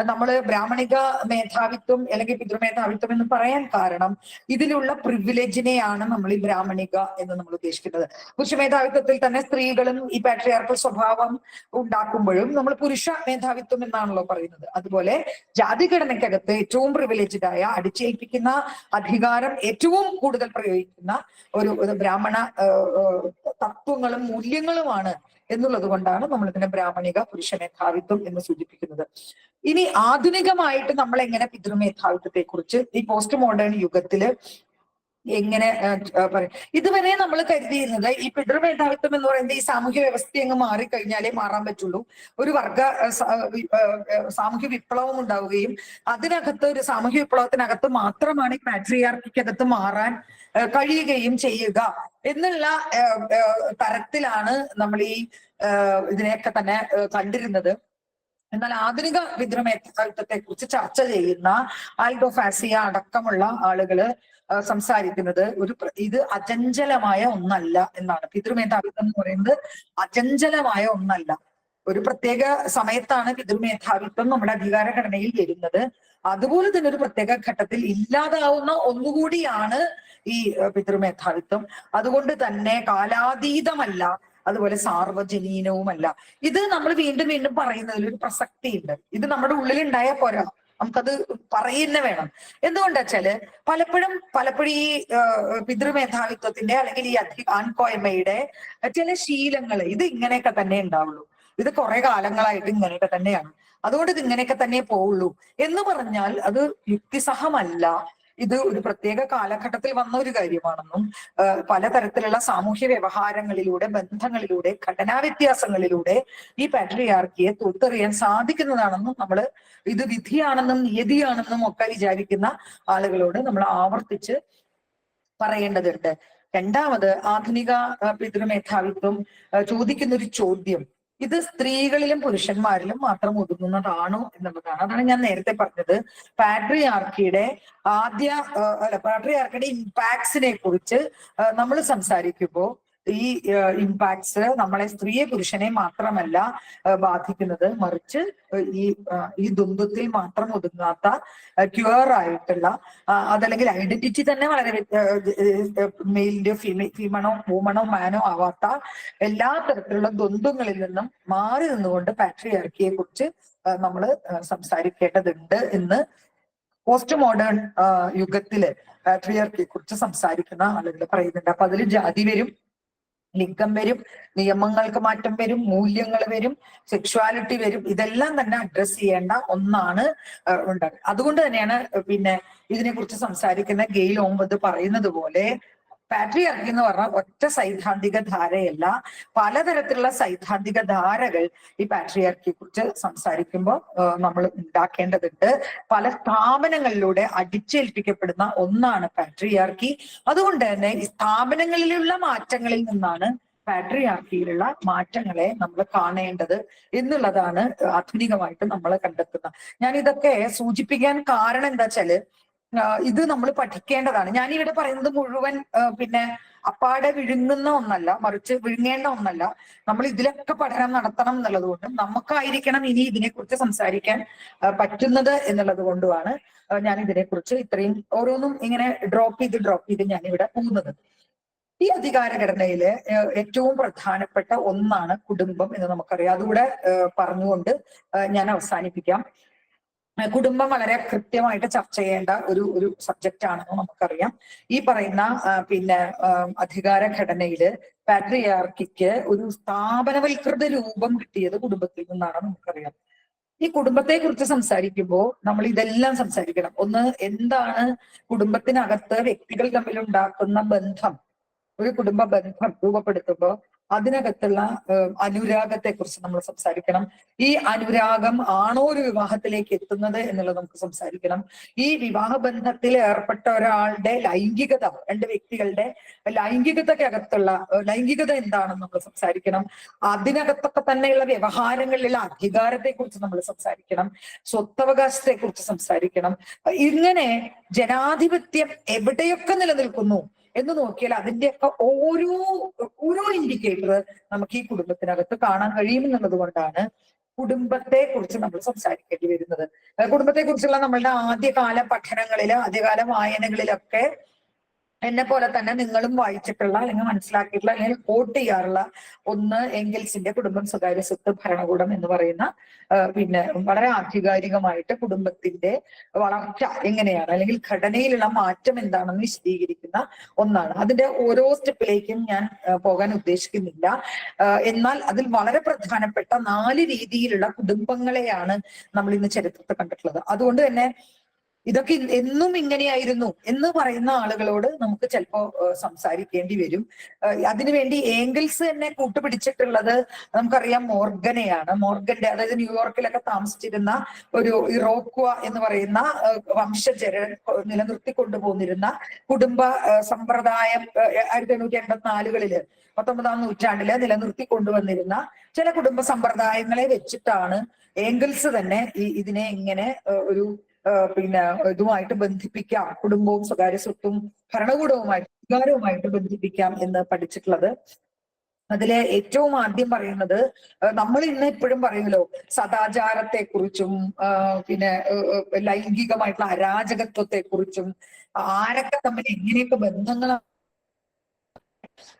നമ്മള് ബ്രാഹ്മണിക മേധാവിത്വം അല്ലെങ്കിൽ പിതൃമേധാവിത്വം എന്ന് പറയാൻ കാരണം ഇതിലുള്ള പ്രിവിലേജിനെയാണ് നമ്മൾ ഈ ബ്രാഹ്മണിക എന്ന് നമ്മൾ ഉദ്ദേശിക്കുന്നത്. പുരുഷ മേധാവിത്വത്തിൽ തന്നെ സ്ത്രീകളും ഈ പാട്രിയാർക്കൽ സ്വഭാവം ഉണ്ടാക്കുമ്പോഴും നമ്മൾ പുരുഷ മേധാവിത്വം എന്നാണല്ലോ പറയുന്നത്. അതുപോലെ ജാതിഘടനയ്ക്കകത്ത് ഏറ്റവും പ്രിവിലേജ്ഡ് ആയ അടിച്ചേൽപ്പിക്കുന്ന അധികാരം ഏറ്റവും കൂടുതൽ പ്രയോഗിക്കുന്ന ഒരു ബ്രാഹ്മണ തത്വങ്ങളും മൂല്യങ്ങളുമാണ് എന്നുള്ളത് കൊണ്ടാണ് നമ്മൾ ഇതിനെ ബ്രാഹ്മണിക പുരുഷ മേധാവിത്വം എന്ന് സൂചിപ്പിക്കുന്നത്. ഇനി ആധുനികമായിട്ട് നമ്മൾ എങ്ങനെ പിതൃമേധാവിത്വത്തെ കുറിച്ച് ഈ പോസ്റ്റ് മോഡേൺ യുഗത്തില് എങ്ങനെ പറയും, ഇതുവരെ നമ്മൾ കരുതിയിരുന്നത് ഈ പിതൃമേധാവിത്വം എന്ന് പറയുന്നത് ഈ സാമൂഹ്യ വ്യവസ്ഥ അങ്ങ് മാറിക്കഴിഞ്ഞാലേ മാറാൻ പറ്റുള്ളൂ. ഒരു വർഗ സാമൂഹ്യ വിപ്ലവം ഉണ്ടാവുകയും അതിനകത്ത് ഒരു സാമൂഹ്യ വിപ്ലവത്തിനകത്ത് മാത്രമാണ് ഈ പാട്രിയാർക്കിക്കകത്ത് മാറാൻ കഴിയുകയും ചെയ്യുക എന്നുള്ള തരത്തിലാണ് നമ്മൾ ഈ ഇതിനെയൊക്കെ തന്നെ കണ്ടിരുന്നത്. എന്നാൽ ആധുനിക പിതൃമേധാവിത്വത്തെ കുറിച്ച് ചർച്ച ചെയ്യുന്ന ആൽഡോ ഫാസിയ അടക്കമുള്ള ആളുകള് സംസാരിക്കുന്നത് ഇത് അചഞ്ചലമായ ഒന്നല്ല എന്നാണ്. പിതൃമേധാവിത്വം എന്ന് പറയുന്നത് അചഞ്ചലമായ ഒന്നല്ല. ഒരു പ്രത്യേക സമയത്താണ് പിതൃമേധാവിത്വം നമ്മുടെ അധികാരഘടനയിൽ വരുന്നത്. അതുപോലെ തന്നെ ഒരു പ്രത്യേക ഘട്ടത്തിൽ ഇല്ലാതാവുന്ന ഒന്നുകൂടിയാണ് ഈ പിതൃമേധാവിത്വം. അതുകൊണ്ട് തന്നെ കാലാതീതമല്ല, അതുപോലെ സാർവജനീനവുമല്ല. ഇത് നമ്മൾ വീണ്ടും വീണ്ടും പറയുന്നതിൽ ഒരു പ്രസക്തിയുണ്ട്. ഇത് നമ്മുടെ ഉള്ളിലുണ്ടായ പോരാ, നമുക്കത് പറയുന്ന വേണം. എന്തുകൊണ്ടാ വെച്ചാല് പലപ്പോഴും ഈ പിതൃമേധാവിത്വത്തിന്റെ അല്ലെങ്കിൽ ഈ ആൺകോയ്മയുടെ ചില ശീലങ്ങൾ ഇത് ഇങ്ങനെയൊക്കെ തന്നെ ഉണ്ടാവുള്ളൂ, ഇത് കുറെ കാലങ്ങളായിട്ട് ഇങ്ങനെയൊക്കെ തന്നെയാണ്, അതുകൊണ്ട് ഇത് ഇങ്ങനെയൊക്കെ തന്നെ പോവുള്ളൂ എന്ന് പറഞ്ഞാൽ അത് യുക്തിസഹമല്ല. ഇത് ഒരു പ്രത്യേക കാലഘട്ടത്തിൽ വന്ന ഒരു കാര്യമാണെന്നും പലതരത്തിലുള്ള സാമൂഹ്യ വ്യവഹാരങ്ങളിലൂടെ, ബന്ധങ്ങളിലൂടെ, ഘടനാ വ്യത്യാസങ്ങളിലൂടെ ഈ പാട്രിയാർക്കിയെ തൂത്തെറിയാൻ സാധിക്കുന്നതാണെന്നും നമ്മൾ ഇത് വിധിയാണെന്നും നിയതിയാണെന്നും ഒക്കെ വിചാരിക്കുന്ന ആളുകളോട് നമ്മൾ ആവർത്തിച്ച് പറയേണ്ടതുണ്ട്. രണ്ടാമത്, ആധുനിക പിതൃമേധാവിത്വം ചോദിക്കുന്ന ഒരു ചോദ്യം ഇത് സ്ത്രീകളിലും പുരുഷന്മാരിലും മാത്രം ഒതുങ്ങുന്നതാണോ എന്നുള്ളതാണ്. അതാണ് ഞാൻ നേരത്തെ പറഞ്ഞത്. പാട്രിയാർക്കിയുടെ പാട്രിയാർക്കിയുടെ ഇമ്പാക്ട്സിനെ കുറിച്ച് നമ്മൾ സംസാരിക്കുമ്പോൾ ഈ ഇമ്പാക്ട്സ് നമ്മളെ സ്ത്രീയെ പുരുഷനെ മാത്രമല്ല ബാധിക്കുന്നത്, മറിച്ച് ഈ ദ്വന്ദ്വത്തിൽ മാത്രം ഒതുങ്ങാത്ത ക്യൂർ ആയിട്ടുള്ള അതല്ലെങ്കിൽ ഐഡന്റിറ്റി തന്നെ വളരെ മെയിലിന്റെയോ വുമണോ മാനോ ആവാത്ത എല്ലാ തരത്തിലുള്ള ദ്വന്ദ്വങ്ങളിൽ നിന്നും മാറി നിന്നുകൊണ്ട് പാട്രിയാർക്കിയെ കുറിച്ച് നമ്മൾ സംസാരിക്കേണ്ടതുണ്ട് എന്ന് പോസ്റ്റ് മോഡേൺ യുഗത്തില് പാട്രിയാർക്കിയെ കുറിച്ച് സംസാരിക്കുന്ന ആളുകൾ പറയുന്നുണ്ട്. അപ്പൊ അതിൽ ജാതി വരും, ലിംഗം വരും, നിയമങ്ങൾക്ക് മാറ്റം വരും, മൂല്യങ്ങൾ വരും, സെക്ഷുവാലിറ്റി വരും. ഇതെല്ലാം തന്നെ അഡ്രസ് ചെയ്യേണ്ട ഒന്നാണ് ഉണ്ടാകുക. അതുകൊണ്ട് തന്നെയാണ് പിന്നെ ഇതിനെക്കുറിച്ച് സംസാരിക്കുന്ന ഗെയിൽ ഓംബത് പറയുന്നത് പോലെ പാട്രിയാർക്കി എന്ന് പറഞ്ഞാൽ ഒറ്റ സൈദ്ധാന്തിക ധാരയല്ല, പലതരത്തിലുള്ള സൈദ്ധാന്തിക ധാരകൾ ഈ പാട്രിയാർക്കിയെ കുറിച്ച് സംസാരിക്കുമ്പോൾ നമ്മൾ ഉണ്ടാക്കേണ്ടതുണ്ട്. പല സ്ഥാപനങ്ങളിലൂടെ അടിച്ചേൽപ്പിക്കപ്പെടുന്ന ഒന്നാണ് പാട്രിയാർക്കി. അതുകൊണ്ട് തന്നെ ഈ സ്ഥാപനങ്ങളിലുള്ള മാറ്റങ്ങളിൽ നിന്നാണ് പാട്രിയാർക്കിയിലുള്ള മാറ്റങ്ങളെ നമ്മൾ കാണേണ്ടത് എന്നുള്ളതാണ് ആധുനികമായിട്ട് നമ്മൾ കണ്ടെത്തുന്നത്. ഞാൻ ഇതൊക്കെ സൂചിപ്പിക്കാൻ കാരണം എന്താ വെച്ചാല് ഇത് നമ്മൾ പഠിക്കേണ്ടതാണ്. ഞാൻ ഇവിടെ പറയുന്നത് മുഴുവൻ പിന്നെ അപ്പാടെ വിഴുങ്ങുന്ന ഒന്നല്ല, മറിച്ച് വിഴുങ്ങേണ്ട ഒന്നല്ല. നമ്മൾ ഇതിലൊക്കെ പഠനം നടത്തണം എന്നുള്ളത് കൊണ്ടും നമുക്കായിരിക്കണം ഇനി ഇതിനെക്കുറിച്ച് സംസാരിക്കാൻ പറ്റുന്നത് എന്നുള്ളത് കൊണ്ടുമാണ് ഞാൻ ഇതിനെക്കുറിച്ച് ഇത്രയും ഓരോന്നും ഇങ്ങനെ ഡ്രോപ്പ് ചെയ്ത് ഞാൻ ഇവിടെ പോകുന്നത്. ഈ അധികാരഘടനയിലെ ഏറ്റവും പ്രധാനപ്പെട്ട ഒന്നാണ് കുടുംബം എന്ന് നമുക്കറിയാം. അതുകൂടെ പറഞ്ഞുകൊണ്ട് ഞാൻ അവസാനിപ്പിക്കാം. കുടുംബം വളരെ കൃത്യമായിട്ട് ചർച്ച ചെയ്യേണ്ട ഒരു സബ്ജക്റ്റ് ആണെന്ന് നമുക്കറിയാം. ഈ പറയുന്ന പിന്നെ അധികാരഘടനയില് പാട്രിയാർക്കിക്ക് ഒരു സ്ഥാപനവൽകൃത രൂപം കിട്ടിയത് കുടുംബത്തിൽ നിന്നാണ് നമുക്കറിയാം. ഈ കുടുംബത്തെ കുറിച്ച് സംസാരിക്കുമ്പോൾ നമ്മൾ ഇതെല്ലാം സംസാരിക്കണം. ഒന്ന്, എന്താണ് കുടുംബത്തിനകത്ത് വ്യക്തികൾ തമ്മിൽ ഉണ്ടാക്കുന്ന ബന്ധം, ഒരു കുടുംബ ബന്ധം രൂപപ്പെടുത്തുമ്പോൾ അതിനകത്തുള്ള അനുരാഗത്തെ കുറിച്ച് നമ്മൾ സംസാരിക്കണം. ഈ അനുരാഗം ആണോ ഒരു വിവാഹത്തിലേക്ക് എത്തുന്നത് എന്നുള്ളത് നമുക്ക് സംസാരിക്കണം. ഈ വിവാഹബന്ധത്തിൽ ഏർപ്പെട്ട ഒരാളുടെ ലൈംഗികത, രണ്ട് വ്യക്തികളുടെ ലൈംഗികത എന്താണെന്ന് നമ്മൾ സംസാരിക്കണം. അതിനകത്തൊക്കെ തന്നെയുള്ള വ്യവഹാരങ്ങളിലുള്ള അധികാരത്തെ കുറിച്ച് നമ്മൾ സംസാരിക്കണം. സ്വത്തവകാശത്തെ കുറിച്ച് സംസാരിക്കണം. ഇങ്ങനെ ജനാധിപത്യം എവിടെയൊക്കെ നിലനിൽക്കുന്നു എന്ന് നോക്കിയാൽ അതിന്റെയൊക്കെ ഓരോ ഇൻഡിക്കേറ്റർ നമുക്ക് ഈ കുടുംബത്തിനകത്ത് കാണാൻ കഴിയുമെന്നുള്ളത് കൊണ്ടാണ് കുടുംബത്തെ കുറിച്ച് നമ്മൾ സംസാരിക്കേണ്ടി വരുന്നത്. കുടുംബത്തെ കുറിച്ചുള്ള നമ്മളുടെ ആദ്യകാല പഠനങ്ങളില്, ആദ്യകാല വായനകളിലൊക്കെ എന്നെ പോലെ തന്നെ നിങ്ങളും വായിച്ചിട്ടുള്ള അല്ലെങ്കിൽ മനസ്സിലാക്കിയിട്ടുള്ള അല്ലെങ്കിൽ കോട്ട് ചെയ്യാറുള്ള ഒന്ന് എംഗൽസിന്റെ കുടുംബം സ്വകാര്യ സ്വത്ത് ഭരണകൂടം എന്ന് പറയുന്ന പിന്നെ വളരെ ആധികാരികമായിട്ട് കുടുംബത്തിന്റെ വളർച്ച എങ്ങനെയാണ് അല്ലെങ്കിൽ ഘടനയിലുള്ള മാറ്റം എന്താണെന്ന് വിശദീകരിക്കുന്ന ഒന്നാണ്. അതിന്റെ ഓരോ സ്റ്റെപ്പിലേക്കും ഞാൻ പോകാൻ ഉദ്ദേശിക്കുന്നില്ല. എന്നാൽ അതിൽ വളരെ പ്രധാനപ്പെട്ട 4 രീതിയിലുള്ള കുടുംബങ്ങളെയാണ് നമ്മൾ ഇന്ന് ചരിത്രത്തിൽ കണ്ടിട്ടുള്ളത്. അതുകൊണ്ട് തന്നെ ഇതൊക്കെ എന്നും ഇങ്ങനെയായിരുന്നു എന്ന് പറയുന്ന ആളുകളോട് നമുക്ക് ചിലപ്പോ സംസാരിക്കേണ്ടി വരും. അതിനുവേണ്ടി ഏംഗൽസ് തന്നെ കൂട്ടുപിടിച്ചിട്ടുള്ളത് നമുക്കറിയാം മോർഗനെയാണ്. മോർഗന്റെ, അതായത് ന്യൂയോർക്കിലൊക്കെ താമസിച്ചിരുന്ന ഒരു ഇറോക്വ എന്ന് പറയുന്ന വംശജര് നിലനിർത്തി കൊണ്ടുപോന്നിരുന്ന കുടുംബ സമ്പ്രദായം 1884 19-ാം നൂറ്റാണ്ടില് നിലനിർത്തി കൊണ്ടുവന്നിരുന്ന ചില കുടുംബ സമ്പ്രദായങ്ങളെ വെച്ചിട്ടാണ് ഏംഗൽസ് തന്നെ ഇതിനെ ഇങ്ങനെ ഒരു പിന്നെ ഇതുമായിട്ട് ബന്ധിപ്പിക്കാം, കുടുംബവും സ്വകാര്യ സ്വത്തും ഭരണകൂടവുമായിട്ട് അധികാരവുമായിട്ട് ബന്ധിപ്പിക്കാം എന്ന് പഠിച്ചിട്ടുള്ളത്. അതിലെ ഏറ്റവും ആദ്യം പറയുന്നത്, നമ്മൾ ഇന്ന് എപ്പോഴും പറയുമല്ലോ സദാചാരത്തെ കുറിച്ചും പിന്നെ ലൈംഗികമായിട്ടുള്ള അരാജകത്വത്തെ കുറിച്ചും ആരൊക്കെ തമ്മിൽ എങ്ങനെയൊക്കെ ബന്ധങ്ങൾ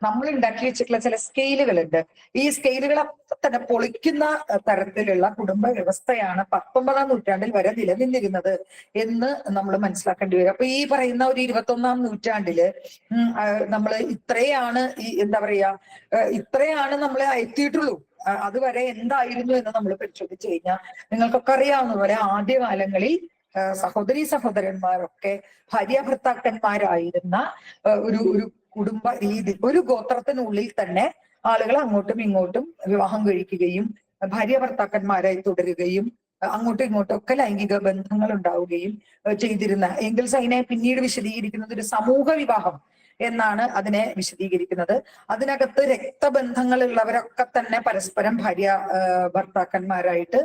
നമ്മൾ ഉണ്ടാക്കി വെച്ചിട്ടുള്ള ചില സ്കെയിലുകളുണ്ട്. ഈ സ്കെയിലുകളൊക്കെ തന്നെ പൊളിക്കുന്ന തരത്തിലുള്ള കുടുംബ വ്യവസ്ഥയാണ് 19-ാം നൂറ്റാണ്ടിൽ വരെ നിലനിന്നിരുന്നത് എന്ന് നമ്മൾ മനസ്സിലാക്കേണ്ടി വരും. അപ്പൊ ഈ പറയുന്ന ഒരു 21-ാം നൂറ്റാണ്ടില് നമ്മൾ ഇത്രയാണ് എന്താ പറയാ, ഇത്രയാണ് നമ്മൾ എത്തിയിട്ടുള്ളൂ. അതുവരെ എന്തായിരുന്നു എന്ന് നമ്മൾ പരിശോധിച്ചു കഴിഞ്ഞാൽ നിങ്ങൾക്കൊക്കെ അറിയാവുന്ന പോലെ ആദ്യകാലങ്ങളിൽ സഹോദരി സഹോദരന്മാരൊക്കെ ഭാര്യ ഭർത്താക്കന്മാരായിരുന്ന ഒരു കുടുംബ രീതി, ഒരു ഗോത്രത്തിനുള്ളിൽ തന്നെ ആളുകൾ അങ്ങോട്ടും ഇങ്ങോട്ടും വിവാഹം കഴിക്കുകയും ഭാര്യ ഭർത്താക്കന്മാരായി തുടരുകയും അങ്ങോട്ടും ഇങ്ങോട്ടും ഒക്കെ ലൈംഗിക ബന്ധങ്ങൾ ഉണ്ടാവുകയും ചെയ്തിരുന്ന. എങ്കിൽ അതിനെ പിന്നീട് വിശദീകരിക്കുന്നത് ഒരു സമൂഹ വിവാഹം എന്നാണ് അതിനെ വിശദീകരിക്കുന്നത്. അതിനകത്ത് രക്തബന്ധങ്ങൾ ഉള്ളവരൊക്കെ തന്നെ പരസ്പരം ഭാര്യ ഭർത്താക്കന്മാരായിട്ട്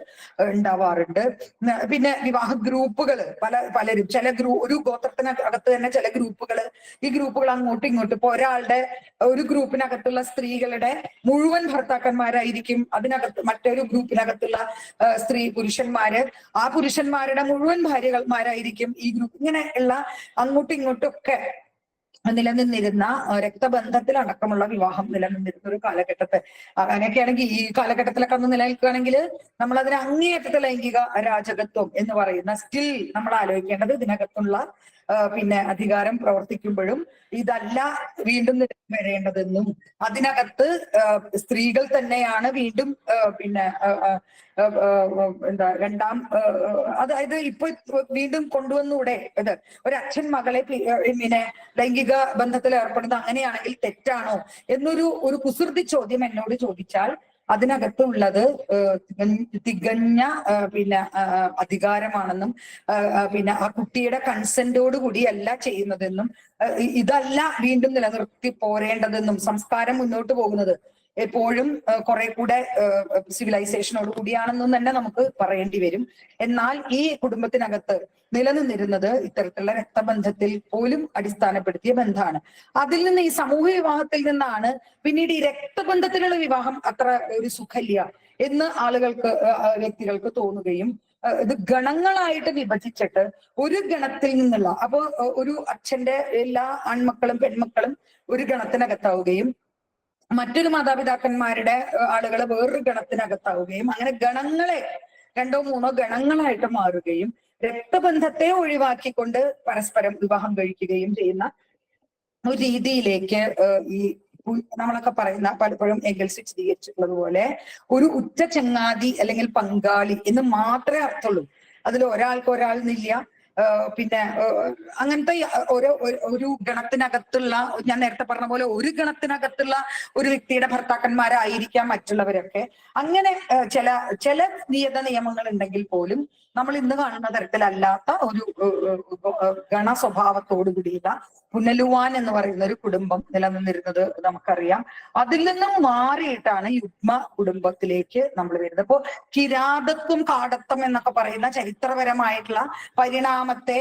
ഉണ്ടാവാറുണ്ട്. പിന്നെ വിവാഹ ഗ്രൂപ്പുകൾ പലരും ഒരു ഗോത്രത്തിനകത്ത് തന്നെ ചില ഗ്രൂപ്പുകൾ, ഈ ഗ്രൂപ്പുകൾ അങ്ങോട്ടും ഇങ്ങോട്ടും, ഇപ്പൊ ഒരാളുടെ ഒരു ഗ്രൂപ്പിനകത്തുള്ള സ്ത്രീകളുടെ മുഴുവൻ ഭർത്താക്കന്മാരായിരിക്കും അതിനകത്ത് മറ്റൊരു ഗ്രൂപ്പിനകത്തുള്ള പുരുഷന്മാര് ആ പുരുഷന്മാരുടെ മുഴുവൻ ഭാര്യമാരായിരിക്കും ഈ ഗ്രൂപ്പ്. ഇങ്ങനെയുള്ള അങ്ങോട്ടും ഇങ്ങോട്ടും ഒക്കെ നിലനിന്നിരുന്ന രക്തബന്ധത്തിൽ അടക്കമുള്ള വിവാഹം നിലനിന്നിരുന്ന ഒരു കാലഘട്ടത്തെ, അങ്ങനെയൊക്കെയാണെങ്കിൽ ഈ കാലഘട്ടത്തിലൊക്കെ ഒന്ന് നിലനിൽക്കുകയാണെങ്കിൽ നമ്മൾ അതിന് അങ്ങേയറ്റത്തെ ലൈംഗിക അരാജകത്വം എന്ന് പറയുന്ന സ്റ്റിൽ നമ്മൾ ആലോചിക്കേണ്ടത് ഇതിനകത്തുള്ള പിന്നെ അധികാരം പ്രവർത്തിക്കുമ്പോഴും ഇതല്ല വീണ്ടും വരേണ്ടതെന്നും അതിനകത്ത് സ്ത്രീകൾ തന്നെയാണ് വീണ്ടും പിന്നെ എന്താ അതായത് ഇപ്പൊ വീണ്ടും കൊണ്ടുവന്നൂടെ ഇത് ഒരു അച്ഛൻ മകളെ പിന്നെ ലൈംഗിക ബന്ധത്തിൽ ഏർപ്പെടുന്നത് അങ്ങനെയാണെങ്കിൽ തെറ്റാണോ എന്നൊരു കുസൃതി ചോദ്യം എന്നോട് ചോദിച്ചാൽ അതിനകത്തുള്ളത് തികഞ്ഞ പിന്നെ അധികാരമാണെന്നും പിന്നെ ആ കുട്ടിയുടെ കൺസെന്റോട് കൂടിയല്ല ചെയ്യുന്നതെന്നും ഇതല്ല വീണ്ടും നിലനിർത്തി പോരേണ്ടതെന്നും സംസ്കാരം മുന്നോട്ട് പോകുന്നത് എപ്പോഴും കുറെ കൂടെ സിവിലൈസേഷനോട് കൂടിയാണെന്നും തന്നെ നമുക്ക് പറയേണ്ടി വരും. എന്നാൽ ഈ കുടുംബത്തിനകത്ത് നിലനിന്നിരുന്നത് ഇത്തരത്തിലുള്ള രക്തബന്ധത്തിൽ പോലും അടിസ്ഥാനപ്പെടുത്തിയ ബന്ധമാണ്. അതിൽ നിന്ന് ഈ സമൂഹ വിവാഹത്തിൽ നിന്നാണ് പിന്നീട് ഈ രക്തബന്ധത്തിലുള്ള വിവാഹം അത്ര ഒരു സുഖല്യ എന്ന് വ്യക്തികൾക്ക് തോന്നുകയും ഇത് ഗണങ്ങളായിട്ട് വിഭജിച്ചിട്ട് ഒരു ഗണത്തിൽ നിന്നുള്ള, അപ്പോ ഒരു അച്ഛന്റെ എല്ലാ ആൺമക്കളും പെൺമക്കളും ഒരു ഗണത്തിനകത്താവുകയും മറ്റൊരു മാതാപിതാക്കന്മാരുടെ ആളുകൾ വേറൊരു ഗണത്തിനകത്താവുകയും അങ്ങനെ ഗണങ്ങളെ 2-3 ഗണങ്ങളായിട്ട് മാറുകയും രക്തബന്ധത്തെ ഒഴിവാക്കിക്കൊണ്ട് പരസ്പരം വിവാഹം കഴിക്കുകയും ചെയ്യുന്ന ഒരു രീതിയിലേക്ക് ഈ നമ്മളൊക്കെ പറയുന്ന പലപ്പോഴും എംഗൽസ് വിശദീകരിച്ചിട്ടുള്ളത് പോലെ ഒരു ഉറ്റ ചങ്ങാതി അല്ലെങ്കിൽ പങ്കാളി എന്ന് മാത്രമേ അർത്ഥമുള്ളൂ. അതിൽ ഒരാൾന്നില്ല. പിന്നെ അങ്ങനത്തെ ഒരു ഗണത്തിനകത്തുള്ള, ഞാൻ നേരത്തെ പറഞ്ഞ പോലെ ഒരു ഗണത്തിനകത്തുള്ള ഒരു വ്യക്തിയുടെ ഭർത്താക്കന്മാരായിരിക്കാം മറ്റുള്ളവരൊക്കെ. അങ്ങനെ ചില നിയമങ്ങൾ ഉണ്ടെങ്കിൽ പോലും നമ്മൾ ഇന്ന് കാണുന്ന തരത്തിലല്ലാത്ത ഒരു ഗണ സ്വഭാവത്തോടു കൂടിയുള്ള പുനലുവാൻ എന്ന് പറയുന്ന ഒരു കുടുംബം നിലനിന്നിരുന്നത് നമുക്കറിയാം. അതിൽ നിന്നും മാറിയിട്ടാണ് യുഗ്മ കുടുംബത്തിലേക്ക് നമ്മൾ വരുന്നത്. അപ്പോ കിരാതത്വം കാടത്വം എന്നൊക്കെ പറയുന്ന ചരിത്രപരമായിട്ടുള്ള പരിണാമത്തെ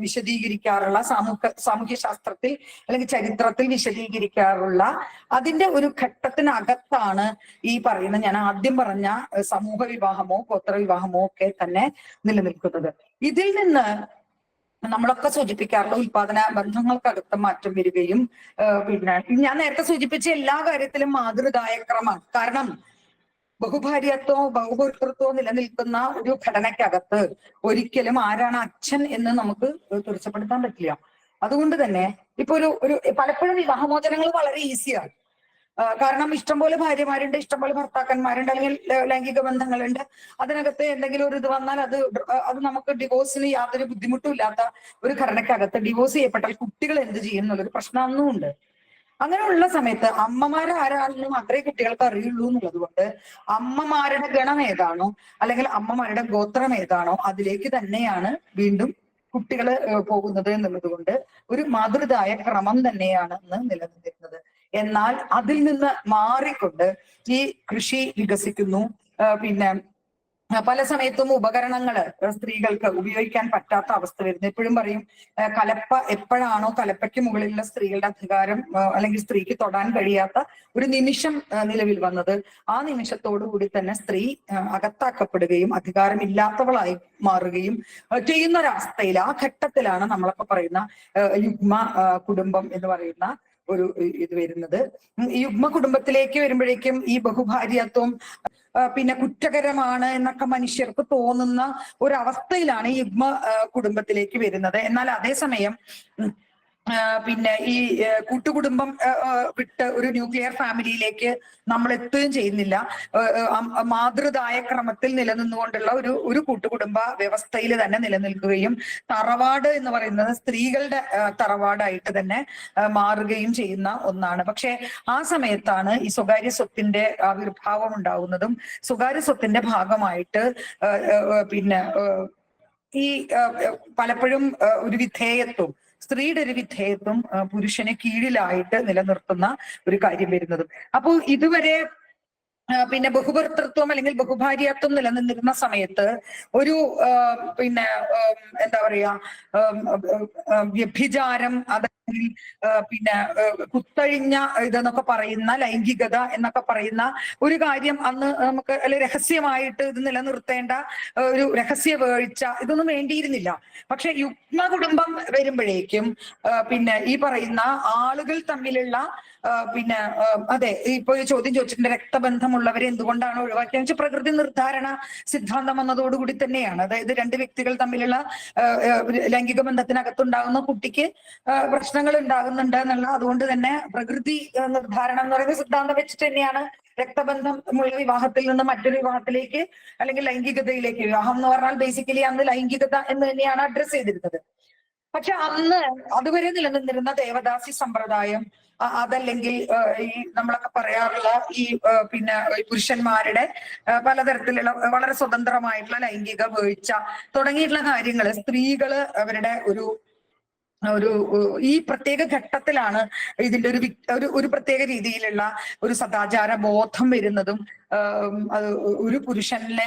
വിശദീകരിക്കാറുള്ള സാമൂഹ്യ ശാസ്ത്രത്തിൽ അല്ലെങ്കിൽ ചരിത്രത്തിൽ വിശദീകരിക്കാറുള്ള അതിന്റെ ഒരു ഘട്ടത്തിനകത്താണ് ഈ പറയുന്ന ഞാൻ ആദ്യം പറഞ്ഞ സമൂഹ വിവാഹമോ ഗോത്രവിവാഹമോ ഒക്കെ തന്നെ നിലനിൽക്കുന്നത്. ഇതിൽ നിന്ന് നമ്മളൊക്കെ സൂചിപ്പിക്കാറുള്ള ഉൽപാദന ബന്ധങ്ങൾക്കകത്ത് മാറ്റം വരികയും പിന്നെ ഞാൻ നേരത്തെ സൂചിപ്പിച്ച എല്ലാ കാര്യത്തിലും മാതൃദായക്രമമാണ്. കാരണം ബഹുഭാര്യത്വവും ബഹുഭർത്തൃത്വവും നിലനിൽക്കുന്ന ഒരു ഘടനയ്ക്കകത്ത് ഒരിക്കലും ആരാണ് അച്ഛൻ എന്ന് നമുക്ക് തീർച്ചപ്പെടുത്താൻ പറ്റില്ല. അതുകൊണ്ട് തന്നെ ഇപ്പൊ ഒരു പലപ്പോഴും വിവാഹമോചനങ്ങൾ വളരെ ഈസിയാണ്. കാരണം ഇഷ്ടംപോലെ ഭാര്യമാരുണ്ട്, ഇഷ്ടംപോലെ ഭർത്താക്കന്മാരുണ്ട്, അല്ലെങ്കിൽ ലൈംഗിക ബന്ധങ്ങളുണ്ട്. അതിനകത്ത് എന്തെങ്കിലും ഒരു ഇത് വന്നാൽ അത് നമുക്ക് ഡിവോഴ്സിന് യാതൊരു ബുദ്ധിമുട്ടും ഇല്ലാത്ത ഒരു ഘടനയ്ക്കകത്ത് ഡിവോഴ്സ് ചെയ്യപ്പെട്ടാൽ കുട്ടികൾ എന്ത് ചെയ്യും എന്നുള്ളൊരു പ്രശ്നം അന്നും ഉണ്ട്. അങ്ങനെയുള്ള സമയത്ത് അമ്മമാർ ആരാണെന്ന് മാത്രമേ കുട്ടികൾക്ക് അറിയുള്ളൂ എന്നുള്ളത് കൊണ്ട് അമ്മമാരുടെ ഗണം ഏതാണോ അല്ലെങ്കിൽ അമ്മമാരുടെ ഗോത്രം ഏതാണോ അതിലേക്ക് തന്നെയാണ് വീണ്ടും കുട്ടികൾ പോകുന്നത് എന്നുള്ളത് കൊണ്ട് ഒരു മാതൃതായ ക്രമം തന്നെയാണ് ഇന്ന് നിലനിന്നിരുന്നത്. എന്നാൽ അതിൽ നിന്ന് മാറിക്കൊണ്ട് ഈ കൃഷി വികസിക്കുന്നു. പിന്നെ പല സമയത്തും ഉപകരണങ്ങൾ സ്ത്രീകൾക്ക് ഉപയോഗിക്കാൻ പറ്റാത്ത അവസ്ഥ വരുന്നു. എപ്പോഴും പറയും കലപ്പ എപ്പോഴാണോ കലപ്പയ്ക്ക് മുകളിലുള്ള സ്ത്രീകളുടെ അധികാരം അല്ലെങ്കിൽ സ്ത്രീക്ക് തൊടാൻ കഴിയാത്ത ഒരു നിമിഷം നിലവിൽ വന്നത്, ആ നിമിഷത്തോടു കൂടി തന്നെ സ്ത്രീ അകത്താക്കപ്പെടുകയും അധികാരമില്ലാത്തവളായി മാറുകയും ചെയ്യുന്ന ഒരവസ്ഥയിൽ, ആ ഘട്ടത്തിലാണ് നമ്മളൊക്കെ പറയുന്ന യുഗ്മ കുടുംബം എന്ന് പറയുന്ന ഒരു ഇത് വരുന്നത്. യുഗ്മ കുടുംബത്തിലേക്ക് വരുമ്പോഴേക്കും ഈ ബഹുഭാര്യത്വം പിന്നെ കുറ്റകരമാണ് എന്നൊക്കെ മനുഷ്യർക്ക് തോന്നുന്ന ഒരവസ്ഥയിലാണ് ഈ യുഗ്മ കുടുംബത്തിലേക്ക് വരുന്നത്. എന്നാൽ അതേസമയം പിന്നെ ഈ കൂട്ടുകുടുംബം വിട്ട് ഒരു ന്യൂക്ലിയർ ഫാമിലിയിലേക്ക് നമ്മൾ എത്തുകയും ചെയ്യുന്നില്ല. മാതൃതായ ക്രമത്തിൽ നിലനിന്നുകൊണ്ടുള്ള ഒരു കൂട്ടുകുടുംബ വ്യവസ്ഥയിൽ തന്നെ നിലനിൽക്കുകയും തറവാട് എന്ന് പറയുന്നത് സ്ത്രീകളുടെ തറവാടായിട്ട് തന്നെ മാറുകയും ചെയ്യുന്ന ഒന്നാണ്. പക്ഷെ ആ സമയത്താണ് ഈ സ്വകാര്യ സ്വത്തിന്റെ ആവിർഭാവം ഉണ്ടാവുന്നതും സ്വകാര്യ സ്വത്തിന്റെ ഭാഗമായിട്ട് പിന്നെ ഈ പലപ്പോഴും ഒരു വിധേയത്വം, സ്ത്രീയുടെ ഒരു വിധേയത്വം പുരുഷന് കീഴിലായിട്ട് നിലനിർത്തുന്ന ഒരു കാര്യം വരുന്നതും. അപ്പോൾ ഇതുവരെ പിന്നെ ബഹുഭർത്തൃത്വം അല്ലെങ്കിൽ ബഹുഭാര്യത്വം നിലനിന്നിരുന്ന സമയത്ത് ഒരു പിന്നെ എന്താ പറയാ വ്യഭിചാരം, അല്ലെങ്കിൽ പിന്നെ കുത്തഴിഞ്ഞ ഇതെന്നൊക്കെ പറയുന്ന ലൈംഗികത എന്നൊക്കെ പറയുന്ന ഒരു കാര്യം അന്ന് നമുക്ക് അല്ലെങ്കിൽ രഹസ്യമായിട്ട് ഇത് നിലനിർത്തേണ്ട ഒരു രഹസ്യ വേഴ്ച ഇതൊന്നും വേണ്ടിയിരുന്നില്ല. പക്ഷെ യുഗ്മ കുടുംബം വരുമ്പോഴേക്കും പിന്നെ ഈ പറയുന്ന ആളുകൾ തമ്മിലുള്ള പിന്നെ അതെ, ഇപ്പൊ ഈ ചോദ്യം ചോദിച്ചിട്ടുണ്ട് രക്തബന്ധമുള്ളവരെ എന്തുകൊണ്ടാണ് ഒഴിവാക്കിയെന്ന് വെച്ചാൽ പ്രകൃതി നിർദ്ധാരണ സിദ്ധാന്തം വന്നതോടുകൂടി തന്നെയാണ്. അതായത് രണ്ട് വ്യക്തികൾ തമ്മിലുള്ള ലൈംഗിക ബന്ധത്തിനകത്തുണ്ടാകുന്ന കുട്ടിക്ക് പ്രശ്നങ്ങൾ ഉണ്ടാകുന്നുണ്ട് എന്നുള്ള, അതുകൊണ്ട് തന്നെ പ്രകൃതി നിർദ്ധാരണം എന്ന് പറയുന്ന സിദ്ധാന്തം വെച്ചിട്ട് തന്നെയാണ് രക്തബന്ധമുള്ള വിവാഹത്തിൽ നിന്ന് മറ്റൊരു വിവാഹത്തിലേക്ക് അല്ലെങ്കിൽ ലൈംഗികതയിലേക്ക്, വിവാഹം എന്ന് പറഞ്ഞാൽ ബേസിക്കലി അന്ന് ലൈംഗികത എന്ന് തന്നെയാണ് അഡ്രസ് ചെയ്തിരുന്നത്. പക്ഷെ അന്ന് അതുവരെ നിലനിന്നിരുന്ന ദേവദാസി സമ്പ്രദായം, അതല്ലെങ്കിൽ ഈ നമ്മളൊക്കെ പറയാറുള്ള ഈ പിന്നെ പുരുഷന്മാരുടെ പലതരത്തിലുള്ള വളരെ സ്വതന്ത്രമായിട്ടുള്ള ലൈംഗിക വീഴ്ച തുടങ്ങിയിട്ടുള്ള കാര്യങ്ങള് സ്ത്രീകള് അവരുടെ ഈ പ്രത്യേക ഘട്ടത്തിലാണ് ഇതിന്റെ ഒരു പ്രത്യേക രീതിയിലുള്ള ഒരു സദാചാര ബോധം വരുന്നതും ഒരു പുരുഷനിലെ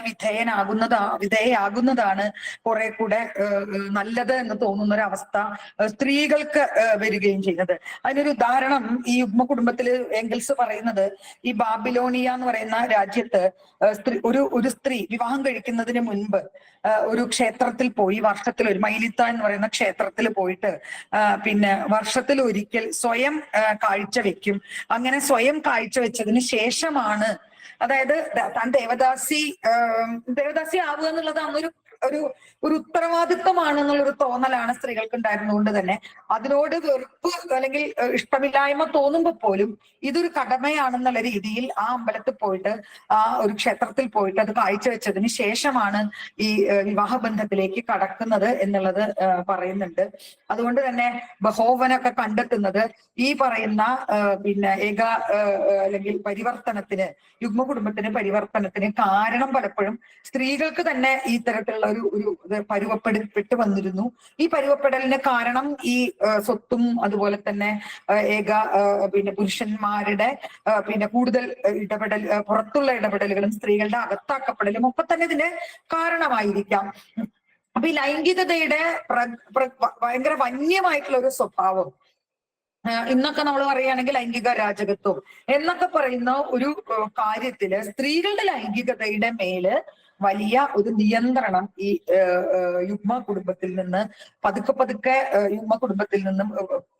വിധേയയാകുന്നതാണ് കുറെ കൂടെ നല്ലത് എന്ന് തോന്നുന്ന ഒരു അവസ്ഥ സ്ത്രീകൾക്ക് വരികയും ചെയ്യുന്നത്. അതിനൊരു ഉദാഹരണം ഈ യുഗ്മ കുടുംബത്തിൽ എംഗൽസ് പറയുന്നത്, ഈ ബാബിലോണിയ എന്ന് പറയുന്ന രാജ്യത്ത് ഒരു സ്ത്രീ വിവാഹം കഴിക്കുന്നതിന് മുൻപ് ഒരു ക്ഷേത്രത്തിൽ പോയി, വർഷത്തിൽ ഒരു മൈലിത്ത എന്ന് പറയുന്ന ക്ഷേത്രത്തിൽ പോയിട്ട് പിന്നെ വർഷത്തിൽ ഒരിക്കൽ സ്വയം കാഴ്ചവെക്കും. അങ്ങനെ സ്വയം കാഴ്ചവെച്ചതിന് ശേഷമാണ്, അതായത് താൻ ദേവദാസി ആവുക എന്നുള്ളത് അന്നൊരു ഒരു ഉത്തരവാദിത്വമാണെന്നുള്ളൊരു തോന്നലാണ് സ്ത്രീകൾക്ക് ഉണ്ടായിരുന്നുകൊണ്ട് തന്നെ അതിനോട് വെറുപ്പ് അല്ലെങ്കിൽ ഇഷ്ടമില്ലായ്മ തോന്നുമ്പോൾ പോലും ഇതൊരു കടമയാണെന്നുള്ള രീതിയിൽ ആ അമ്പലത്തിൽ പോയിട്ട്, ആ ഒരു ക്ഷേത്രത്തിൽ പോയിട്ട് അത് കാഴ്ചവെച്ചതിന് ശേഷമാണ് ഈ വിവാഹബന്ധത്തിലേക്ക് കടക്കുന്നത് എന്നുള്ളത് പറയുന്നുണ്ട്. അതുകൊണ്ട് തന്നെ ബഹോവനൊക്കെ കണ്ടെത്തുന്നത് ഈ പറയുന്ന പിന്നെ അല്ലെങ്കിൽ പരിവർത്തനത്തിന്, യുഗ്മ കുടുംബത്തിന് പരിവർത്തനത്തിന് കാരണം പലപ്പോഴും സ്ത്രീകൾക്ക് തന്നെ ഈ തരത്തിലുള്ള ഒരു പരുവപ്പെട്ട് വന്നിരുന്നു. ഈ പരുവപ്പെടലിന് കാരണം ഈ സ്വത്തും അതുപോലെ തന്നെ പിന്നെ പുരുഷന്മാരുടെ പിന്നെ കൂടുതൽ പുറത്തുള്ള ഇടപെടലുകളും സ്ത്രീകളുടെ അകത്താക്കപ്പെടലും ഒക്കെ തന്നെ ഇതിന്റെ കാരണമായിരിക്കാം. അപ്പൊ ഈ ലൈംഗികതയുടെ ഭയങ്കര വന്യമായിട്ടുള്ള ഒരു സ്വഭാവം, ഇന്നൊക്കെ നമ്മൾ പറയുകയാണെങ്കിൽ ലൈംഗിക രാജകത്വം എന്നൊക്കെ പറയുന്ന ഒരു കാര്യത്തില് സ്ത്രീകളുടെ ലൈംഗികതയുടെ മേല് വലിയ ഒരു നിയന്ത്രണം ഈ യുഗ്മ കുടുംബത്തിൽ നിന്ന് പതുക്കെ യുഗ്മ കുടുംബത്തിൽ നിന്നും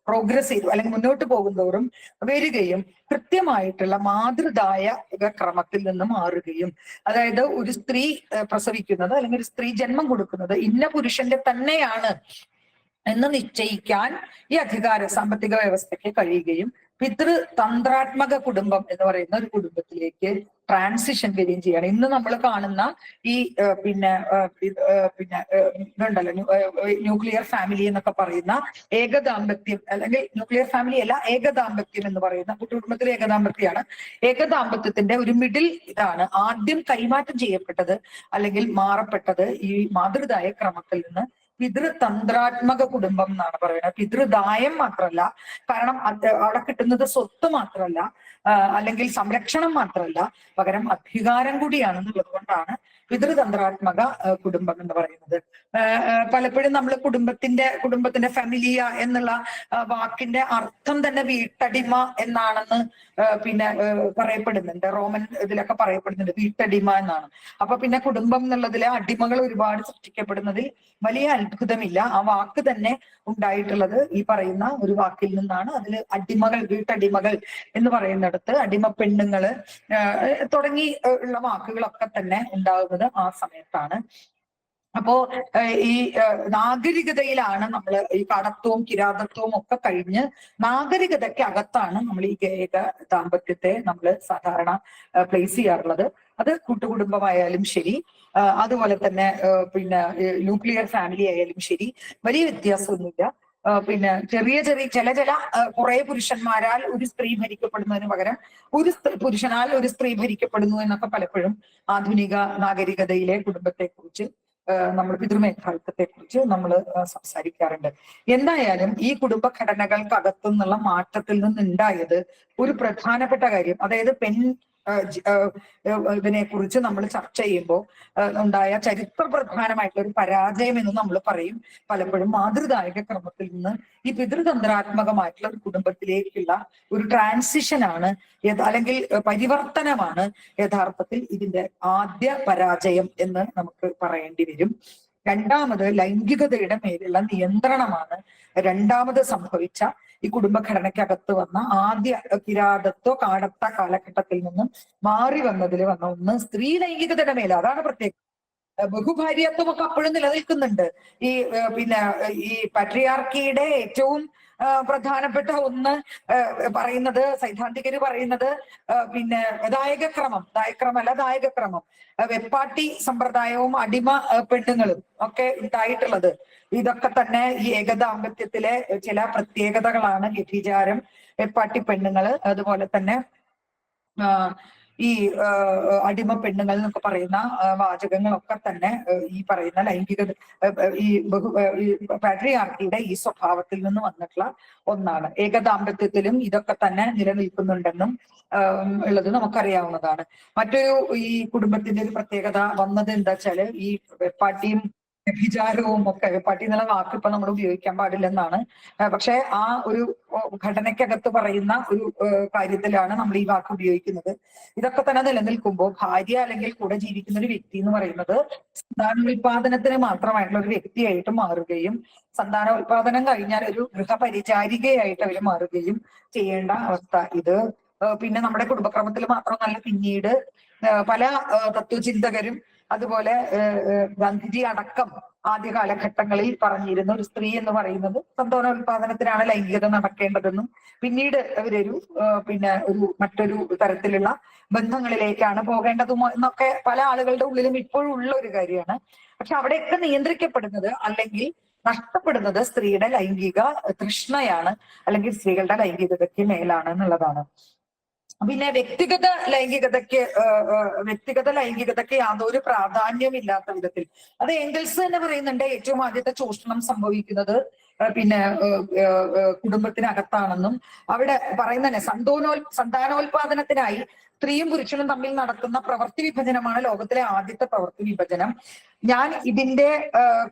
പ്രോഗ്രസ് ചെയ്തു അല്ലെങ്കിൽ മുന്നോട്ട് പോകുന്നതോറും വരികയും കൃത്യമായിട്ടുള്ള മാതൃതായ ക്രമത്തിൽ നിന്ന് മാറുകയും, അതായത് ഒരു സ്ത്രീ പ്രസവിക്കുന്നത് അല്ലെങ്കിൽ ഒരു സ്ത്രീ ജന്മം കൊടുക്കുന്നത് ഇന്ന പുരുഷന്റെ തന്നെയാണ് എന്ന് നിശ്ചയിക്കാൻ ഈ സാമ്പത്തിക വ്യവസ്ഥയ്ക്ക് കഴിയുകയും പിതൃതന്ത്രാത്മക കുടുംബം എന്ന് പറയുന്ന ഒരു കുടുംബത്തിലേക്ക് ട്രാൻസിഷൻ വരികയും ചെയ്യാണ്. ഇന്ന് നമ്മൾ കാണുന്ന ഈ ഇതുണ്ടല്ലോ, ന്യൂക്ലിയർ ഫാമിലി എന്നൊക്കെ പറയുന്ന ഏകദാമ്പത്യം, അല്ലെങ്കിൽ ന്യൂക്ലിയർ ഫാമിലി അല്ല, ഏകദാമ്പത്യം എന്ന് പറയുന്ന കുടുംബത്തിലെ ഏകദാമ്പത്യമാണ്. ഏകദാമ്പത്യത്തിന്റെ ഒരു മിഡിൽ ഇതാണ് ആദ്യം കൈമാറ്റം ചെയ്യപ്പെട്ടത് അല്ലെങ്കിൽ മാറപ്പെട്ടത് ഈ മാതൃദായ ക്രമത്തിൽ നിന്ന് പിതൃതന്ത്രാത്മക കുടുംബം എന്നാണ് പറയുന്നത്. പിതൃദായം മാത്രമല്ല, കാരണം അവിടെ കിട്ടുന്നത് സ്വത്ത് മാത്രമല്ല, അല്ലെങ്കിൽ സംരക്ഷണം മാത്രമല്ല, പകരം അധികാരം കൂടിയാണെന്നുള്ളത് കൊണ്ടാണ് പിതൃതന്ത്രാത്മക കുടുംബം എന്ന് പറയുന്നത്. പലപ്പോഴും നമ്മൾ കുടുംബത്തിന്റെ ഫാമിലിയ എന്നുള്ള വാക്കിന്റെ അർത്ഥം തന്നെ വീട്ടടിമ എന്നാണെന്ന് പറയപ്പെടുന്നുണ്ട്. റോമൻ ഇതിലൊക്കെ പറയപ്പെടുന്നുണ്ട് വീട്ടടിമ എന്നാണ്. അപ്പൊ പിന്നെ കുടുംബം എന്നുള്ളതിലെ അടിമകൾ ഒരുപാട് സൃഷ്ടിക്കപ്പെടുന്നതിൽ വലിയ അത്ഭുതമില്ല. ആ വാക്ക് തന്നെ ഉണ്ടായിട്ടുള്ളത് ഈ പറയുന്ന ഒരു വാക്കിൽ നിന്നാണ്. അതിൽ അടിമകൾ, വീട്ടടിമകൾ എന്ന് പറയുന്നിടത്ത് അടിമ പെണ്ണുങ്ങള് തുടങ്ങി ഉള്ള വാക്കുകളൊക്കെ തന്നെ ഉണ്ടാകുന്നത് ആ സമയത്താണ്. അപ്പോ ഈ നാഗരികതയിലാണ് നമ്മൾ ഈ കടത്വവും കിരാതത്വവും ഒക്കെ കഴിഞ്ഞ് നാഗരികതയ്ക്ക് അകത്താണ് നമ്മൾ ഈ ഏക ദാമ്പത്യത്തെ നമ്മൾ സാധാരണ പ്ലേസ് ചെയ്യാറുള്ളത്. അത് കൂട്ടുകുടുംബമായാലും ശരി, അതുപോലെ തന്നെ ന്യൂക്ലിയർ ഫാമിലി ആയാലും ശരി, വലിയ വ്യത്യാസമൊന്നുമില്ല. ചില കുറെ പുരുഷന്മാരാൽ ഒരു സ്ത്രീ ഭരിക്കപ്പെടുന്നതിന് പകരം ഒരു പുരുഷനാൽ ഒരു സ്ത്രീ ഭരിക്കപ്പെടുന്നു എന്നൊക്കെ പലപ്പോഴും ആധുനിക നാഗരികതയിലെ കുടുംബത്തെക്കുറിച്ച്, നമ്മൾ പിതൃമേധാവിത്വത്തെ കുറിച്ച് നമ്മൾ സംസാരിക്കാറുണ്ട്. എന്തായാലും ഈ കുടുംബഘടനകൾക്കകത്തുനിന്നുള്ള മാറ്റത്തിൽ നിന്നുണ്ടായത് ഒരു പ്രധാനപ്പെട്ട കാര്യം, അതായത് ഇതിനെ കുറിച്ച് നമ്മൾ ചർച്ച ചെയ്യുമ്പോൾ ഉണ്ടായ ചരിത്ര പ്രധാനമായിട്ടുള്ള ഒരു പരാജയം എന്ന് നമ്മൾ പറയും. പലപ്പോഴും മാതൃദായക ക്രമത്തിൽ നിന്ന് ഈ പിതൃതന്ത്രാത്മകമായിട്ടുള്ള ഒരു കുടുംബത്തിലേക്കുള്ള ഒരു ട്രാൻസിഷനാണ്, അല്ലെങ്കിൽ പരിവർത്തനമാണ് യഥാർത്ഥത്തിൽ ഇതിന്റെ ആദ്യ പരാജയം എന്ന് നമുക്ക് പറയേണ്ടി വരും. രണ്ടാമത് ലൈംഗികതയുടെ മേലുള്ള നിയന്ത്രണമാണ് രണ്ടാമത് സംഭവിച്ച ഈ കുടുംബഘടനയ്ക്കകത്ത് വന്ന ആദ്യ കിരാതത്വ കാടത്ത കാലഘട്ടത്തിൽ നിന്നും മാറി വന്നതിൽ വന്ന ഒന്ന് സ്ത്രീ ലൈംഗികതയുടെ മേലെ. അതാണ് പ്രത്യേകം. ബഹുഭാര്യത്വമൊക്കെ അപ്പോഴും നിലനിൽക്കുന്നുണ്ട്. ഈ പാട്രിയാർക്കിയുടെ ഏറ്റവും പ്രധാനപ്പെട്ട ഒന്ന് പറയുന്നത്, സൈദ്ധാന്തികര് പറയുന്നത് ദായകക്രമം, വെപ്പാട്ടി സമ്പ്രദായവും അടിമ പെണ്ണുങ്ങളും ഒക്കെ ഉണ്ടായിട്ടുള്ളത്. ഇതൊക്കെ തന്നെ ഈ ഏകദാമ്പത്യത്തിലെ ചില പ്രത്യേകതകളാണ്. വ്യഭിചാരം, വെപ്പാട്ടി പെണ്ണുങ്ങള്, അതുപോലെ തന്നെ ഈ അടിമ പെണ്ണുങ്ങൾ എന്നൊക്കെ പറയുന്ന വാചകങ്ങളൊക്കെ തന്നെ ഈ പറയുന്ന ലൈംഗികത, ഈ പാട്രിയാർക്കിയുടെ ഈ സ്വഭാവത്തിൽ നിന്ന് വന്നിട്ടുള്ള ഒന്നാണ്. ഏകദാമ്പത്യത്തിലും ഇതൊക്കെ തന്നെ നിലനിൽക്കുന്നുണ്ടെന്നും ഉള്ളത് നമുക്കറിയാവുന്നതാണ്. മറ്റൊരു ഈ കുടുംബത്തിന്റെ ഒരു പ്രത്യേകത വന്നത് എന്താ വെച്ചാല്, ഈ വെപ്പാട്ടിയും വ്യഭിചാരവും ഒക്കെ, വെപ്പാട്ടി എന്നുള്ള വാക്ക് ഇപ്പൊ നമ്മൾ ഉപയോഗിക്കാൻ പാടില്ലെന്നാണ്. പക്ഷെ ആ ഒരു ഘടനയ്ക്കകത്ത് പറയുന്ന ഒരു കാര്യത്തിലാണ് നമ്മൾ ഈ വാക്ക് ഉപയോഗിക്കുന്നത്. ഇതൊക്കെ തന്നെ നിലനിൽക്കുമ്പോൾ ഭാര്യ അല്ലെങ്കിൽ കൂടെ ജീവിക്കുന്ന ഒരു വ്യക്തി എന്ന് പറയുന്നത് സന്താനോൽപാദനത്തിന് മാത്രമായിട്ടുള്ള ഒരു വ്യക്തിയായിട്ട് മാറുകയും, സന്താനോൽപാദനം കഴിഞ്ഞാൽ ഒരു ഗൃഹപരിചാരികയായിട്ട് അവർ മാറുകയും ചെയ്യേണ്ട അവസ്ഥ. ഇത് നമ്മുടെ കുടുംബക്രമത്തിൽ മാത്രമല്ല, പിന്നീട് പല തത്വചിന്തകരും അതുപോലെ ഗാന്ധിജി അടക്കം ആദ്യ കാലഘട്ടങ്ങളിൽ പറഞ്ഞിരുന്ന ഒരു സ്ത്രീ എന്ന് പറയുന്നത് സന്താനോൽപാദനത്തിനാണ് ലൈംഗികത നടക്കേണ്ടതെന്നും പിന്നീട് അവരൊരു മറ്റൊരു തരത്തിലുള്ള ബന്ധങ്ങളിലേക്കാണ് പോകേണ്ടതും എന്നൊക്കെ പല ആളുകളുടെ ഉള്ളിലും ഇപ്പോഴും ഉള്ള ഒരു കാര്യമാണ്. പക്ഷെ അവിടെയൊക്കെ നിയന്ത്രിക്കപ്പെടുന്നത് അല്ലെങ്കിൽ നഷ്ടപ്പെടുന്നത് സ്ത്രീയുടെ ലൈംഗിക തൃഷ്ണയാണ്, അല്ലെങ്കിൽ സ്ത്രീകളുടെ ലൈംഗികതയ്ക്ക് മേലാണ് എന്നുള്ളതാണ്. പിന്നെ വ്യക്തിഗത ലൈംഗികതയ്ക്ക് യാതൊരു പ്രാധാന്യമില്ലാത്ത വിധത്തിൽ, അത് എംഗൽസ് തന്നെ പറയുന്നുണ്ട്, ഏറ്റവും ആദ്യത്തെ ചൂഷണം സംഭവിക്കുന്നത് കുടുംബത്തിനകത്താണെന്നും. അവിടെ പറയുന്നതന്നെ സന്താനോൽപാദനത്തിനായി സ്ത്രീയും പുരുഷനും തമ്മിൽ നടത്തുന്ന പ്രവൃത്തി വിഭജനമാണ് ലോകത്തിലെ ആദ്യത്തെ പ്രവൃത്തി വിഭജനം. ഞാൻ ഇതിന്റെ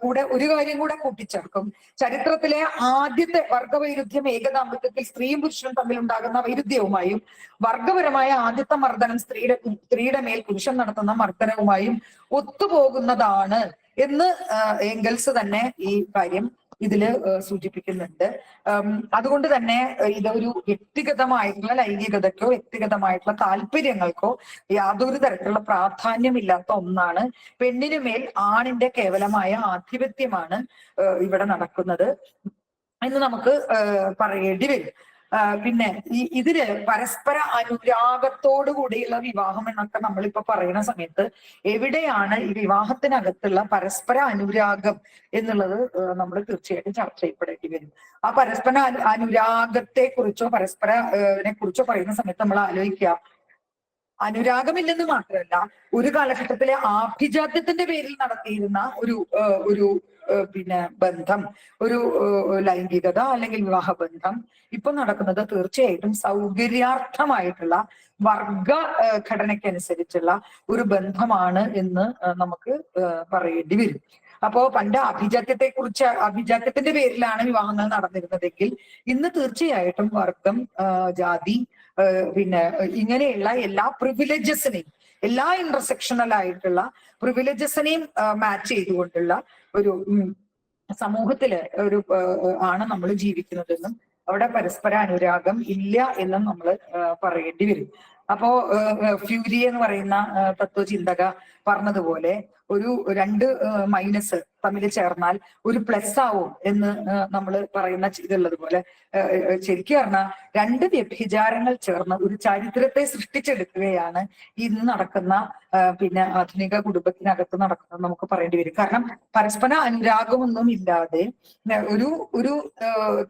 കൂടെ ഒരു കാര്യം കൂടെ കൂട്ടിച്ചേർക്കും. ചരിത്രത്തിലെ ആദ്യത്തെ വർഗവൈരുദ്ധ്യം ഏകദാമ്പത്യത്തിൽ സ്ത്രീയും പുരുഷനും തമ്മിൽ ഉണ്ടാകുന്ന വൈരുദ്ധ്യവുമായും, വർഗപരമായ ആദ്യത്തെ മർദ്ദനം സ്ത്രീയുടെ മേൽ പുരുഷൻ നടത്തുന്ന മർദ്ദനവുമായും ഒത്തുപോകുന്നതാണ് എന്ന് എംഗൽസ് തന്നെ ഈ കാര്യം ഇതില് സൂചിപ്പിക്കുന്നുണ്ട്. അതുകൊണ്ട് തന്നെ ഇതൊരു വ്യക്തിഗതമായിട്ടുള്ള ലൈംഗികതയ്ക്കോ വ്യക്തിഗതമായിട്ടുള്ള താല്പര്യങ്ങൾക്കോ യാതൊരു തരത്തിലുള്ള പ്രാധാന്യമില്ലാത്ത ഒന്നാണ്. പെണ്ണിനു മേൽ ആണിന്റെ കേവലമായ ആധിപത്യമാണ് ഇവിടെ നടക്കുന്നത് എന്ന് നമുക്ക് പറയേണ്ടി വരും. പിന്നെ ഇതില് പരസ്പര അനുരാഗത്തോടു കൂടിയുള്ള വിവാഹം എന്നൊക്കെ നമ്മളിപ്പോ പറയുന്ന സമയത്ത് എവിടെയാണ് ഈ വിവാഹത്തിനകത്തുള്ള പരസ്പര അനുരാഗം എന്നുള്ളത് നമ്മൾ തീർച്ചയായിട്ടും ചർച്ച ചെയ്യപ്പെടേണ്ടി വരും. ആ പരസ്പര അനുരാഗത്തെ കുറിച്ചോ പരസ്പരനെ കുറിച്ചോ പറയുന്ന സമയത്ത് നമ്മൾ ആലോചിക്കുക, അനുരാഗമില്ലെന്ന് മാത്രമല്ല ഒരു കാലഘട്ടത്തിലെ ആഭിജാത്യത്തിന്റെ പേരിൽ നടത്തിയിരുന്ന ഒരു പിന്നെ ബന്ധം, ഒരു ലൈംഗികത അല്ലെങ്കിൽ വിവാഹബന്ധം ഇപ്പൊ നടക്കുന്നത് തീർച്ചയായിട്ടും സൗകര്യാർത്ഥമായിട്ടുള്ള വർഗ ഘടനയ്ക്കനുസരിച്ചുള്ള ഒരു ബന്ധമാണ് എന്ന് നമുക്ക് പറയേണ്ടി വരും. അപ്പോ പണ്ട് അഭിജാത്യത്തിന്റെ പേരിലാണ് വിവാഹങ്ങൾ നടന്നിരുന്നതെങ്കിൽ ഇന്ന് തീർച്ചയായിട്ടും വർഗം, ജാതി, പിന്നെ ഇങ്ങനെയുള്ള എല്ലാ പ്രിവിലേജസിനെയും, എല്ലാ ഇന്റർസെക്ഷണൽ ആയിട്ടുള്ള പ്രിവിലേജസിനെയും മാച്ച് ചെയ്തുകൊണ്ടുള്ള ഒരു സമൂഹത്തില് ആണ് നമ്മൾ ജീവിക്കുന്നതെന്നും അവിടെ പരസ്പര അനുരാഗം ഇല്ല എന്നും നമ്മൾ പറയേണ്ടി വരും. അപ്പോ ഫ്യൂരി എന്ന് പറയുന്ന തത്വചിന്തക പറഞ്ഞതുപോലെ ഒരു രണ്ട് മൈനസ് തമ്മിൽ ചേർന്നാൽ ഒരു പ്ലസ് ആവും എന്ന് നമ്മൾ പറയുന്ന ഇതുള്ളത് പോലെ ശരിക്കും പറഞ്ഞാൽ രണ്ട് വ്യഭിചാരങ്ങൾ ചേർന്ന് ഒരു ചരിത്രത്തെ സൃഷ്ടിച്ചെടുക്കുകയാണ് ഇന്ന് നടക്കുന്ന പിന്നെ ആധുനിക കുടുംബത്തിനകത്ത് നടക്കുന്നത് നമുക്ക് പറയേണ്ടി വരും. കാരണം പരസ്പര അനുരാഗമൊന്നും ഇല്ലാതെ ഒരു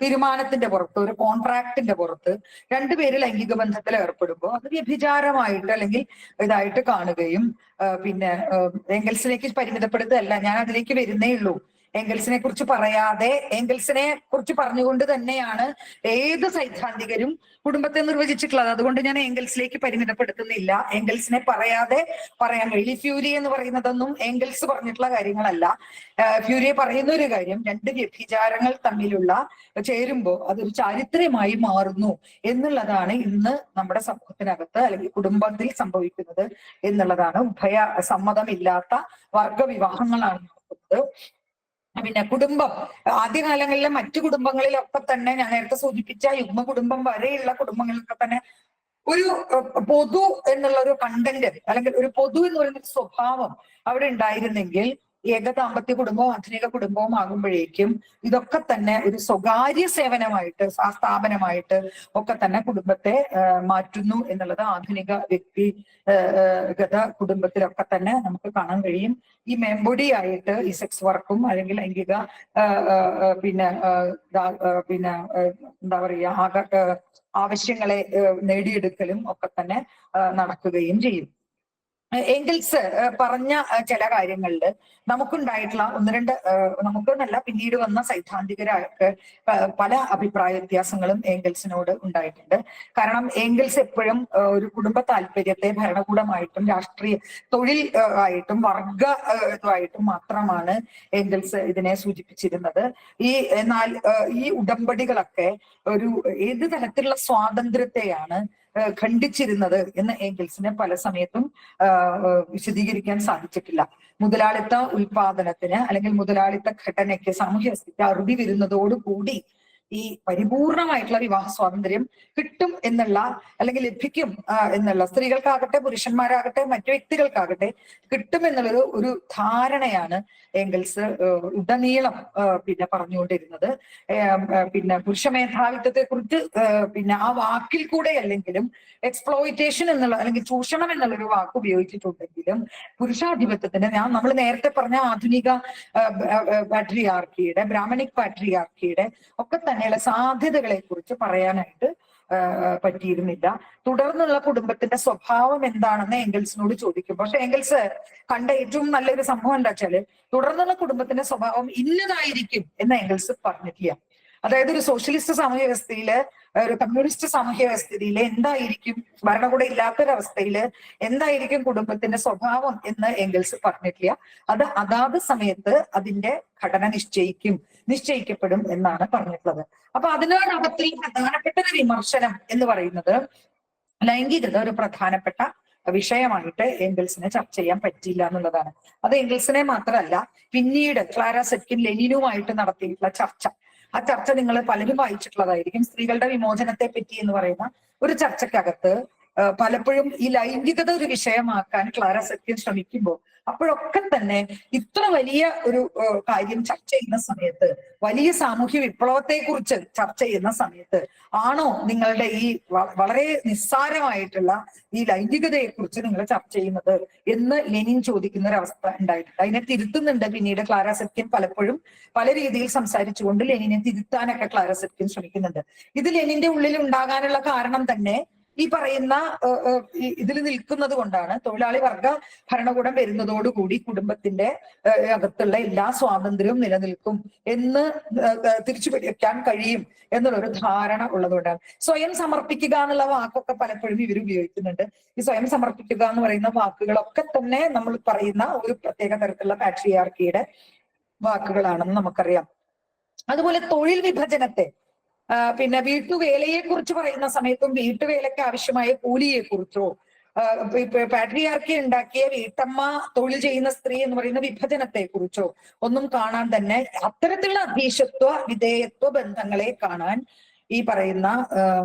തീരുമാനത്തിന്റെ പുറത്ത്, ഒരു കോൺട്രാക്ടിന്റെ പുറത്ത് രണ്ടുപേര് ലൈംഗിക ബന്ധത്തിൽ ഏർപ്പെടുമ്പോൾ അത് വ്യഭിചാരമായിട്ട് അല്ലെങ്കിൽ ഇതായിട്ട് കാണുകയും പിന്നെ എംഗൽസിലേക്ക് പരിമിതപ്പെടുത്തുകയല്ല, ഞാൻ അതിലേക്ക് വരുന്നേ ഉള്ളൂ. എംഗൽസിനെ കുറിച്ച് പറയാതെ, എംഗൽസിനെ കുറിച്ച് പറഞ്ഞുകൊണ്ട് തന്നെയാണ് ഏത് സൈദ്ധാന്തികരും കുടുംബത്തെ നിർവചിച്ചിട്ടുള്ളത്. അതുകൊണ്ട് ഞാൻ എംഗൽസിലേക്ക് പരിമിതപ്പെടുത്തുന്നില്ല. എംഗൽസിനെ പറയാതെ പറയാൻ കഴിയും. ഈ ഫ്യൂരി എന്ന് പറയുന്നതൊന്നും എംഗൽസ് പറഞ്ഞിട്ടുള്ള കാര്യങ്ങളല്ല. ഫ്യൂരിയെ പറയുന്ന ഒരു കാര്യം, രണ്ട് വ്യഭിചാരങ്ങൾ തമ്മിലുള്ള ചേരുമ്പോൾ അതൊരു ചാരിത്രമായി മാറുന്നു എന്നുള്ളതാണ് ഇന്ന് നമ്മുടെ സമൂഹത്തിനകത്ത് അല്ലെങ്കിൽ കുടുംബത്തിൽ സംഭവിക്കുന്നത് എന്നുള്ളതാണ്. ഉഭയ സമ്മതമില്ലാത്ത വർഗവിവാഹങ്ങളാണ് നടക്കുന്നത്. പിന്നെ കുടുംബം ആദ്യകാലങ്ങളിലെ മറ്റു കുടുംബങ്ങളിലൊക്കെ തന്നെ ഞാൻ നേരത്തെ സൂചിപ്പിച്ച യുഗ്മ കുടുംബം വരെയുള്ള കുടുംബങ്ങളിലൊക്കെ തന്നെ ഒരു പൊതു എന്നുള്ള ഒരു കണ്ടന്റ് അല്ലെങ്കിൽ ഒരു പൊതു എന്ന് പറയുന്ന ഒരു സ്വഭാവം അവിടെ ഉണ്ടായിരുന്നെങ്കിൽ ഏകദാമ്പത്യ കുടുംബവും ആധുനിക കുടുംബവും ആകുമ്പോഴേക്കും ഇതൊക്കെ തന്നെ ഒരു സ്വകാര്യ സേവനമായിട്ട്, സ്ഥാപനമായിട്ട് ഒക്കെ തന്നെ കുടുംബത്തെ മാറ്റുന്നു എന്നുള്ളത് ആധുനിക വ്യക്തിഗത കുടുംബത്തിലൊക്കെ തന്നെ നമുക്ക് കാണാൻ കഴിയും. ഈ മെമ്പൊടി ആയിട്ട് ഈ സെക്സ് വർക്കും അല്ലെങ്കിൽ ലൈംഗിക പിന്നെ എന്താ പറയുക ആവശ്യങ്ങളെ നേടിയെടുക്കലും ഒക്കെ തന്നെ നടക്കുകയും ചെയ്യും. എംഗൽസ് പറഞ്ഞ ചില കാര്യങ്ങളിൽ നമുക്കുണ്ടായിട്ടുള്ള ഒന്ന് രണ്ട് നമുക്കെന്നല്ല പിന്നീട് വന്ന സൈദ്ധാന്തികരായിട്ട് പല അഭിപ്രായ വ്യത്യാസങ്ങളും എംഗൽസിനോട് ഉണ്ടായിട്ടുണ്ട്. കാരണം എംഗൽസ് എപ്പോഴും ഒരു കുടുംബ താല്പര്യത്തെ ഭരണകൂടമായിട്ടും രാഷ്ട്രീയ തൊഴിൽ ആയിട്ടും വർഗ ഇതുമായിട്ടും മാത്രമാണ് എംഗൽസ് ഇതിനെ സൂചിപ്പിച്ചിരുന്നത്. എന്നാൽ ഈ ഉടമ്പടികളൊക്കെ ഒരു ഏത് തരത്തിലുള്ള സ്വാതന്ത്ര്യത്തെയാണ് ഖണ്ഡിച്ചിരുന്നത് എന്ന് എംഗൽസിന് പല സമയത്തും വിശദീകരിക്കാൻ സാധിച്ചിട്ടില്ല. മുതലാളിത്ത ഉൽപാദനത്തിന് അല്ലെങ്കിൽ മുതലാളിത്ത ഘടനയ്ക്ക് സാമൂഹ്യ വ്യവസ്ഥയ്ക്ക് അറുതി വരുന്നതോടുകൂടി ഈ പരിപൂർണമായിട്ടുള്ള വിവാഹ സ്വാതന്ത്ര്യം കിട്ടും എന്നുള്ള അല്ലെങ്കിൽ ലഭിക്കും എന്നുള്ള, സ്ത്രീകൾക്കാകട്ടെ പുരുഷന്മാരാകട്ടെ മറ്റു വ്യക്തികൾക്കാകട്ടെ കിട്ടും എന്നുള്ളത് ഒരു ധാരണയാണ് എംഗൽസ് ഉടനീളം പിന്നെ പറഞ്ഞുകൊണ്ടിരുന്നത്. പിന്നെ പുരുഷ മേധാവിത്വത്തെ കുറിച്ച് പിന്നെ ആ വാക്കിൽ കൂടെ അല്ലെങ്കിലും എക്സ്പ്ലോയിറ്റേഷൻ എന്നുള്ള അല്ലെങ്കിൽ ചൂഷണം എന്നുള്ളൊരു വാക്ക് ഉപയോഗിച്ചിട്ടുണ്ടെങ്കിലും പുരുഷാധിപത്യത്തിന് നമ്മൾ നേരത്തെ പറഞ്ഞ ആധുനിക പാട്രിയാർക്കിയുടെ, ബ്രാഹ്മണിക് പാട്രിയാർക്കിയുടെ ഒക്കെ തന്നെയുള്ള സാധ്യതകളെ കുറിച്ച് പറയാനായിട്ട് പറ്റിയിരുന്നില്ല. തുടർന്നുള്ള കുടുംബത്തിന്റെ സ്വഭാവം എന്താണെന്ന് എംഗൽസിനോട് ചോദിക്കും. പക്ഷെ എംഗൽസ് കണ്ട ഏറ്റവും നല്ലൊരു സംഭവം എന്താ വെച്ചാല് തുടർന്നുള്ള കുടുംബത്തിന്റെ സ്വഭാവം ഇന്നതായിരിക്കും എന്ന് എംഗൽസ് പറഞ്ഞിട്ടില്ല. അതായത് ഒരു സോഷ്യലിസ്റ്റ് സാമൂഹ്യ വ്യവസ്ഥയില്, ഒരു കമ്മ്യൂണിസ്റ്റ് സാമൂഹ്യ വ്യവസ്ഥയില് എന്തായിരിക്കും, ഭരണകൂടം ഇല്ലാത്തൊരവസ്ഥയില് എന്തായിരിക്കും കുടുംബത്തിന്റെ സ്വഭാവം എന്ന് എംഗൽസ് പറഞ്ഞിട്ടില്ല. അത് അതാത് സമയത്ത് അതിന്റെ ഘടന നിശ്ചയിക്കപ്പെടും എന്നാണ് പറഞ്ഞിട്ടുള്ളത്. അപ്പൊ അതിനോടൊപ്പത്തിൽ പ്രധാനപ്പെട്ട ഒരു വിമർശനം എന്ന് പറയുന്നത് ലൈംഗികത ഒരു പ്രധാനപ്പെട്ട വിഷയമായിട്ട് എംഗൽസിനെ ചർച്ച ചെയ്യാൻ പറ്റിയില്ല എന്നുള്ളതാണ്. അത് എംഗൽസിനെ മാത്രമല്ല, പിന്നീട് ക്ലാര സെറ്റ്കിൻ ലെനിനുമായിട്ട് നടത്തിയിട്ടുള്ള ആ ചർച്ച നിങ്ങൾ പലരും വായിച്ചിട്ടുള്ളതായിരിക്കും. സ്ത്രീകളുടെ വിമോചനത്തെ പറ്റി എന്ന് പറയുന്ന ഒരു ചർച്ചക്കകത്ത് പലപ്പോഴും ഈ ലൈംഗികത ഒരു വിഷയമാക്കാൻ ക്ലാര സെറ്റ്കിൻ ശ്രമിക്കുമ്പോൾ അപ്പോഴൊക്കെ തന്നെ ഇത്ര വലിയ ഒരു കാര്യം ചർച്ച ചെയ്യുന്ന സമയത്ത്, വലിയ സാമൂഹ്യ വിപ്ലവത്തെ കുറിച്ച് ചർച്ച ചെയ്യുന്ന സമയത്ത് ആണോ നിങ്ങളുടെ ഈ വളരെ നിസ്സാരമായിട്ടുള്ള ഈ ലൈംഗികതയെ കുറിച്ച് നിങ്ങൾ ചർച്ച ചെയ്യുന്നത് എന്ന് ലെനിൻ ചോദിക്കുന്ന ഒരു അവസ്ഥ ഉണ്ടായിട്ടുണ്ട്. അതിനെ തിരുത്തുന്നുണ്ട് പിന്നീട് ക്ലാര സെറ്റ്കിൻ. പലപ്പോഴും പല രീതിയിൽ സംസാരിച്ചുകൊണ്ട് ലെനിനെ തിരുത്താനൊക്കെ ക്ലാര സെറ്റ്കിൻ ശ്രമിക്കുന്നുണ്ട്. ഇത് ലെനിന്റെ ഉള്ളിൽ ഉണ്ടാകാനുള്ള കാരണം തന്നെ ഈ പറയുന്ന ഇതിൽ നിൽക്കുന്നത് കൊണ്ടാണ്. തൊഴിലാളി വർഗ ഭരണകൂടം വരുന്നതോടുകൂടി കുടുംബത്തിന്റെ അകത്തുള്ള എല്ലാ സ്വാതന്ത്ര്യവും നിലനിൽക്കും എന്ന് തിരിച്ചു പിടിക്കാൻ കഴിയും എന്നുള്ളൊരു ധാരണ ഉള്ളതുകൊണ്ടാണ്. സ്വയം സമർപ്പിക്കുക എന്നുള്ള വാക്കൊക്കെ പലപ്പോഴും ഇവർ ഉപയോഗിക്കുന്നുണ്ട്. ഈ സ്വയം സമർപ്പിക്കുക എന്ന് പറയുന്ന വാക്കുകളൊക്കെ തന്നെ നമ്മൾ പറയുന്ന ഒരു പ്രത്യേക തരത്തിലുള്ള പാട്രിയാർക്കിയുടെ വാക്കുകളാണെന്ന് നമുക്കറിയാം. അതുപോലെ തൊഴിൽ വിഭജനത്തെ, പിന്നെ വീട്ടുവേലയെ കുറിച്ച് പറയുന്ന സമയത്തും വീട്ടുവേലയ്ക്ക് ആവശ്യമായ കൂലിയെ കുറിച്ചോ, പാട്രിയാർക്കി ഉണ്ടാക്കിയ വീട്ടമ്മ തൊഴിൽ ചെയ്യുന്ന സ്ത്രീ എന്ന് പറയുന്ന വിഭജനത്തെ കുറിച്ചോ ഒന്നും കാണാൻ തന്നെ, അത്തരത്തിലുള്ള അധീശത്വ വിധേയത്വ ബന്ധങ്ങളെ കാണാൻ ഈ പറയുന്ന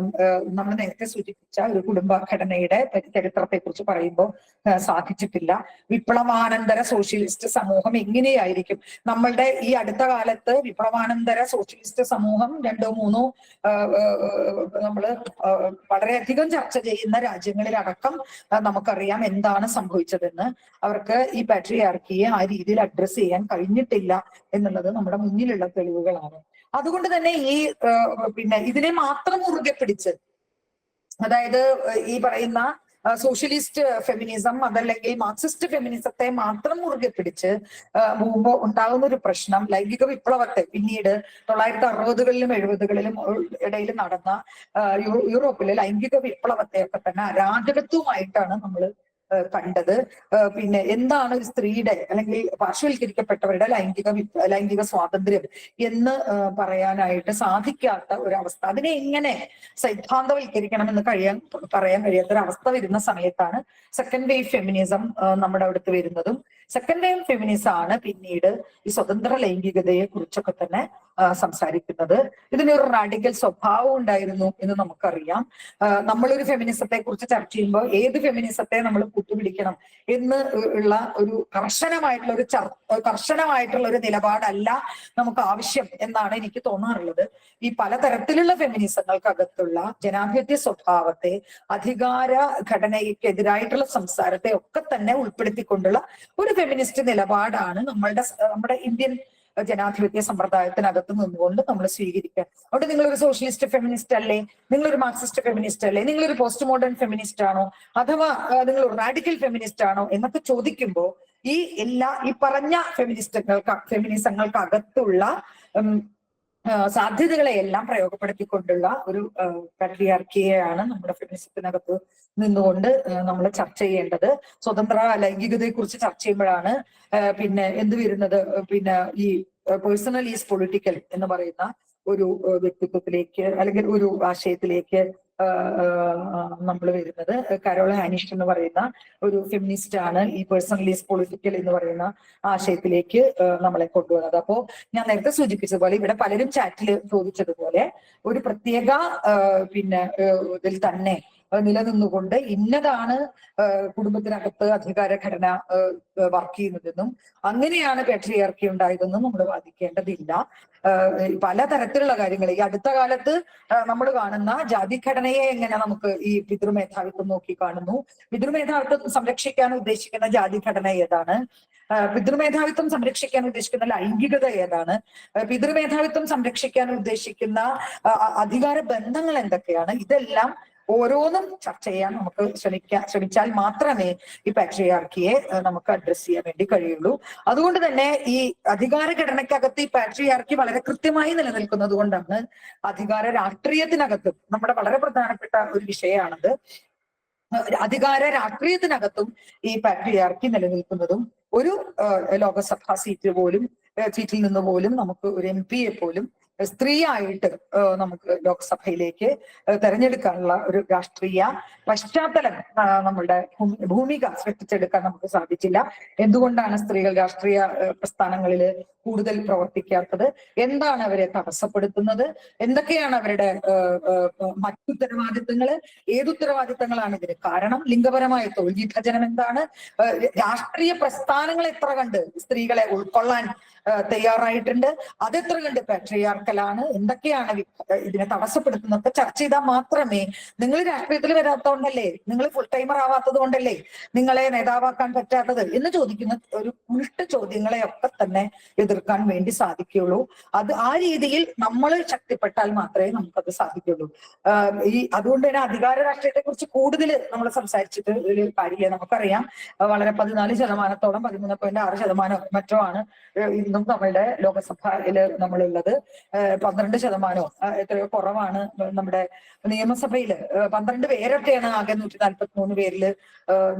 നമ്മൾ നേരത്തെ സൂചിപ്പിച്ച ഒരു കുടുംബഘടനയുടെ ചരിത്രത്തെ കുറിച്ച് പറയുമ്പോൾ സാധിച്ചിട്ടില്ല. വിപ്ലവാനന്തര സോഷ്യലിസ്റ്റ് സമൂഹം എങ്ങനെയായിരിക്കും? നമ്മളുടെ ഈ അടുത്ത കാലത്ത് വിപ്ലവാനന്തര സോഷ്യലിസ്റ്റ് സമൂഹം 2-3 നമ്മള് വളരെയധികം ചർച്ച ചെയ്യുന്ന രാജ്യങ്ങളിലടക്കം നമുക്കറിയാം എന്താണ് സംഭവിച്ചതെന്ന്. അവർക്ക് ഈ പാട്രിയാർക്കിയെ ആ രീതിയിൽ അഡ്രസ് ചെയ്യാൻ കഴിഞ്ഞിട്ടില്ല എന്നുള്ളത് നമ്മുടെ മുന്നിലുള്ള തെളിവുകളാണ്. അതുകൊണ്ട് തന്നെ ഈ പിന്നെ ഇതിനെ മാത്രം മുറുകെ പിടിച്ച്, അതായത് ഈ പറയുന്ന സോഷ്യലിസ്റ്റ് ഫെമിനിസം അതല്ലെങ്കിൽ മാർക്സിസ്റ്റ് ഫെമിനിസത്തെ മാത്രം മുറുകെ പിടിച്ച് മുമ്പ് ഉണ്ടാകുന്ന ഒരു പ്രശ്നം, ലൈംഗിക വിപ്ലവത്തെ പിന്നീട് 1960കളിലും 70കളിലും ഇടയിൽ നടന്ന യൂറോപ്പിലെ ലൈംഗിക വിപ്ലവത്തെ ഒക്കെ തന്നെ അരാജകത്വമായിട്ടാണ് നമ്മൾ കണ്ടത്. പിന്നെ എന്താണ് ഒരു സ്ത്രീയുടെ അല്ലെങ്കിൽ പാർശ്വവൽക്കരിക്കപ്പെട്ടവരുടെ ലൈംഗിക സ്വാതന്ത്ര്യം എന്ന് പറയാനായിട്ട് സാധിക്കാത്ത ഒരവസ്ഥ, അതിനെ എങ്ങനെ സൈദ്ധാന്തവൽക്കരിക്കണമെന്ന് പറയാൻ കഴിയാത്തൊരവസ്ഥ വരുന്ന സമയത്താണ് സെക്കൻഡ് വേവ് ഫെമിനിസം നമ്മുടെ അടുത്ത് വരുന്നതും. സെക്കൻഡ് വേവ് ഫെമിനിസം ആണ് പിന്നീട് ഈ സ്വതന്ത്ര ലൈംഗികതയെ കുറിച്ചൊക്കെ തന്നെ സംസാരിക്കുന്നത്. ഇതിനൊരു റാഡിക്കൽ സ്വഭാവം ഉണ്ടായിരുന്നു എന്ന് നമുക്കറിയാം. നമ്മളൊരു ഫെമിനിസത്തെ കുറിച്ച് ചർച്ച ചെയ്യുമ്പോൾ ഏത് ഫെമിനിസത്തെ നമ്മൾ കൂട്ടുപിടിക്കണം എന്ന് ഉള്ള ഒരു കർശനമായിട്ടുള്ള ഒരു നിലപാടല്ല നമുക്ക് ആവശ്യം എന്നാണ് എനിക്ക് തോന്നാറുള്ളത്. ഈ പലതരത്തിലുള്ള ഫെമിനിസങ്ങൾക്കകത്തുള്ള ജനാധിപത്യ സ്വഭാവത്തെ, അധികാര ഘടനയ്ക്കെതിരായിട്ടുള്ള സംസാരത്തെ ഒക്കെ തന്നെ ഉൾപ്പെടുത്തിക്കൊണ്ടുള്ള ഒരു ഫെമിനിസ്റ്റ് നിലപാടാണ് നമ്മുടെ ഇന്ത്യൻ ജനാധിപത്യ സമ്പ്രദായത്തിനകത്ത് നിന്നുകൊണ്ട് നമ്മൾ സ്വീകരിക്കുക. അതുകൊണ്ട് നിങ്ങളൊരു സോഷ്യലിസ്റ്റ് ഫെമിനിസ്റ്റ് അല്ലേ, നിങ്ങളൊരു മാർക്സിസ്റ്റ് ഫെമിനിസ്റ്റ് അല്ലേ, നിങ്ങളൊരു പോസ്റ്റ് മോഡേൺ ഫെമിനിസ്റ്റ് ആണോ, അഥവാ നിങ്ങളൊരു റാഡിക്കൽ ഫെമിനിസ്റ്റ് ആണോ എന്നൊക്കെ ചോദിക്കുമ്പോൾ ഈ പറഞ്ഞ ഫെമിനിസങ്ങൾക്കകത്തുള്ള സാധ്യതകളെയെല്ലാം പ്രയോഗപ്പെടുത്തിക്കൊണ്ടുള്ള ഒരു പാട്രിയാർക്കിയെയാണ് നമ്മുടെ ഫെമിനിസത്തിനകത്ത് നിന്നുകൊണ്ട് നമ്മൾ ചർച്ച ചെയ്യേണ്ടത്. സ്വതന്ത്ര ലൈംഗികതയെ കുറിച്ച് ചർച്ച ചെയ്യുമ്പോഴാണ് പിന്നെ എന്ത് വരുന്നത്, പിന്നെ ഈ പേഴ്സണൽ ഈസ് പൊളിറ്റിക്കൽ എന്ന് പറയുന്ന ഒരു വ്യക്തിത്വത്തിലേക്ക് അല്ലെങ്കിൽ ഒരു ആശയത്തിലേക്ക് നമ്മൾ വരുന്നത്. കരോൾ ഹാനിഷ് എന്ന് പറയുന്ന ഒരു ഫെമിനിസ്റ്റ് ആണ് ഈ പേഴ്സണൽ ഈസ് പൊളിറ്റിക്കൽ എന്ന് പറയുന്ന ആശയത്തിലേക്ക് നമ്മളെ കൊണ്ടുവന്നത്. അപ്പോ ഞാൻ നേരത്തെ സൂചിപ്പിച്ചതുപോലെ ഇവിടെ പലരും ചാറ്റിൽ ചോദിച്ചതുപോലെ ഒരു പ്രത്യേക പിന്നെ ഇതിൽ തന്നെ നിലനിന്നുകൊണ്ട് ഇന്നതാണ് കുടുംബത്തിനകത്ത് അധികാര ഘടന വർക്ക് ചെയ്യുന്നതെന്നും അങ്ങനെയാണ് പാട്രിയാർക്കി ഉണ്ടായതെന്നും നമ്മൾ വാദിക്കേണ്ടതില്ല. പലതരത്തിലുള്ള കാര്യങ്ങൾ ഈ അടുത്ത കാലത്ത് നമ്മൾ കാണുന്ന ജാതിഘടനയെ എങ്ങനെ നമുക്ക് ഈ പിതൃമേധാവിത്വം നോക്കി കാണുന്നു, പിതൃമേധാവിത്വം സംരക്ഷിക്കാൻ ഉദ്ദേശിക്കുന്ന ജാതിഘടന ഏതാണ്, പിതൃമേധാവിത്വം സംരക്ഷിക്കാൻ ഉദ്ദേശിക്കുന്ന ലൈംഗികത ഏതാണ്, പിതൃമേധാവിത്വം സംരക്ഷിക്കാൻ ഉദ്ദേശിക്കുന്ന അധികാര ബന്ധങ്ങൾ എന്തൊക്കെയാണ്, ഇതെല്ലാം ഓരോന്നും ചർച്ച ചെയ്യാൻ നമുക്ക് ശ്രമിച്ചാൽ മാത്രമേ ഈ പാട്രിയാർക്കിയെ നമുക്ക് അഡ്രസ് ചെയ്യാൻ വേണ്ടി കഴിയുള്ളൂ. അതുകൊണ്ട് തന്നെ ഈ അധികാര ഘടനയ്ക്കകത്ത് ഈ പാട്രിയാർക്കി വളരെ കൃത്യമായി നിലനിൽക്കുന്നത് കൊണ്ടാണ് അധികാര രാഷ്ട്രീയത്തിനകത്തും നമ്മുടെ വളരെ പ്രധാനപ്പെട്ട ഒരു വിഷയമാണത്. അധികാര രാഷ്ട്രീയത്തിനകത്തും ഈ പാട്രിയാർക്കി നിലനിൽക്കുന്നതും ഒരു ലോകസഭാ സീറ്റിൽ നിന്ന് പോലും നമുക്ക് ഒരു MP യെ പോലും സ്ത്രീയായിട്ട് നമുക്ക് ലോക്സഭയിലേക്ക് തെരഞ്ഞെടുക്കാനുള്ള ഒരു രാഷ്ട്രീയ പശ്ചാത്തലം നമ്മളുടെ ഭൂമിക സൃഷ്ടിച്ചെടുക്കാൻ നമുക്ക് സാധിച്ചില്ല. എന്തുകൊണ്ടാണ് സ്ത്രീകൾ രാഷ്ട്രീയ പ്രസ്ഥാനങ്ങളിൽ കൂടുതൽ പ്രവർത്തിക്കാത്തത്? എന്താണ് അവരെ തടസ്സപ്പെടുത്തുന്നത്? എന്തൊക്കെയാണ് അവരുടെ മറ്റുത്തരവാദിത്തങ്ങള്? ഏതുത്തരവാദിത്തങ്ങളാണ് ഇതിന് കാരണം? ലിംഗപരമായ തൊഴിൽ വിഭജനം എന്താണ്? രാഷ്ട്രീയ പ്രസ്ഥാനങ്ങൾ എത്ര കണ്ട് സ്ത്രീകളെ ഉൾക്കൊള്ളാൻ തയ്യാറായിട്ടുണ്ട്? അതെത്ര കണ്ട് പാട്രിയാർക്കലാണ്? എന്തൊക്കെയാണ് ഇതിനെ തടസ്സപ്പെടുത്തുന്നതൊക്കെ ചർച്ച ചെയ്താൽ മാത്രമേ, നിങ്ങൾ രാഷ്ട്രീയത്തിൽ വരാത്തതുകൊണ്ടല്ലേ, നിങ്ങൾ ഫുൾ ടൈമർ ആവാത്തത് കൊണ്ടല്ലേ നിങ്ങളെ നേതാവാക്കാൻ പറ്റാത്തത് എന്ന് ചോദിക്കുന്ന ഒരു ഉൾട്ട ചോദ്യങ്ങളെ ഒക്കെ തന്നെ എതിർക്കാൻ വേണ്ടി സാധിക്കുകയുള്ളൂ. ആ രീതിയിൽ നമ്മൾ ശക്തിപ്പെട്ടാൽ മാത്രമേ നമുക്കത് സാധിക്കുള്ളൂ. അതുകൊണ്ട് തന്നെ അധികാര രാഷ്ട്രീയത്തെ കുറിച്ച് കൂടുതൽ നമ്മൾ സംസാരിച്ചിട്ട് ഒരു കാര്യമില്ല. നമുക്കറിയാം വളരെ 14% 13.6% മറ്റോ ആണ് ഇന്നും നമ്മളുടെ ലോകസഭയില് നമ്മളുള്ളത്. 12% എത്രയോ കുറവാണ് നമ്മുടെ നിയമസഭയില്. 12 പേരൊക്കെയാണ് ആകെ 143 പേരില്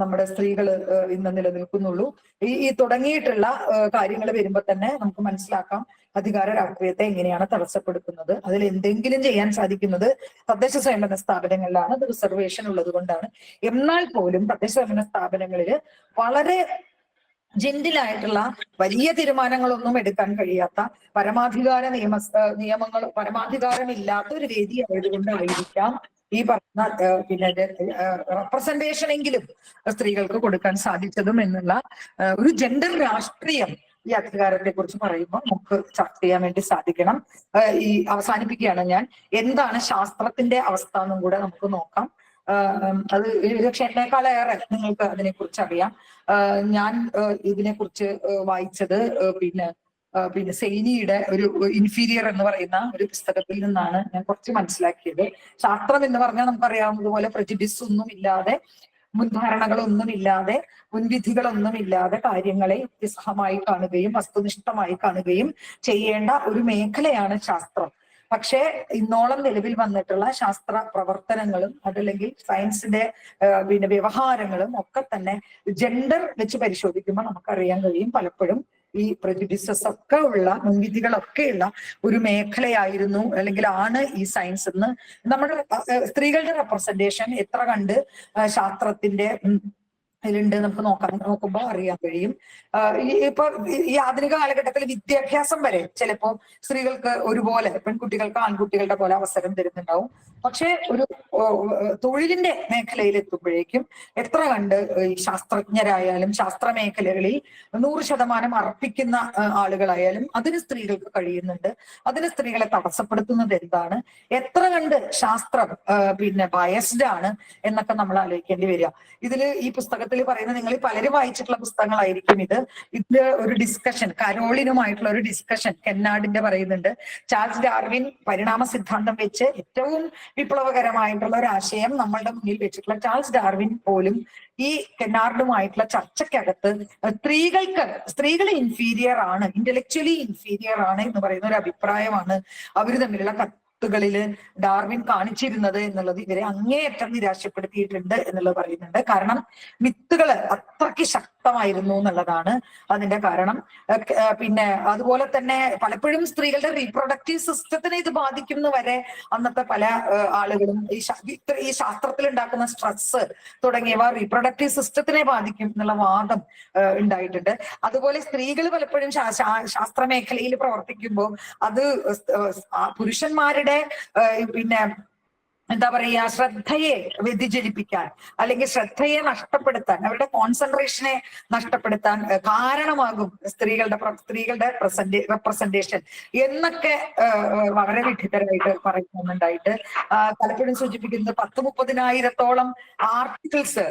നമ്മുടെ സ്ത്രീകള് ഇന്ന് നിലനിൽക്കുന്നുള്ളൂ. ഈ തുടങ്ങിയിട്ടുള്ള കാര്യങ്ങൾ വരുമ്പോ തന്നെ നമുക്ക് മനസ്സിലാക്കാം അധികാര രാഷ്ട്രീയത്തെ എങ്ങനെയാണ് തടസ്സപ്പെടുത്തുന്നത്. അതിൽ എന്തെങ്കിലും ചെയ്യാൻ സാധിക്കുന്നത് തദ്ദേശ സ്വയംഭരണ സ്ഥാപനങ്ങളിലാണ്. അത് റിസർവേഷൻ ഉള്ളത് കൊണ്ടാണ്. എന്നാൽ പോലും തദ്ദേശ സ്വയംഭരണ സ്ഥാപനങ്ങളിൽ വളരെ ജെന്റിലായിട്ടുള്ള വലിയ തീരുമാനങ്ങളൊന്നും എടുക്കാൻ കഴിയാത്ത, നിയമങ്ങൾ പരമാധികാരമില്ലാത്ത ഒരു വേദി ആയതുകൊണ്ടായിരിക്കാം ഈ പറഞ്ഞ റെപ്രസെന്റേഷൻ എങ്കിലും സ്ത്രീകൾക്ക് കൊടുക്കാൻ സാധിച്ചതും എന്നുള്ള ഒരു ജെൻഡർ രാഷ്ട്രീയം ഈ അധികാരത്തെ കുറിച്ച് പറയുമ്പോൾ നമുക്ക് ചർച്ച ചെയ്യാൻ വേണ്ടി സാധിക്കണം. അവസാനിപ്പിക്കുകയാണ് ഞാൻ. എന്താണ് ശാസ്ത്രത്തിന്റെ അവസ്ഥ എന്നും കൂടെ നമുക്ക് നോക്കാം. അത് ഒരുപക്ഷെ എന്നെക്കാളേറെ നിങ്ങൾക്ക് അതിനെക്കുറിച്ച് അറിയാം. ഞാൻ ഇതിനെക്കുറിച്ച് വായിച്ചത് പിന്നെ സൈനിയുടെ ഒരു ഇൻഫീരിയർ എന്ന് പറയുന്ന ഒരു പുസ്തകത്തിൽ നിന്നാണ് ഞാൻ കുറച്ച് മനസ്സിലാക്കിയത്. ശാസ്ത്രം എന്ന് പറഞ്ഞാൽ നമുക്കറിയാവുന്നതുപോലെ പ്രജുഡിസ് ഒന്നും ഇല്ലാതെ, മുൻധാരണകളൊന്നുമില്ലാതെ, മുൻവിധികളൊന്നുമില്ലാതെ കാര്യങ്ങളെ യുക്തിസഹമായി കാണുകയും വസ്തുനിഷ്ഠമായി കാണുകയും ചെയ്യേണ്ട ഒരു മേഖലയാണ് ശാസ്ത്രം. പക്ഷേ ഇന്നോളം നിലവിൽ വന്നിട്ടുള്ള ശാസ്ത്ര പ്രവർത്തനങ്ങളും അതല്ലെങ്കിൽ സയൻസിന്റെ വ്യവഹാരങ്ങളും ഒക്കെ തന്നെ ജെൻഡർ വെച്ച് പരിശോധിക്കുമ്പോൾ നമുക്കറിയാൻ കഴിയും പലപ്പോഴും ഈ പ്രജുഡിസസ് ഒക്കെ ഉള്ള, മുൻവിധികളൊക്കെയുള്ള ഒരു മേഖലയായിരുന്നു അല്ലെങ്കിൽ ആണ് ഈ സയൻസ് എന്ന്. നമ്മുടെ സ്ത്രീകളുടെ റെപ്രസെന്റേഷൻ എത്ര കണ്ട് ശാസ്ത്രത്തിന്റെ ഇതിലുണ്ട് നമുക്ക് നോക്കുമ്പോൾ അറിയാൻ കഴിയും. ഇപ്പൊ ഈ ആധുനിക കാലഘട്ടത്തിൽ വിദ്യാഭ്യാസം വരെ ചിലപ്പോ സ്ത്രീകൾക്ക് ഒരുപോലെ, പെൺകുട്ടികൾക്ക് ആൺകുട്ടികളുടെ പോലെ അവസരം തരുന്നുണ്ടാവും. പക്ഷെ ഒരു തൊഴിലിന്റെ മേഖലയിൽ എത്തുമ്പോഴേക്കും എത്ര കണ്ട് ഈ ശാസ്ത്രജ്ഞരായാലും ശാസ്ത്ര മേഖലകളിൽ 100% അർപ്പിക്കുന്ന ആളുകളായാലും അതിന് സ്ത്രീകൾക്ക് കഴിയുന്നുണ്ട്. അതിന് സ്ത്രീകളെ തടസ്സപ്പെടുത്തുന്നത് എന്താണ്? എത്ര കണ്ട് ശാസ്ത്രം ബയസ്ഡ് ആണ് എന്നൊക്കെ നമ്മൾ ആലോചിക്കേണ്ടി വരിക. ഇതില് ഈ പുസ്തകത്തിൽ പറയുന്നത്, നിങ്ങൾ പലരും വായിച്ചിട്ടുള്ള പുസ്തകങ്ങളായിരിക്കും ഇത് ഒരു ഡിസ്കഷൻ, കരോളിനുമായിട്ടുള്ള ഒരു ഡിസ്കഷൻ കെന്നാർഡിന്റെ പറയുന്നുണ്ട്. ചാൾസ് ഡാർവിൻ പരിണാമ സിദ്ധാന്തം വെച്ച് ഏറ്റവും വിപ്ലവകരമായിട്ടുള്ള ഒരു ആശയം നമ്മളുടെ മുന്നിൽ വെച്ചിട്ടുള്ള ചാൾസ് ഡാർവിൻ പോലും ഈ കെന്നാർഡുമായിട്ടുള്ള ചർച്ചയ്ക്കകത്ത് സ്ത്രീകൾ ഇൻഫീരിയർ ആണ്, ഇന്റലക്ച്വലി ഇൻഫീരിയർ ആണ് എന്ന് പറയുന്ന ഒരു അഭിപ്രായമാണ് അവർ തമ്മിലുള്ള ില് ഡാർവിൻ കാണിച്ചിരുന്നത് എന്നുള്ളത് ഇവരെ അങ്ങേയറ്റം നിരാശപ്പെടുത്തിയിട്ടുണ്ട് എന്നുള്ളത് പറയുന്നുണ്ട്. കാരണം മിത്തുകള് അത്രയ്ക്ക് ശക്തമായിരുന്നു എന്നുള്ളതാണ് അതിന്റെ കാരണം. അതുപോലെ തന്നെ പലപ്പോഴും സ്ത്രീകളുടെ റീപ്രൊഡക്റ്റീവ് സിസ്റ്റത്തിനെ ഇത് ബാധിക്കുന്ന വരെ അന്നത്തെ പല ആളുകളും ഈ ശാസ്ത്രത്തിൽ ഉണ്ടാക്കുന്ന സ്ട്രെസ് തുടങ്ങിയവ റീപ്രൊഡക്റ്റീവ് സിസ്റ്റത്തിനെ ബാധിക്കും എന്നുള്ള വാദം ഉണ്ടായിട്ടുണ്ട്. അതുപോലെ സ്ത്രീകൾ പലപ്പോഴും ശാസ്ത്ര മേഖലയിൽ പ്രവർത്തിക്കുമ്പോൾ അത് പുരുഷന്മാരുടെ എന്താ പറയുക, ശ്രദ്ധയെ വ്യതിചലിപ്പിക്കാൻ അല്ലെങ്കിൽ ശ്രദ്ധയെ നഷ്ടപ്പെടുത്താൻ, അവരുടെ കോൺസെൻട്രേഷനെ നഷ്ടപ്പെടുത്താൻ കാരണമാകും സ്ത്രീകളുടെ റെപ്രസെന്റേഷൻ എന്നൊക്കെ വളരെ വിഡ്ഢിതരായിട്ട് പറയുന്നുണ്ടായിട്ട് പലപ്പോഴും സൂചിപ്പിക്കുന്നത് 10-30,000-ഓളം ആർട്ടിക്കിൾസ്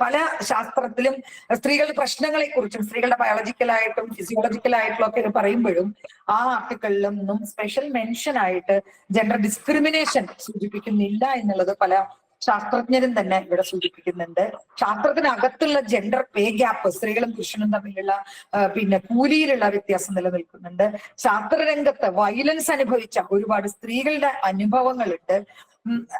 പല ശാസ്ത്രത്തിലും സ്ത്രീകളുടെ പ്രശ്നങ്ങളെ കുറിച്ചും സ്ത്രീകളുടെ ബയോളജിക്കലായിട്ടും ഫിസിയോളജിക്കലായിട്ടും ഒക്കെ പറയുമ്പോഴും ആ ആർട്ടിക്കിളിലൊന്നും സ്പെഷ്യൽ മെൻഷൻ ആയിട്ട് ജെൻഡർ ഡിസ്ക്രിമിനേഷൻ സൂചിപ്പിക്കുന്നില്ല എന്നുള്ളത് പല ശാസ്ത്രജ്ഞരും തന്നെ ഇവിടെ സൂചിപ്പിക്കുന്നുണ്ട്. ശാസ്ത്രത്തിനകത്തുള്ള ജെൻഡർ പേ ഗ്യാപ്പ്, സ്ത്രീകളും പുരുഷനും തമ്മിലുള്ള കൂലിയിലുള്ള വ്യത്യാസം നിലനിൽക്കുന്നുണ്ട്. ശാസ്ത്രരംഗത്ത് വയലൻസ് അനുഭവിച്ച ഒരുപാട് സ്ത്രീകളുടെ അനുഭവങ്ങളുണ്ട്.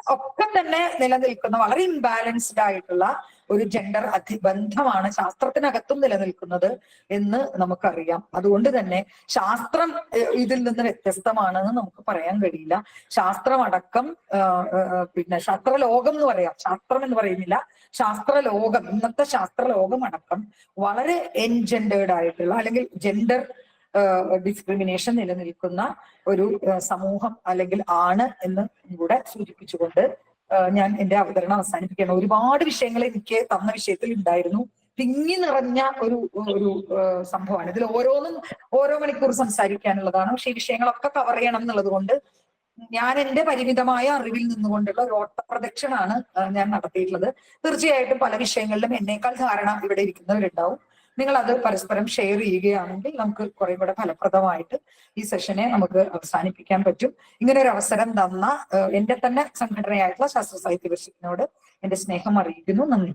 ഒക്കെ തന്നെ നിലനിൽക്കുന്ന വളരെ ഇംബാലൻസ്ഡ് ആയിട്ടുള്ള ഒരു ജെൻഡർ ബന്ധമാണ് ശാസ്ത്രത്തിനകത്തും നിലനിൽക്കുന്നത് എന്ന് നമുക്കറിയാം. അതുകൊണ്ട് തന്നെ ശാസ്ത്രം ഇതിൽ നിന്ന് വ്യത്യസ്തമാണെന്ന് നമുക്ക് പറയാൻ കഴിയില്ല. ശാസ്ത്രമടക്കം പിന്നെ ശാസ്ത്രലോകം എന്ന് പറയാം, ശാസ്ത്രം എന്ന് പറയുന്നില്ല, ശാസ്ത്രലോകം, ഇന്നത്തെ ശാസ്ത്രലോകം അടക്കം വളരെ എൻജെൻഡേർഡ് ആയിട്ടുള്ള അല്ലെങ്കിൽ ജെൻഡർ ഡിസ്ക്രിമിനേഷൻ നിലനിൽക്കുന്ന ഒരു സമൂഹം അല്ലെങ്കിൽ ആണ് എന്ന് കൂടെ സൂചിപ്പിച്ചുകൊണ്ട് ഞാൻ എന്റെ അവതരണം അവസാനിപ്പിക്കണം. ഒരുപാട് വിഷയങ്ങൾ എനിക്ക് തന്ന വിഷയത്തിൽ ഉണ്ടായിരുന്നു. തിങ്ങി നിറഞ്ഞ ഒരു സംഭവമാണ്. ഇതിൽ ഓരോന്നും ഓരോ മണിക്കൂർ സംസാരിക്കാനുള്ളതാണ്. പക്ഷെ ഈ വിഷയങ്ങളൊക്കെ കവർ ചെയ്യണം എന്നുള്ളത് കൊണ്ട് ഞാൻ എന്റെ പരിമിതമായ അറിവിൽ നിന്നുകൊണ്ടുള്ള ഒരു ഓട്ടപ്രദക്ഷിണാണ് ഞാൻ നടത്തിയിട്ടുള്ളത്. തീർച്ചയായിട്ടും പല വിഷയങ്ങളിലും എന്നേക്കാൾ ധാരണ ഇവിടെ ഇരിക്കുന്നവരുണ്ടാവും. നിങ്ങൾ അത് പരസ്പരം ഷെയർ ചെയ്യുകയാണെങ്കിൽ നമുക്ക് കുറെ കൂടെ ഫലപ്രദമായിട്ട് ഈ സെഷനെ നമുക്ക് അവസാനിപ്പിക്കാൻ പറ്റും. ഇങ്ങനെ ഒരു അവസരം തന്ന എന്റെ തന്നെ സംഘടനയായിട്ടുള്ള ശാസ്ത്ര സാഹിത്യ പരിഷത്തിനോട് എന്റെ സ്നേഹം അറിയിക്കുന്നു. നന്ദി.